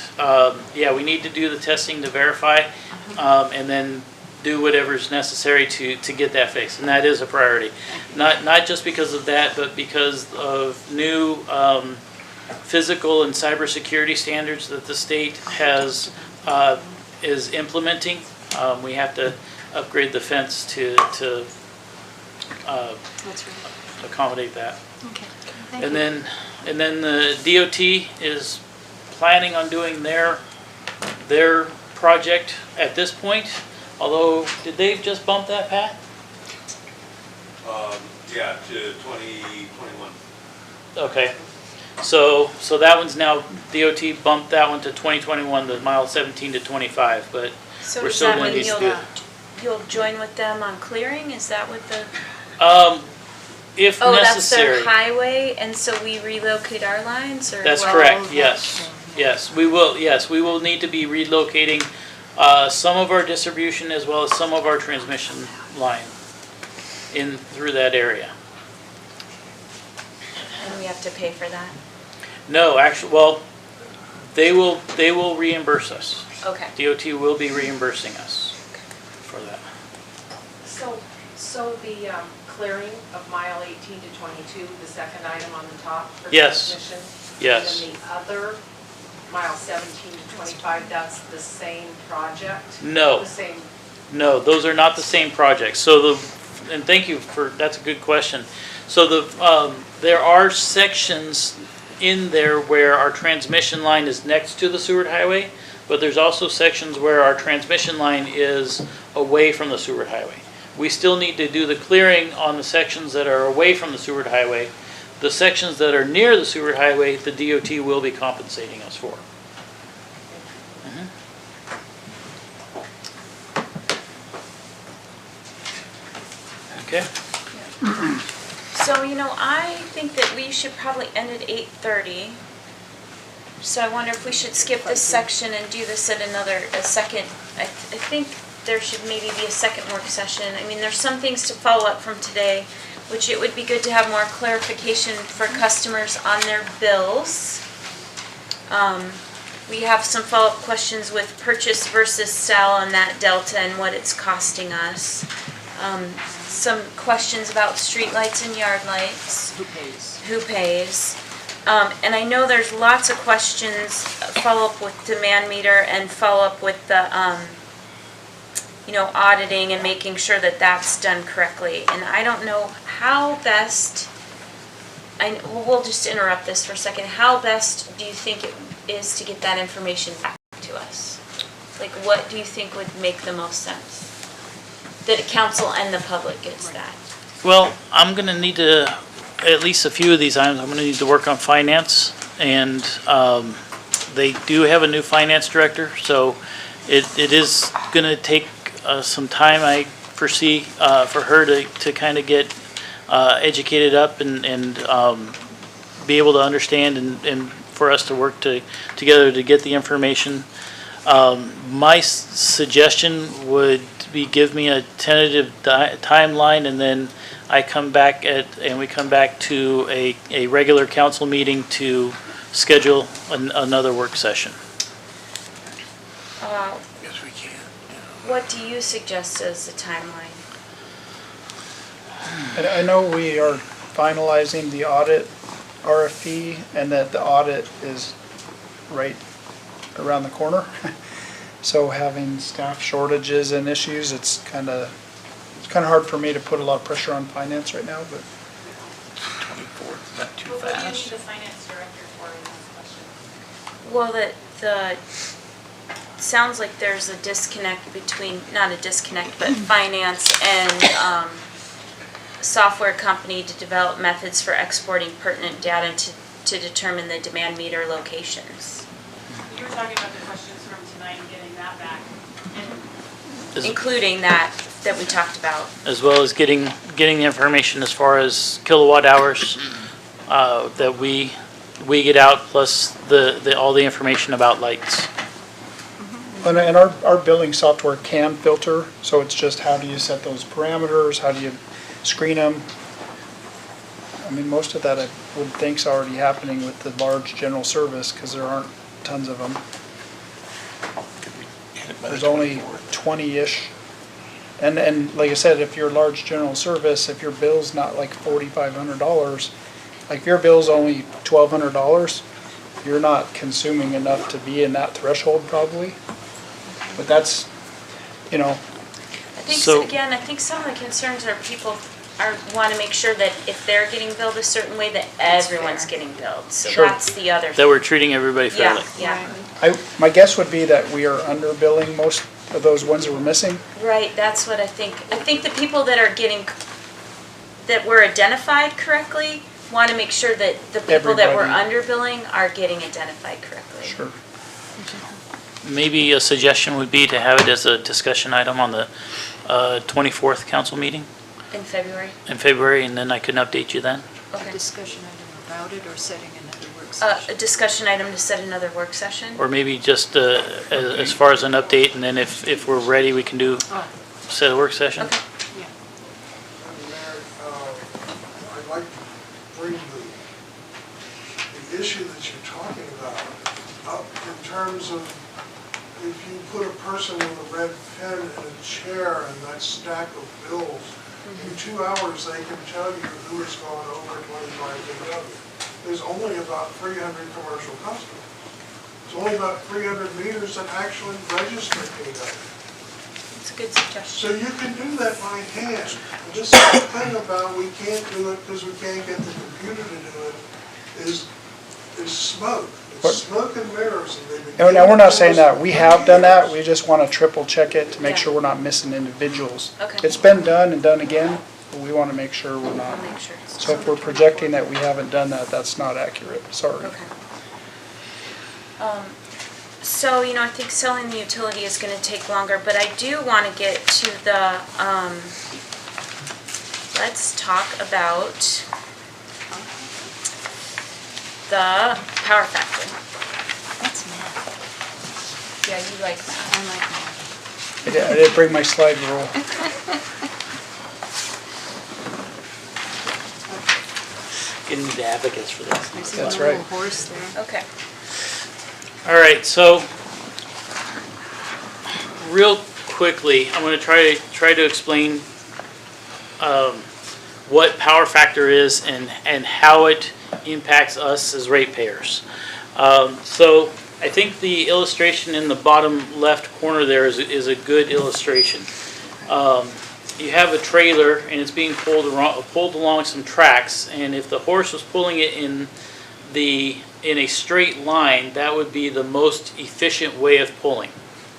yeah, we need to do the testing to verify, and then do whatever's necessary to get that fixed, and that is a priority. Not just because of that, but because of new physical and cybersecurity standards that the state has is implementing. We have to upgrade the fence to That's right. accommodate that. Okay, thank And you. then the DOT is planning on doing their project at this point. Although, did they just bump that, Pat? Yeah, to 2021. Okay. So that one's now, DOT bumped that one to 2021, the mile 17 to 25, but So we're is still that gonna when need to do it. you'll join with them on clearing? Is that what the? If Oh, that's their necessary. highway, and so we relocate our lines, or? That's Well, correct, yes. Yes, we will need to be relocating some of our distribution as well as some of our transmission line through that area. And we have to pay for that? No, actually, well, they will reimburse us. Okay. DOT will be reimbursing us for that. So the clearing of mile 18 to 22, the second item on the top for Yes. transmission? Yes. And then the other, mile 17 to 25, that's the same project? No. The same, No, those are not the same projects. And thank you that's a good question. So there are sections in there where our transmission line is next to the Seward Highway, but there's also sections where our transmission line is away from the Seward Highway. We still need to do the clearing on the sections that are away from the Seward Highway. The sections that are near the Seward Highway, the DOT will be compensating us for. Okay. So, I think that we should probably end at 8:30. So I wonder if we should skip this section and do this at a second. I think there should maybe be a second work session. I mean, there's some things to follow up from today, which it would be good to have more clarification for customers on their bills. We have some follow-up questions with purchase versus sell on that delta and what it's costing us. Some questions about streetlights and yard lights. Who pays? And I know there's lots of questions, follow-up with demand meter and follow-up with the, auditing and making sure that that's done correctly. And I don't know how best, we'll just interrupt this for a second. How best do you think it is to get that information back to us? Like, what do you think would make the most sense? That council and the public gets that. Well, I'm gonna need to, at least a few of these items, I'm gonna need to work on finance and they do have a new finance director, so it is gonna take some time, I foresee, for her to kind of get educated up and be able to understand and for us to work together to get the information. My suggestion would be give me a tentative timeline, and then I come back and we come back to a regular council meeting to schedule another work session. Yes, we can. What do you suggest as a timeline? And I know we are finalizing the audit RFP, and that the audit is right around the corner. So having staff shortages and issues, it's kind of hard for me to put a lot of pressure on finance right now, but 24th, is that too Well, what do you fast? need the finance director for in this question? Well, sounds like there's a disconnect between, not a disconnect, but finance and software company to develop methods for exporting pertinent data to determine the demand meter locations. You were talking about the questions from tonight and getting that back. And Including that we talked about. As well as getting the information as far as kilowatt hours that we get out, plus all the information about lights. And our billing software can filter, so it's just how do you set those parameters, how do you screen them? I mean, most of that I would think's already happening with the large general service, because there aren't tons of them. There's only 20-ish. And like I said, if you're a large general service, if your bill's not like $4,500, like if your bill's only $1,200, you're not consuming enough to be in that threshold probably. But that's, I think, So- again, I think some of the concerns are people want to make sure that if they're getting billed a certain way, that everyone's getting billed. So Sure. that's the other That thing. we're treating everybody fairly. Yeah, my guess would be that we are underbilling most of those ones that we're missing. right, that's what I think. I think the people that are that were identified correctly, want to make sure that the people that were Everybody. underbilling are getting identified correctly. Sure. Maybe a suggestion would be to have it as a discussion item on the 24th council meeting In February? in February, and then I can update you then. Okay. Discussion item about it or setting another work A session? discussion item to set another work session? Or maybe just as far as an update, and then if we're ready, we can do set a work session. Okay. Mayor, I'd like to bring the issue that you're talking about up in terms of if you put a person with a red pen in a chair and that stack of bills, in 2 hours they can tell you who has gone over 25 kW. There's only about 300 commercial customers. There's only about 300 meters that actually register kW. That's a good suggestion. So you can do that by hand. And this is the thing about we can't do it because we can't get the computer to do it, is smoke. It's smoke and mirrors. And they've been No, we're not saying that. We have done that. We just want to triple check it to make sure we're not missing individuals. Okay. It's been done and done again, but we want to make sure we're not. I'll make sure it's. So if we're projecting that we haven't done that, that's not accurate. Sorry. Okay. So, I think selling the utility is gonna take longer, but I do wanna get to the, let's talk about the power factor. That's math. Yeah, you like that. I like math. I didn't bring my slide rule. Gonna need advocates for this. I see That's the little right. horse there. Okay. All right, so real quickly, I'm going to try to explain what power factor is and how it impacts us as ratepayers. So I think the illustration in the bottom left corner there is a good illustration. You have a trailer and it's being pulled along some tracks, and if the horse was pulling it in a straight line, that would be the most efficient way of pulling,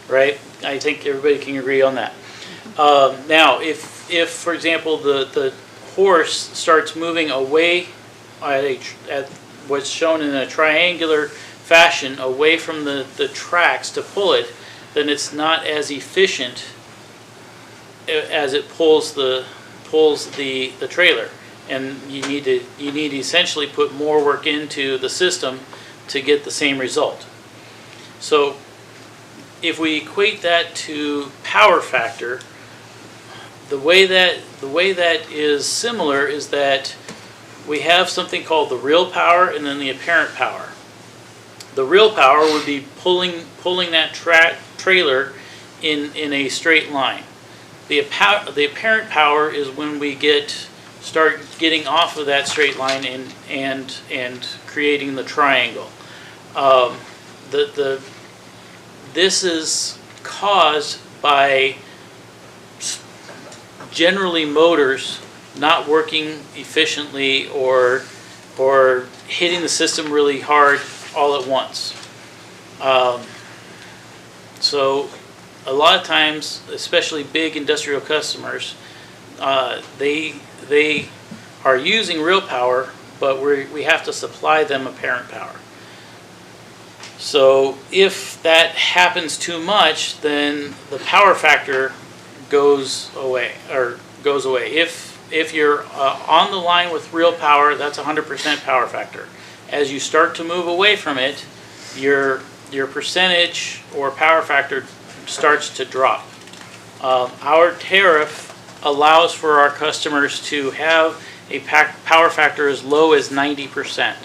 right? I think everybody can agree on that. Now, if for example the horse starts moving away at what's shown in a triangular fashion away from the tracks to pull it, then it's not as efficient as it pulls the trailer. And you need to essentially put more work into the system to get the same result. So if we equate that to power factor, the way that is similar is that we have something called the real power and then the apparent power. The real power would be pulling that trailer in a straight line. The apparent power is when we start getting off of that straight line and creating the triangle. This is caused by generally motors not working efficiently or hitting the system really hard all at once. So a lot of times, especially big industrial customers, they are using real power, but we have to supply them apparent power. So if that happens too much, then the power factor goes away. If you're on the line with real power, that's 100% power factor. As you start to move away from it, your percentage or power factor starts to drop. Our tariff allows for our customers to have a power factor as low as 90%.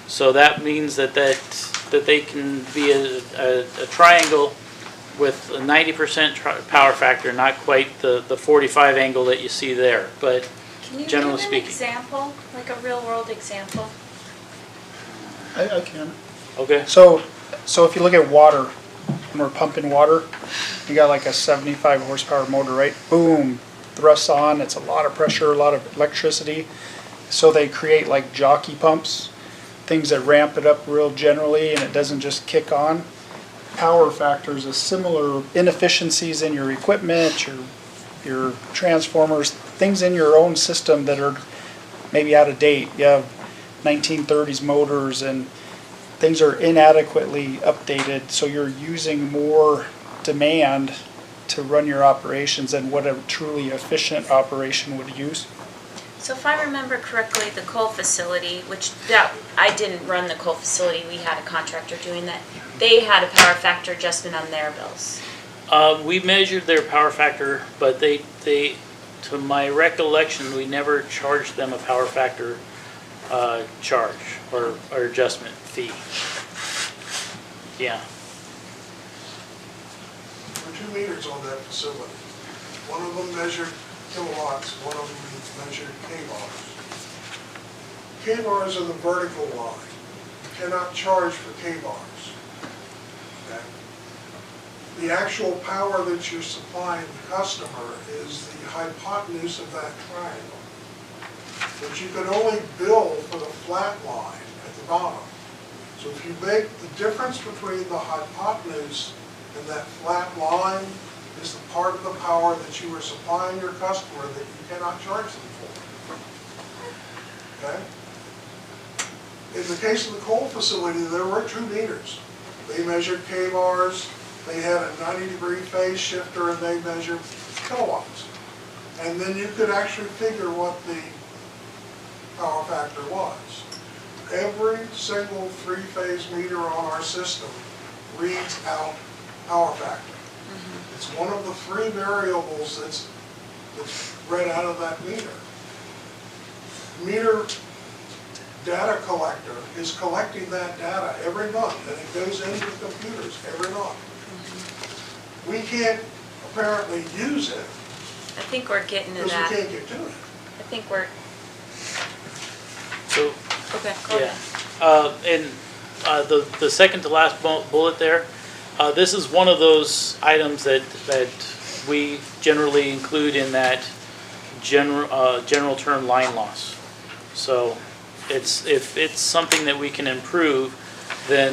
So that means that they can be a triangle with a 90% power factor, not quite the 45 angle that you see there, but generally speaking. Can you give an example, like a real world example? I can. Okay. So if you look at water, when we're pumping water, you got like a 75 horsepower motor, right? Boom, thrusts on, it's a lot of pressure, a lot of electricity. So they create like jockey pumps, things that ramp it up real generally and it doesn't just kick on. Power factors is similar inefficiencies in your equipment, your transformers, things in your own system that are maybe out of date. You have 1930s motors and things are inadequately updated, so you're using more demand to run your operations than what a truly efficient operation would use. So if I remember correctly, the coal facility, I didn't run the coal facility, we had a contractor doing that. They had a power factor adjustment on their bills. We measured their power factor, but they, to my recollection, we never charged them a power factor charge or adjustment fee. Yeah. There were 2 meters on that facility. One of them measured kilowatts, one of them measured kbars. Kbars are the vertical line. You cannot charge for kbars. Okay? The actual power that you're supplying the customer is the hypotenuse of that triangle. But you can only bill for the flat line at the bottom. So if you make the difference between the hypotenuse and that flat line is the part of the power that you are supplying your customer that you cannot charge them for. Okay? In the case of the coal facility, there were 2 meters. They measured kbars, they had a 90-degree phase shifter, and they measured kilowatts. And then you could actually figure what the power factor was. Every single 3-phase meter on our system reads out power factor. It's one of the 3 variables that's read out of that meter. Meter data collector is collecting that data every month, and it goes into the computers every month. We can't apparently use it. I think we're getting to that. Because we can't get to it. I think we're, So, okay, go yeah. ahead. And the second to last bullet there, this is one of those items that we generally include in that general term line loss. So if it's something that we can improve, then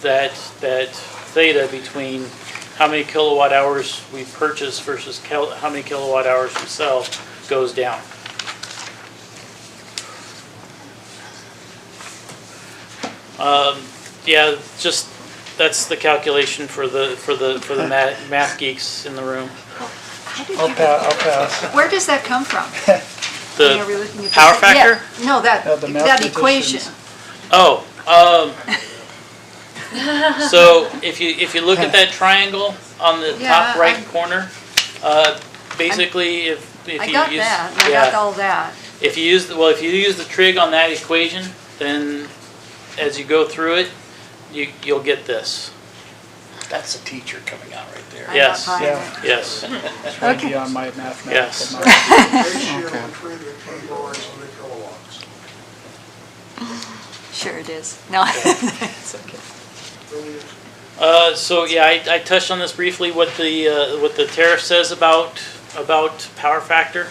that theta between how many kilowatt hours we purchase versus how many kilowatt hours we sell goes down. Yeah, just, that's the calculation for the math geeks in the room. How did I'll you- pass. Where does that come from? The Are we looking at power this? factor? Yeah, no, that the mathematicians. equation. Oh, so if you look at that triangle on the Yeah, top right I'm- corner, basically if you I use. got that, I got all that. If you use the trig on that equation, then as you go through it, you'll get this. That's the teacher coming out right there. I'm Yes. not buying Yeah. it. Yes. It's right beyond my mathematical Yes. knowledge. Ratio between the keyboards and the kilowatts. Sure it is. No, it's okay. Really is. So yeah, I touched on this briefly, what the tariff says about power factor.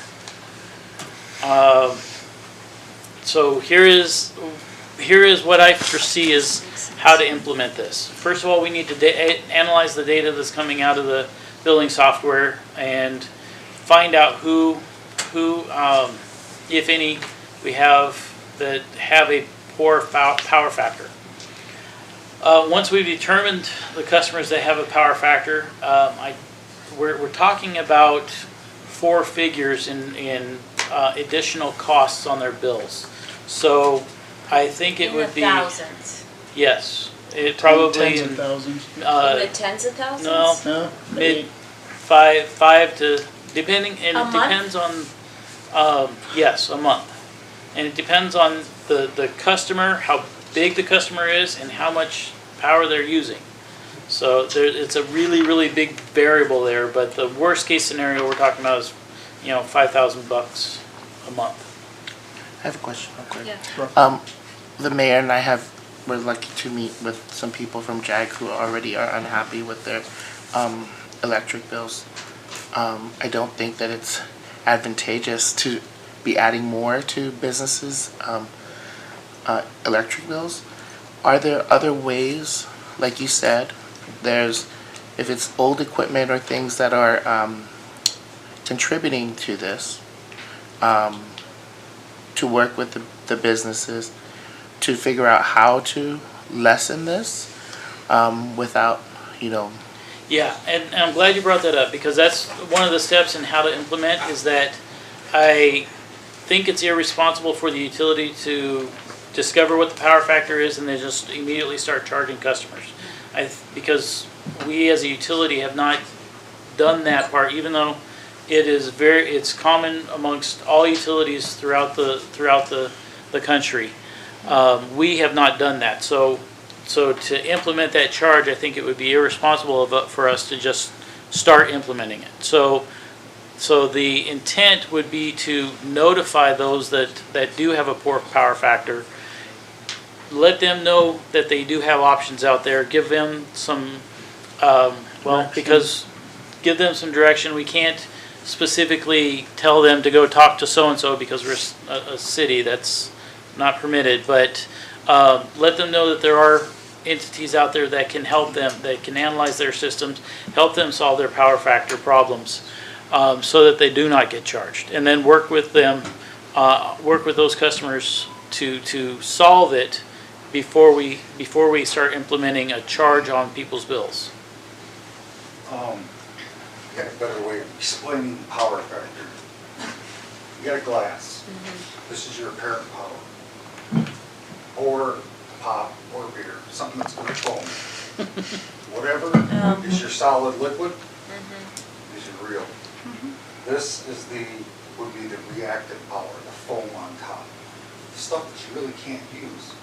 So here is what I foresee is how to implement this. First of all, we need to analyze the data that's coming out of the billing software and find out who, if any, we have that have a poor power factor. Once we've determined the customers that have a power factor, we're talking about 4 figures in additional costs on their bills. So I think it would be. In the thousands. Yes, it probably. Tens of thousands. In the tens of thousands? No, No? mid five to, depending, and A it month? depends on, yes, a month. And it depends on the customer, how big the customer is, and how much power they're using. So it's a really, really big variable there, but the worst case scenario we're talking about is, $5,000 a month. I have a question real quick. Yeah. The mayor and I we're lucky to meet with some people from JAG who already are unhappy with their electric bills. I don't think that it's advantageous to be adding more to businesses' electric bills. Are there other ways, like you said, if it's old equipment or things that are contributing to this, to work with the businesses to figure out how to lessen this without, Yeah, and I'm glad you brought that up, because that's one of the steps in how to implement, is that I think it's irresponsible for the utility to discover what the power factor is and then just immediately start charging customers. Because we as a utility have not done that part, even though it's common amongst all utilities throughout the country. We have not done that. So to implement that charge, I think it would be irresponsible for us to just start implementing it. So the intent would be to notify those that do have a poor power factor, let them know that they do have options out there, give them some, give them some direction. We can't specifically tell them to go talk to so-and-so because we're a city, that's not permitted, but let them know that there are entities out there that can help them, that can analyze their systems, help them solve their power factor problems, so that they do not get charged. And then work with them, work with those customers to solve it before we start implementing a charge on people's bills. Got a better way of explaining power factor. You got a glass. This is your apparent power. Or pop or beer, something that's going to foam. Whatever is your solid liquid is your real. This would be the reactive power, the foam on top. The stuff that you really can't use,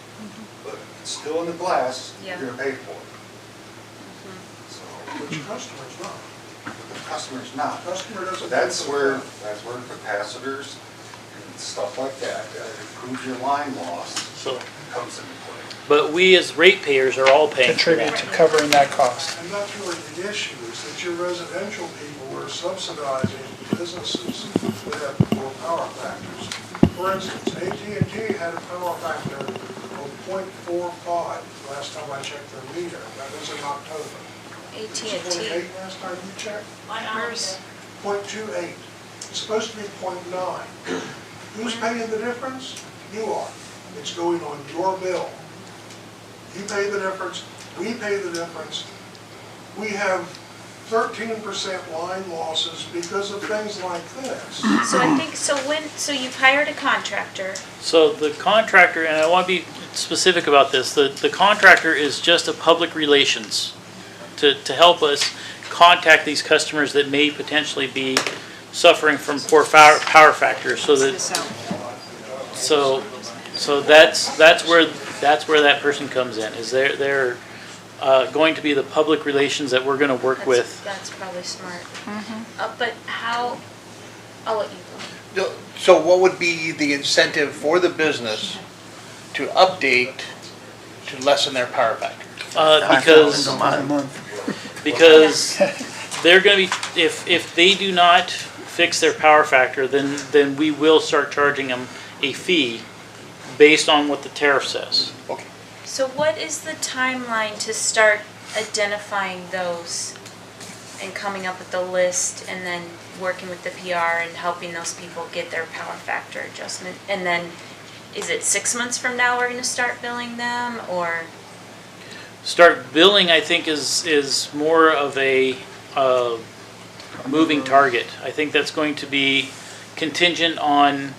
but it's still in the glass, Yeah. you're going to pay for it. So, But your customer's not. the customer's not. Customer doesn't. That's where capacitors and stuff like that improves your line loss, So, comes into play. but we as ratepayers are all paying for Contribute that. to covering that cost. And that's really the issue, is that your residential people are subsidizing businesses that have poor power factors. For instance, AT&T had a power factor of 0.45 last time I checked their meter. That was in October. It was AT&T. 0.8 last time you checked. Where's? 0.28. It's supposed to be 0.9. Who's paying the difference? You are. It's going on your bill. You pay the difference, we pay the difference. We have 13% line losses because of things like this. So I think, so you've hired a contractor. So the contractor, and I want to be specific about this, the contractor is just a public relations to help us contact these customers that may potentially be suffering from poor power factors, so that, so that's where that person comes in, is they're going to be the public relations that we're going to work with. That's probably smart. But how, I'll let you go. So what would be the incentive for the business to update to lessen their power factor? Because they're going to be, if they do not fix their power factor, then we will start charging them a fee based on what the tariff says. Okay. So what is the timeline to start identifying those and coming up with the list and then working with the PR and helping those people get their power factor adjustment? And then, is it 6 months from now we're gonna start billing them, or? Start billing, I think, is more of a moving target. I think that's going to be contingent on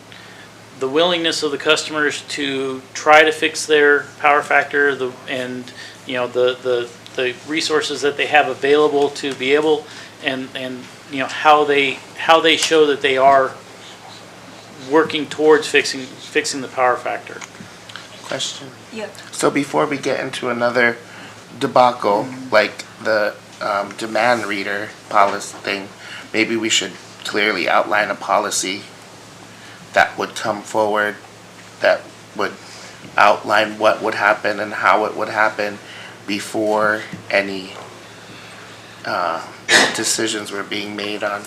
the willingness of the customers to try to fix their power factor, and you know the resources that they have available to be able, and you know how they show that they are working towards fixing the power factor. Question. Yeah. So before we get into another debacle, like the demand reader policy thing, maybe we should clearly outline a policy that would come forward, that would outline what would happen and how it would happen before any decisions were being made on,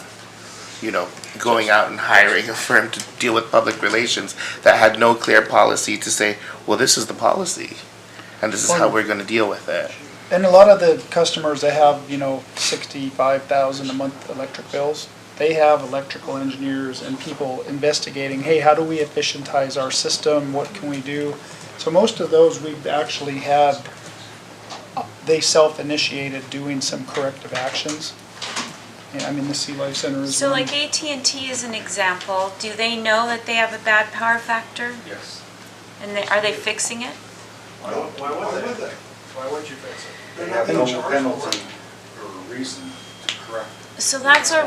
you know, going out and hiring a firm to deal with public relations that had no clear policy to say, well, this is the policy, and this is how we're gonna deal with it. And a lot of the customers that have, you know, 65,000 a month electric bills, they have electrical engineers and people investigating, hey, how do we efficientize our system? What can we do? So most of those we've actually had, they self-initiated doing some corrective actions. Yeah, I mean, the Sea Life Center is So one. like AT&T is an example. Do they know that they have a bad power factor? Yes. And are they fixing it? Why would they? Why would you fix it? They have no penalty or reason to correct it. So that's where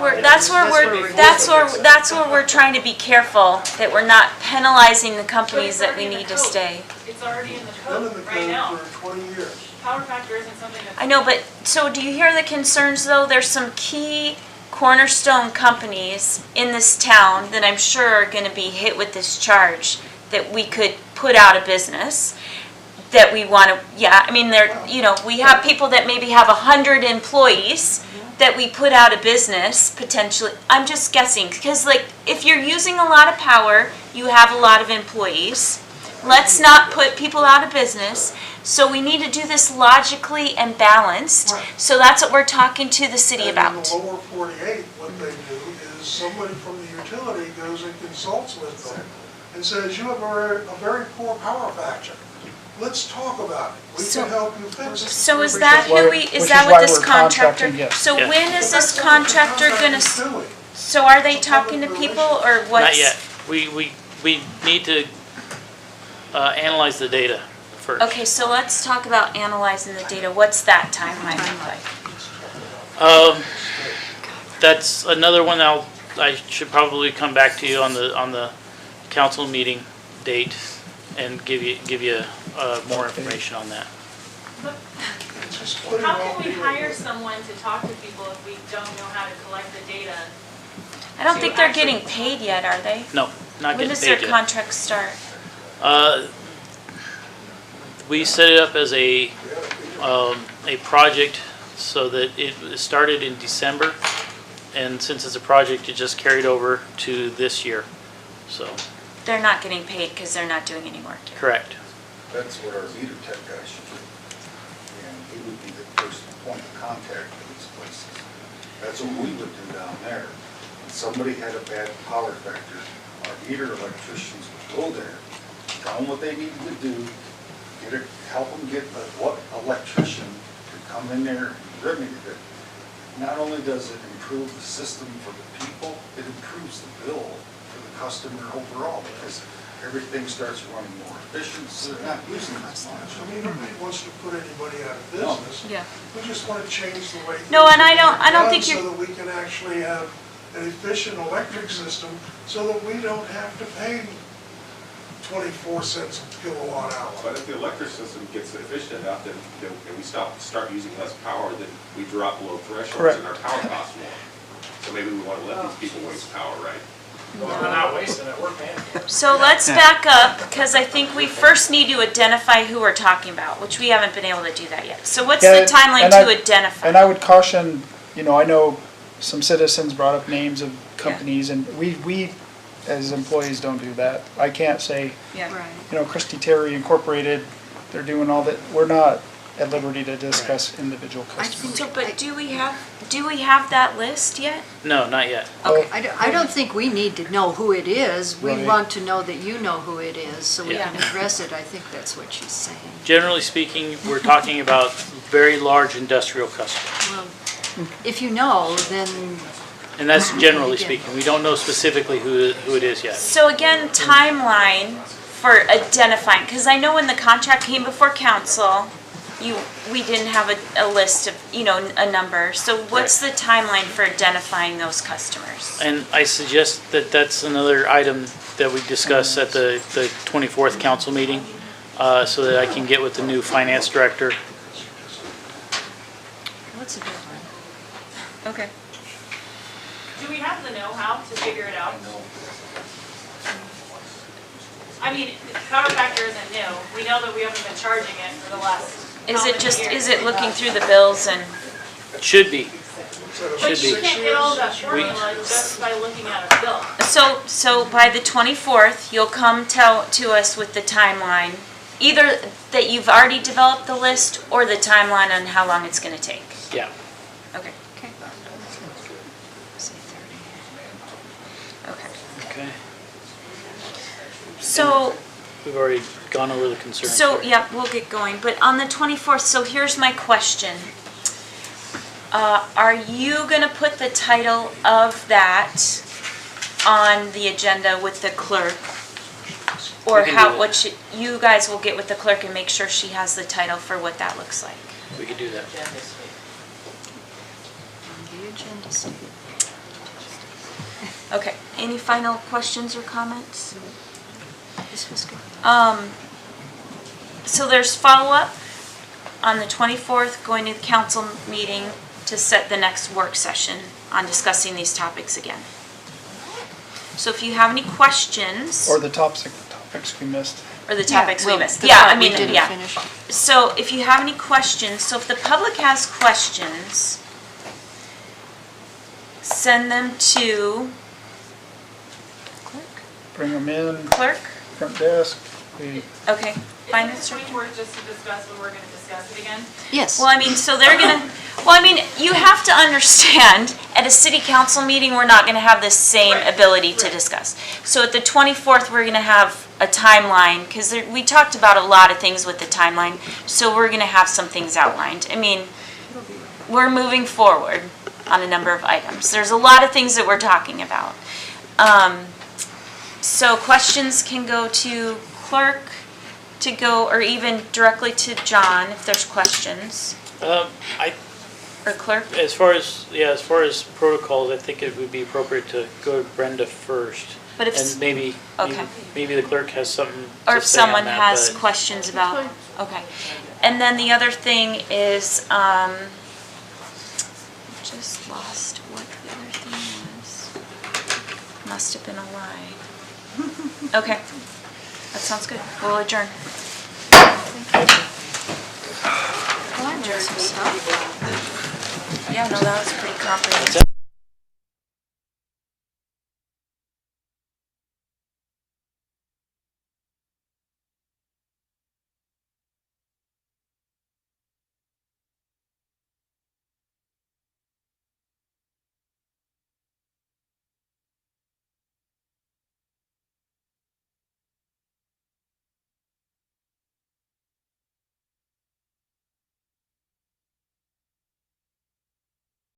we're trying to be careful that we're not penalizing the companies that we need to stay. It's already in the It's been in code the right now. code for 20 years. Power factor isn't something that's. I know, but, so do you hear the concerns though? There's some key cornerstone companies in this town that I'm sure are gonna be hit with this charge that we could put out of business. That we wanna, yeah, I mean, you know, we have people that maybe have 100 employees that we put out of business potentially. I'm just guessing, because like, if you're using a lot of power, you have a lot of employees. Let's not put people out of business. So we need to do this logically and balanced. Right. So that's what we're talking to the city about. And in the lower 48, what they do is somebody from the utility goes and consults with them and says, you have a very poor power factor. Let's talk about it. We So- can help you fix it. So is that who we, Which is is that why what this we're contractor? contracting, yes. So Yes. when is this That's what the contractor gonna, contractor's doing. so are they talking to people or what's? Not yet. We need to analyze the data first. Okay, so let's talk about analyzing the data. What's that timeline look like? That's another one I should probably come back to you on the council meeting date and give you more information on that. Just put it How all can we together. hire someone to talk to people if we don't know how to collect the data? I don't think they're getting paid yet, are they? No, not When getting does their paid yet. contract start? We set it up as a project so that it started in December, and since it's a project, it just carried over to this year. So, They're not getting paid because they're not doing any work yet. correct. That's what our meter tech guy should do. And he would be the first point of contact for these places. That's what we would do down there. If somebody had a bad power factor, our meter electricians would go there, tell them what they needed to do, help them get what electrician could come in there and remedy it. Not only does it improve the system for the people, it improves the bill for the customer overall, because everything starts running more efficient, so they're not using as much. I mean, nobody wants to put anybody out of business. Yeah. We just want to change the way. No, and I things are don't done think you're- So that we can actually have an efficient electric system, so that we don't have to pay 24 cents a kilowatt hour. But if the electric system gets efficient enough, then and we start using less power, then we drop below thresholds and our power costs more. So maybe we want to let these people waste power, right? We're not wasting it, we're paying for it. So let's back up, because I think we first need to identify who we're talking about, which we haven't been able to do that yet. So what's Yeah, the timeline and to I- identify? And I would caution, I know some citizens brought up names of companies, and we as employees don't do that. I can't say, Yeah. Right. Christie Terry Incorporated, they're doing all that. We're not at liberty to discuss individual customers. So, but do we have that list yet? No, not yet. Okay. I don't think we need to know who it is. We Right. want to know that you know who it is, so we Yeah. can address it. I think that's what she's saying. Generally speaking, we're talking about very large industrial customers. Well, if you know, then And that's generally speaking. We don't know specifically who it is yet. So again, timeline for identifying, because I know when the contract came before council, we didn't have a list of, a number. So what's the timeline for identifying those customers? And I suggest that that's another item that we discuss at the 24th council meeting, so that I can get with the new finance director. what's the deadline? Okay. Do we have the know-how to figure it out? I mean, Power Factor isn't new. We know that we haven't been charging it for the last how many years? Is it looking through the bills and, Should be. But should you be. can't get all that formula just by looking at a bill. so by the 24th, you'll come to us with the timeline, either that you've already developed the list or the timeline on how long it's gonna take. Yeah. Okay. Say 30. Okay. Okay. So, We've already gone over the concerns. yeah, we'll get going, but on the 24th, so here's my question. Are you gonna put the title of that on the agenda with the clerk? Or We can do that. you guys will get with the clerk and make sure she has the title for what that looks like? We could do that. The agenda statement. Okay, any final questions or comments? This was good. So there's follow-up on the 24th, going to the council meeting to set the next work session on discussing these topics again. So if you have any questions, Or the topics we missed. or the topics we well, missed. the Yeah, part I we mean, didn't yeah. finish. So if you have any questions, so if the public has questions, send them to Bring them in, clerk. front desk. Okay, finance Is this director. point just to discuss when we're gonna discuss it again? Yes. Well, I mean, so they're gonna, you have to understand, at a city council meeting, we're not gonna have the same Right, ability to right. discuss. So at the 24th, we're gonna have a timeline, because we talked about a lot of things with the timeline, so we're gonna have some things outlined. I mean, we're moving forward on a number of items. There's a lot of things that we're talking about. So questions can go to clerk, or even directly to John if there's questions, or clerk. As far as protocols, I think it would be appropriate to go to Brenda first. But if, And maybe the clerk has something or to if say on someone that, has but- questions about, okay. And then the other thing is, just lost what the other thing was. Must have been a lie. Okay, that sounds good. We'll adjourn. Well, I learned some stuff. Yeah, no, that was pretty comprehensive.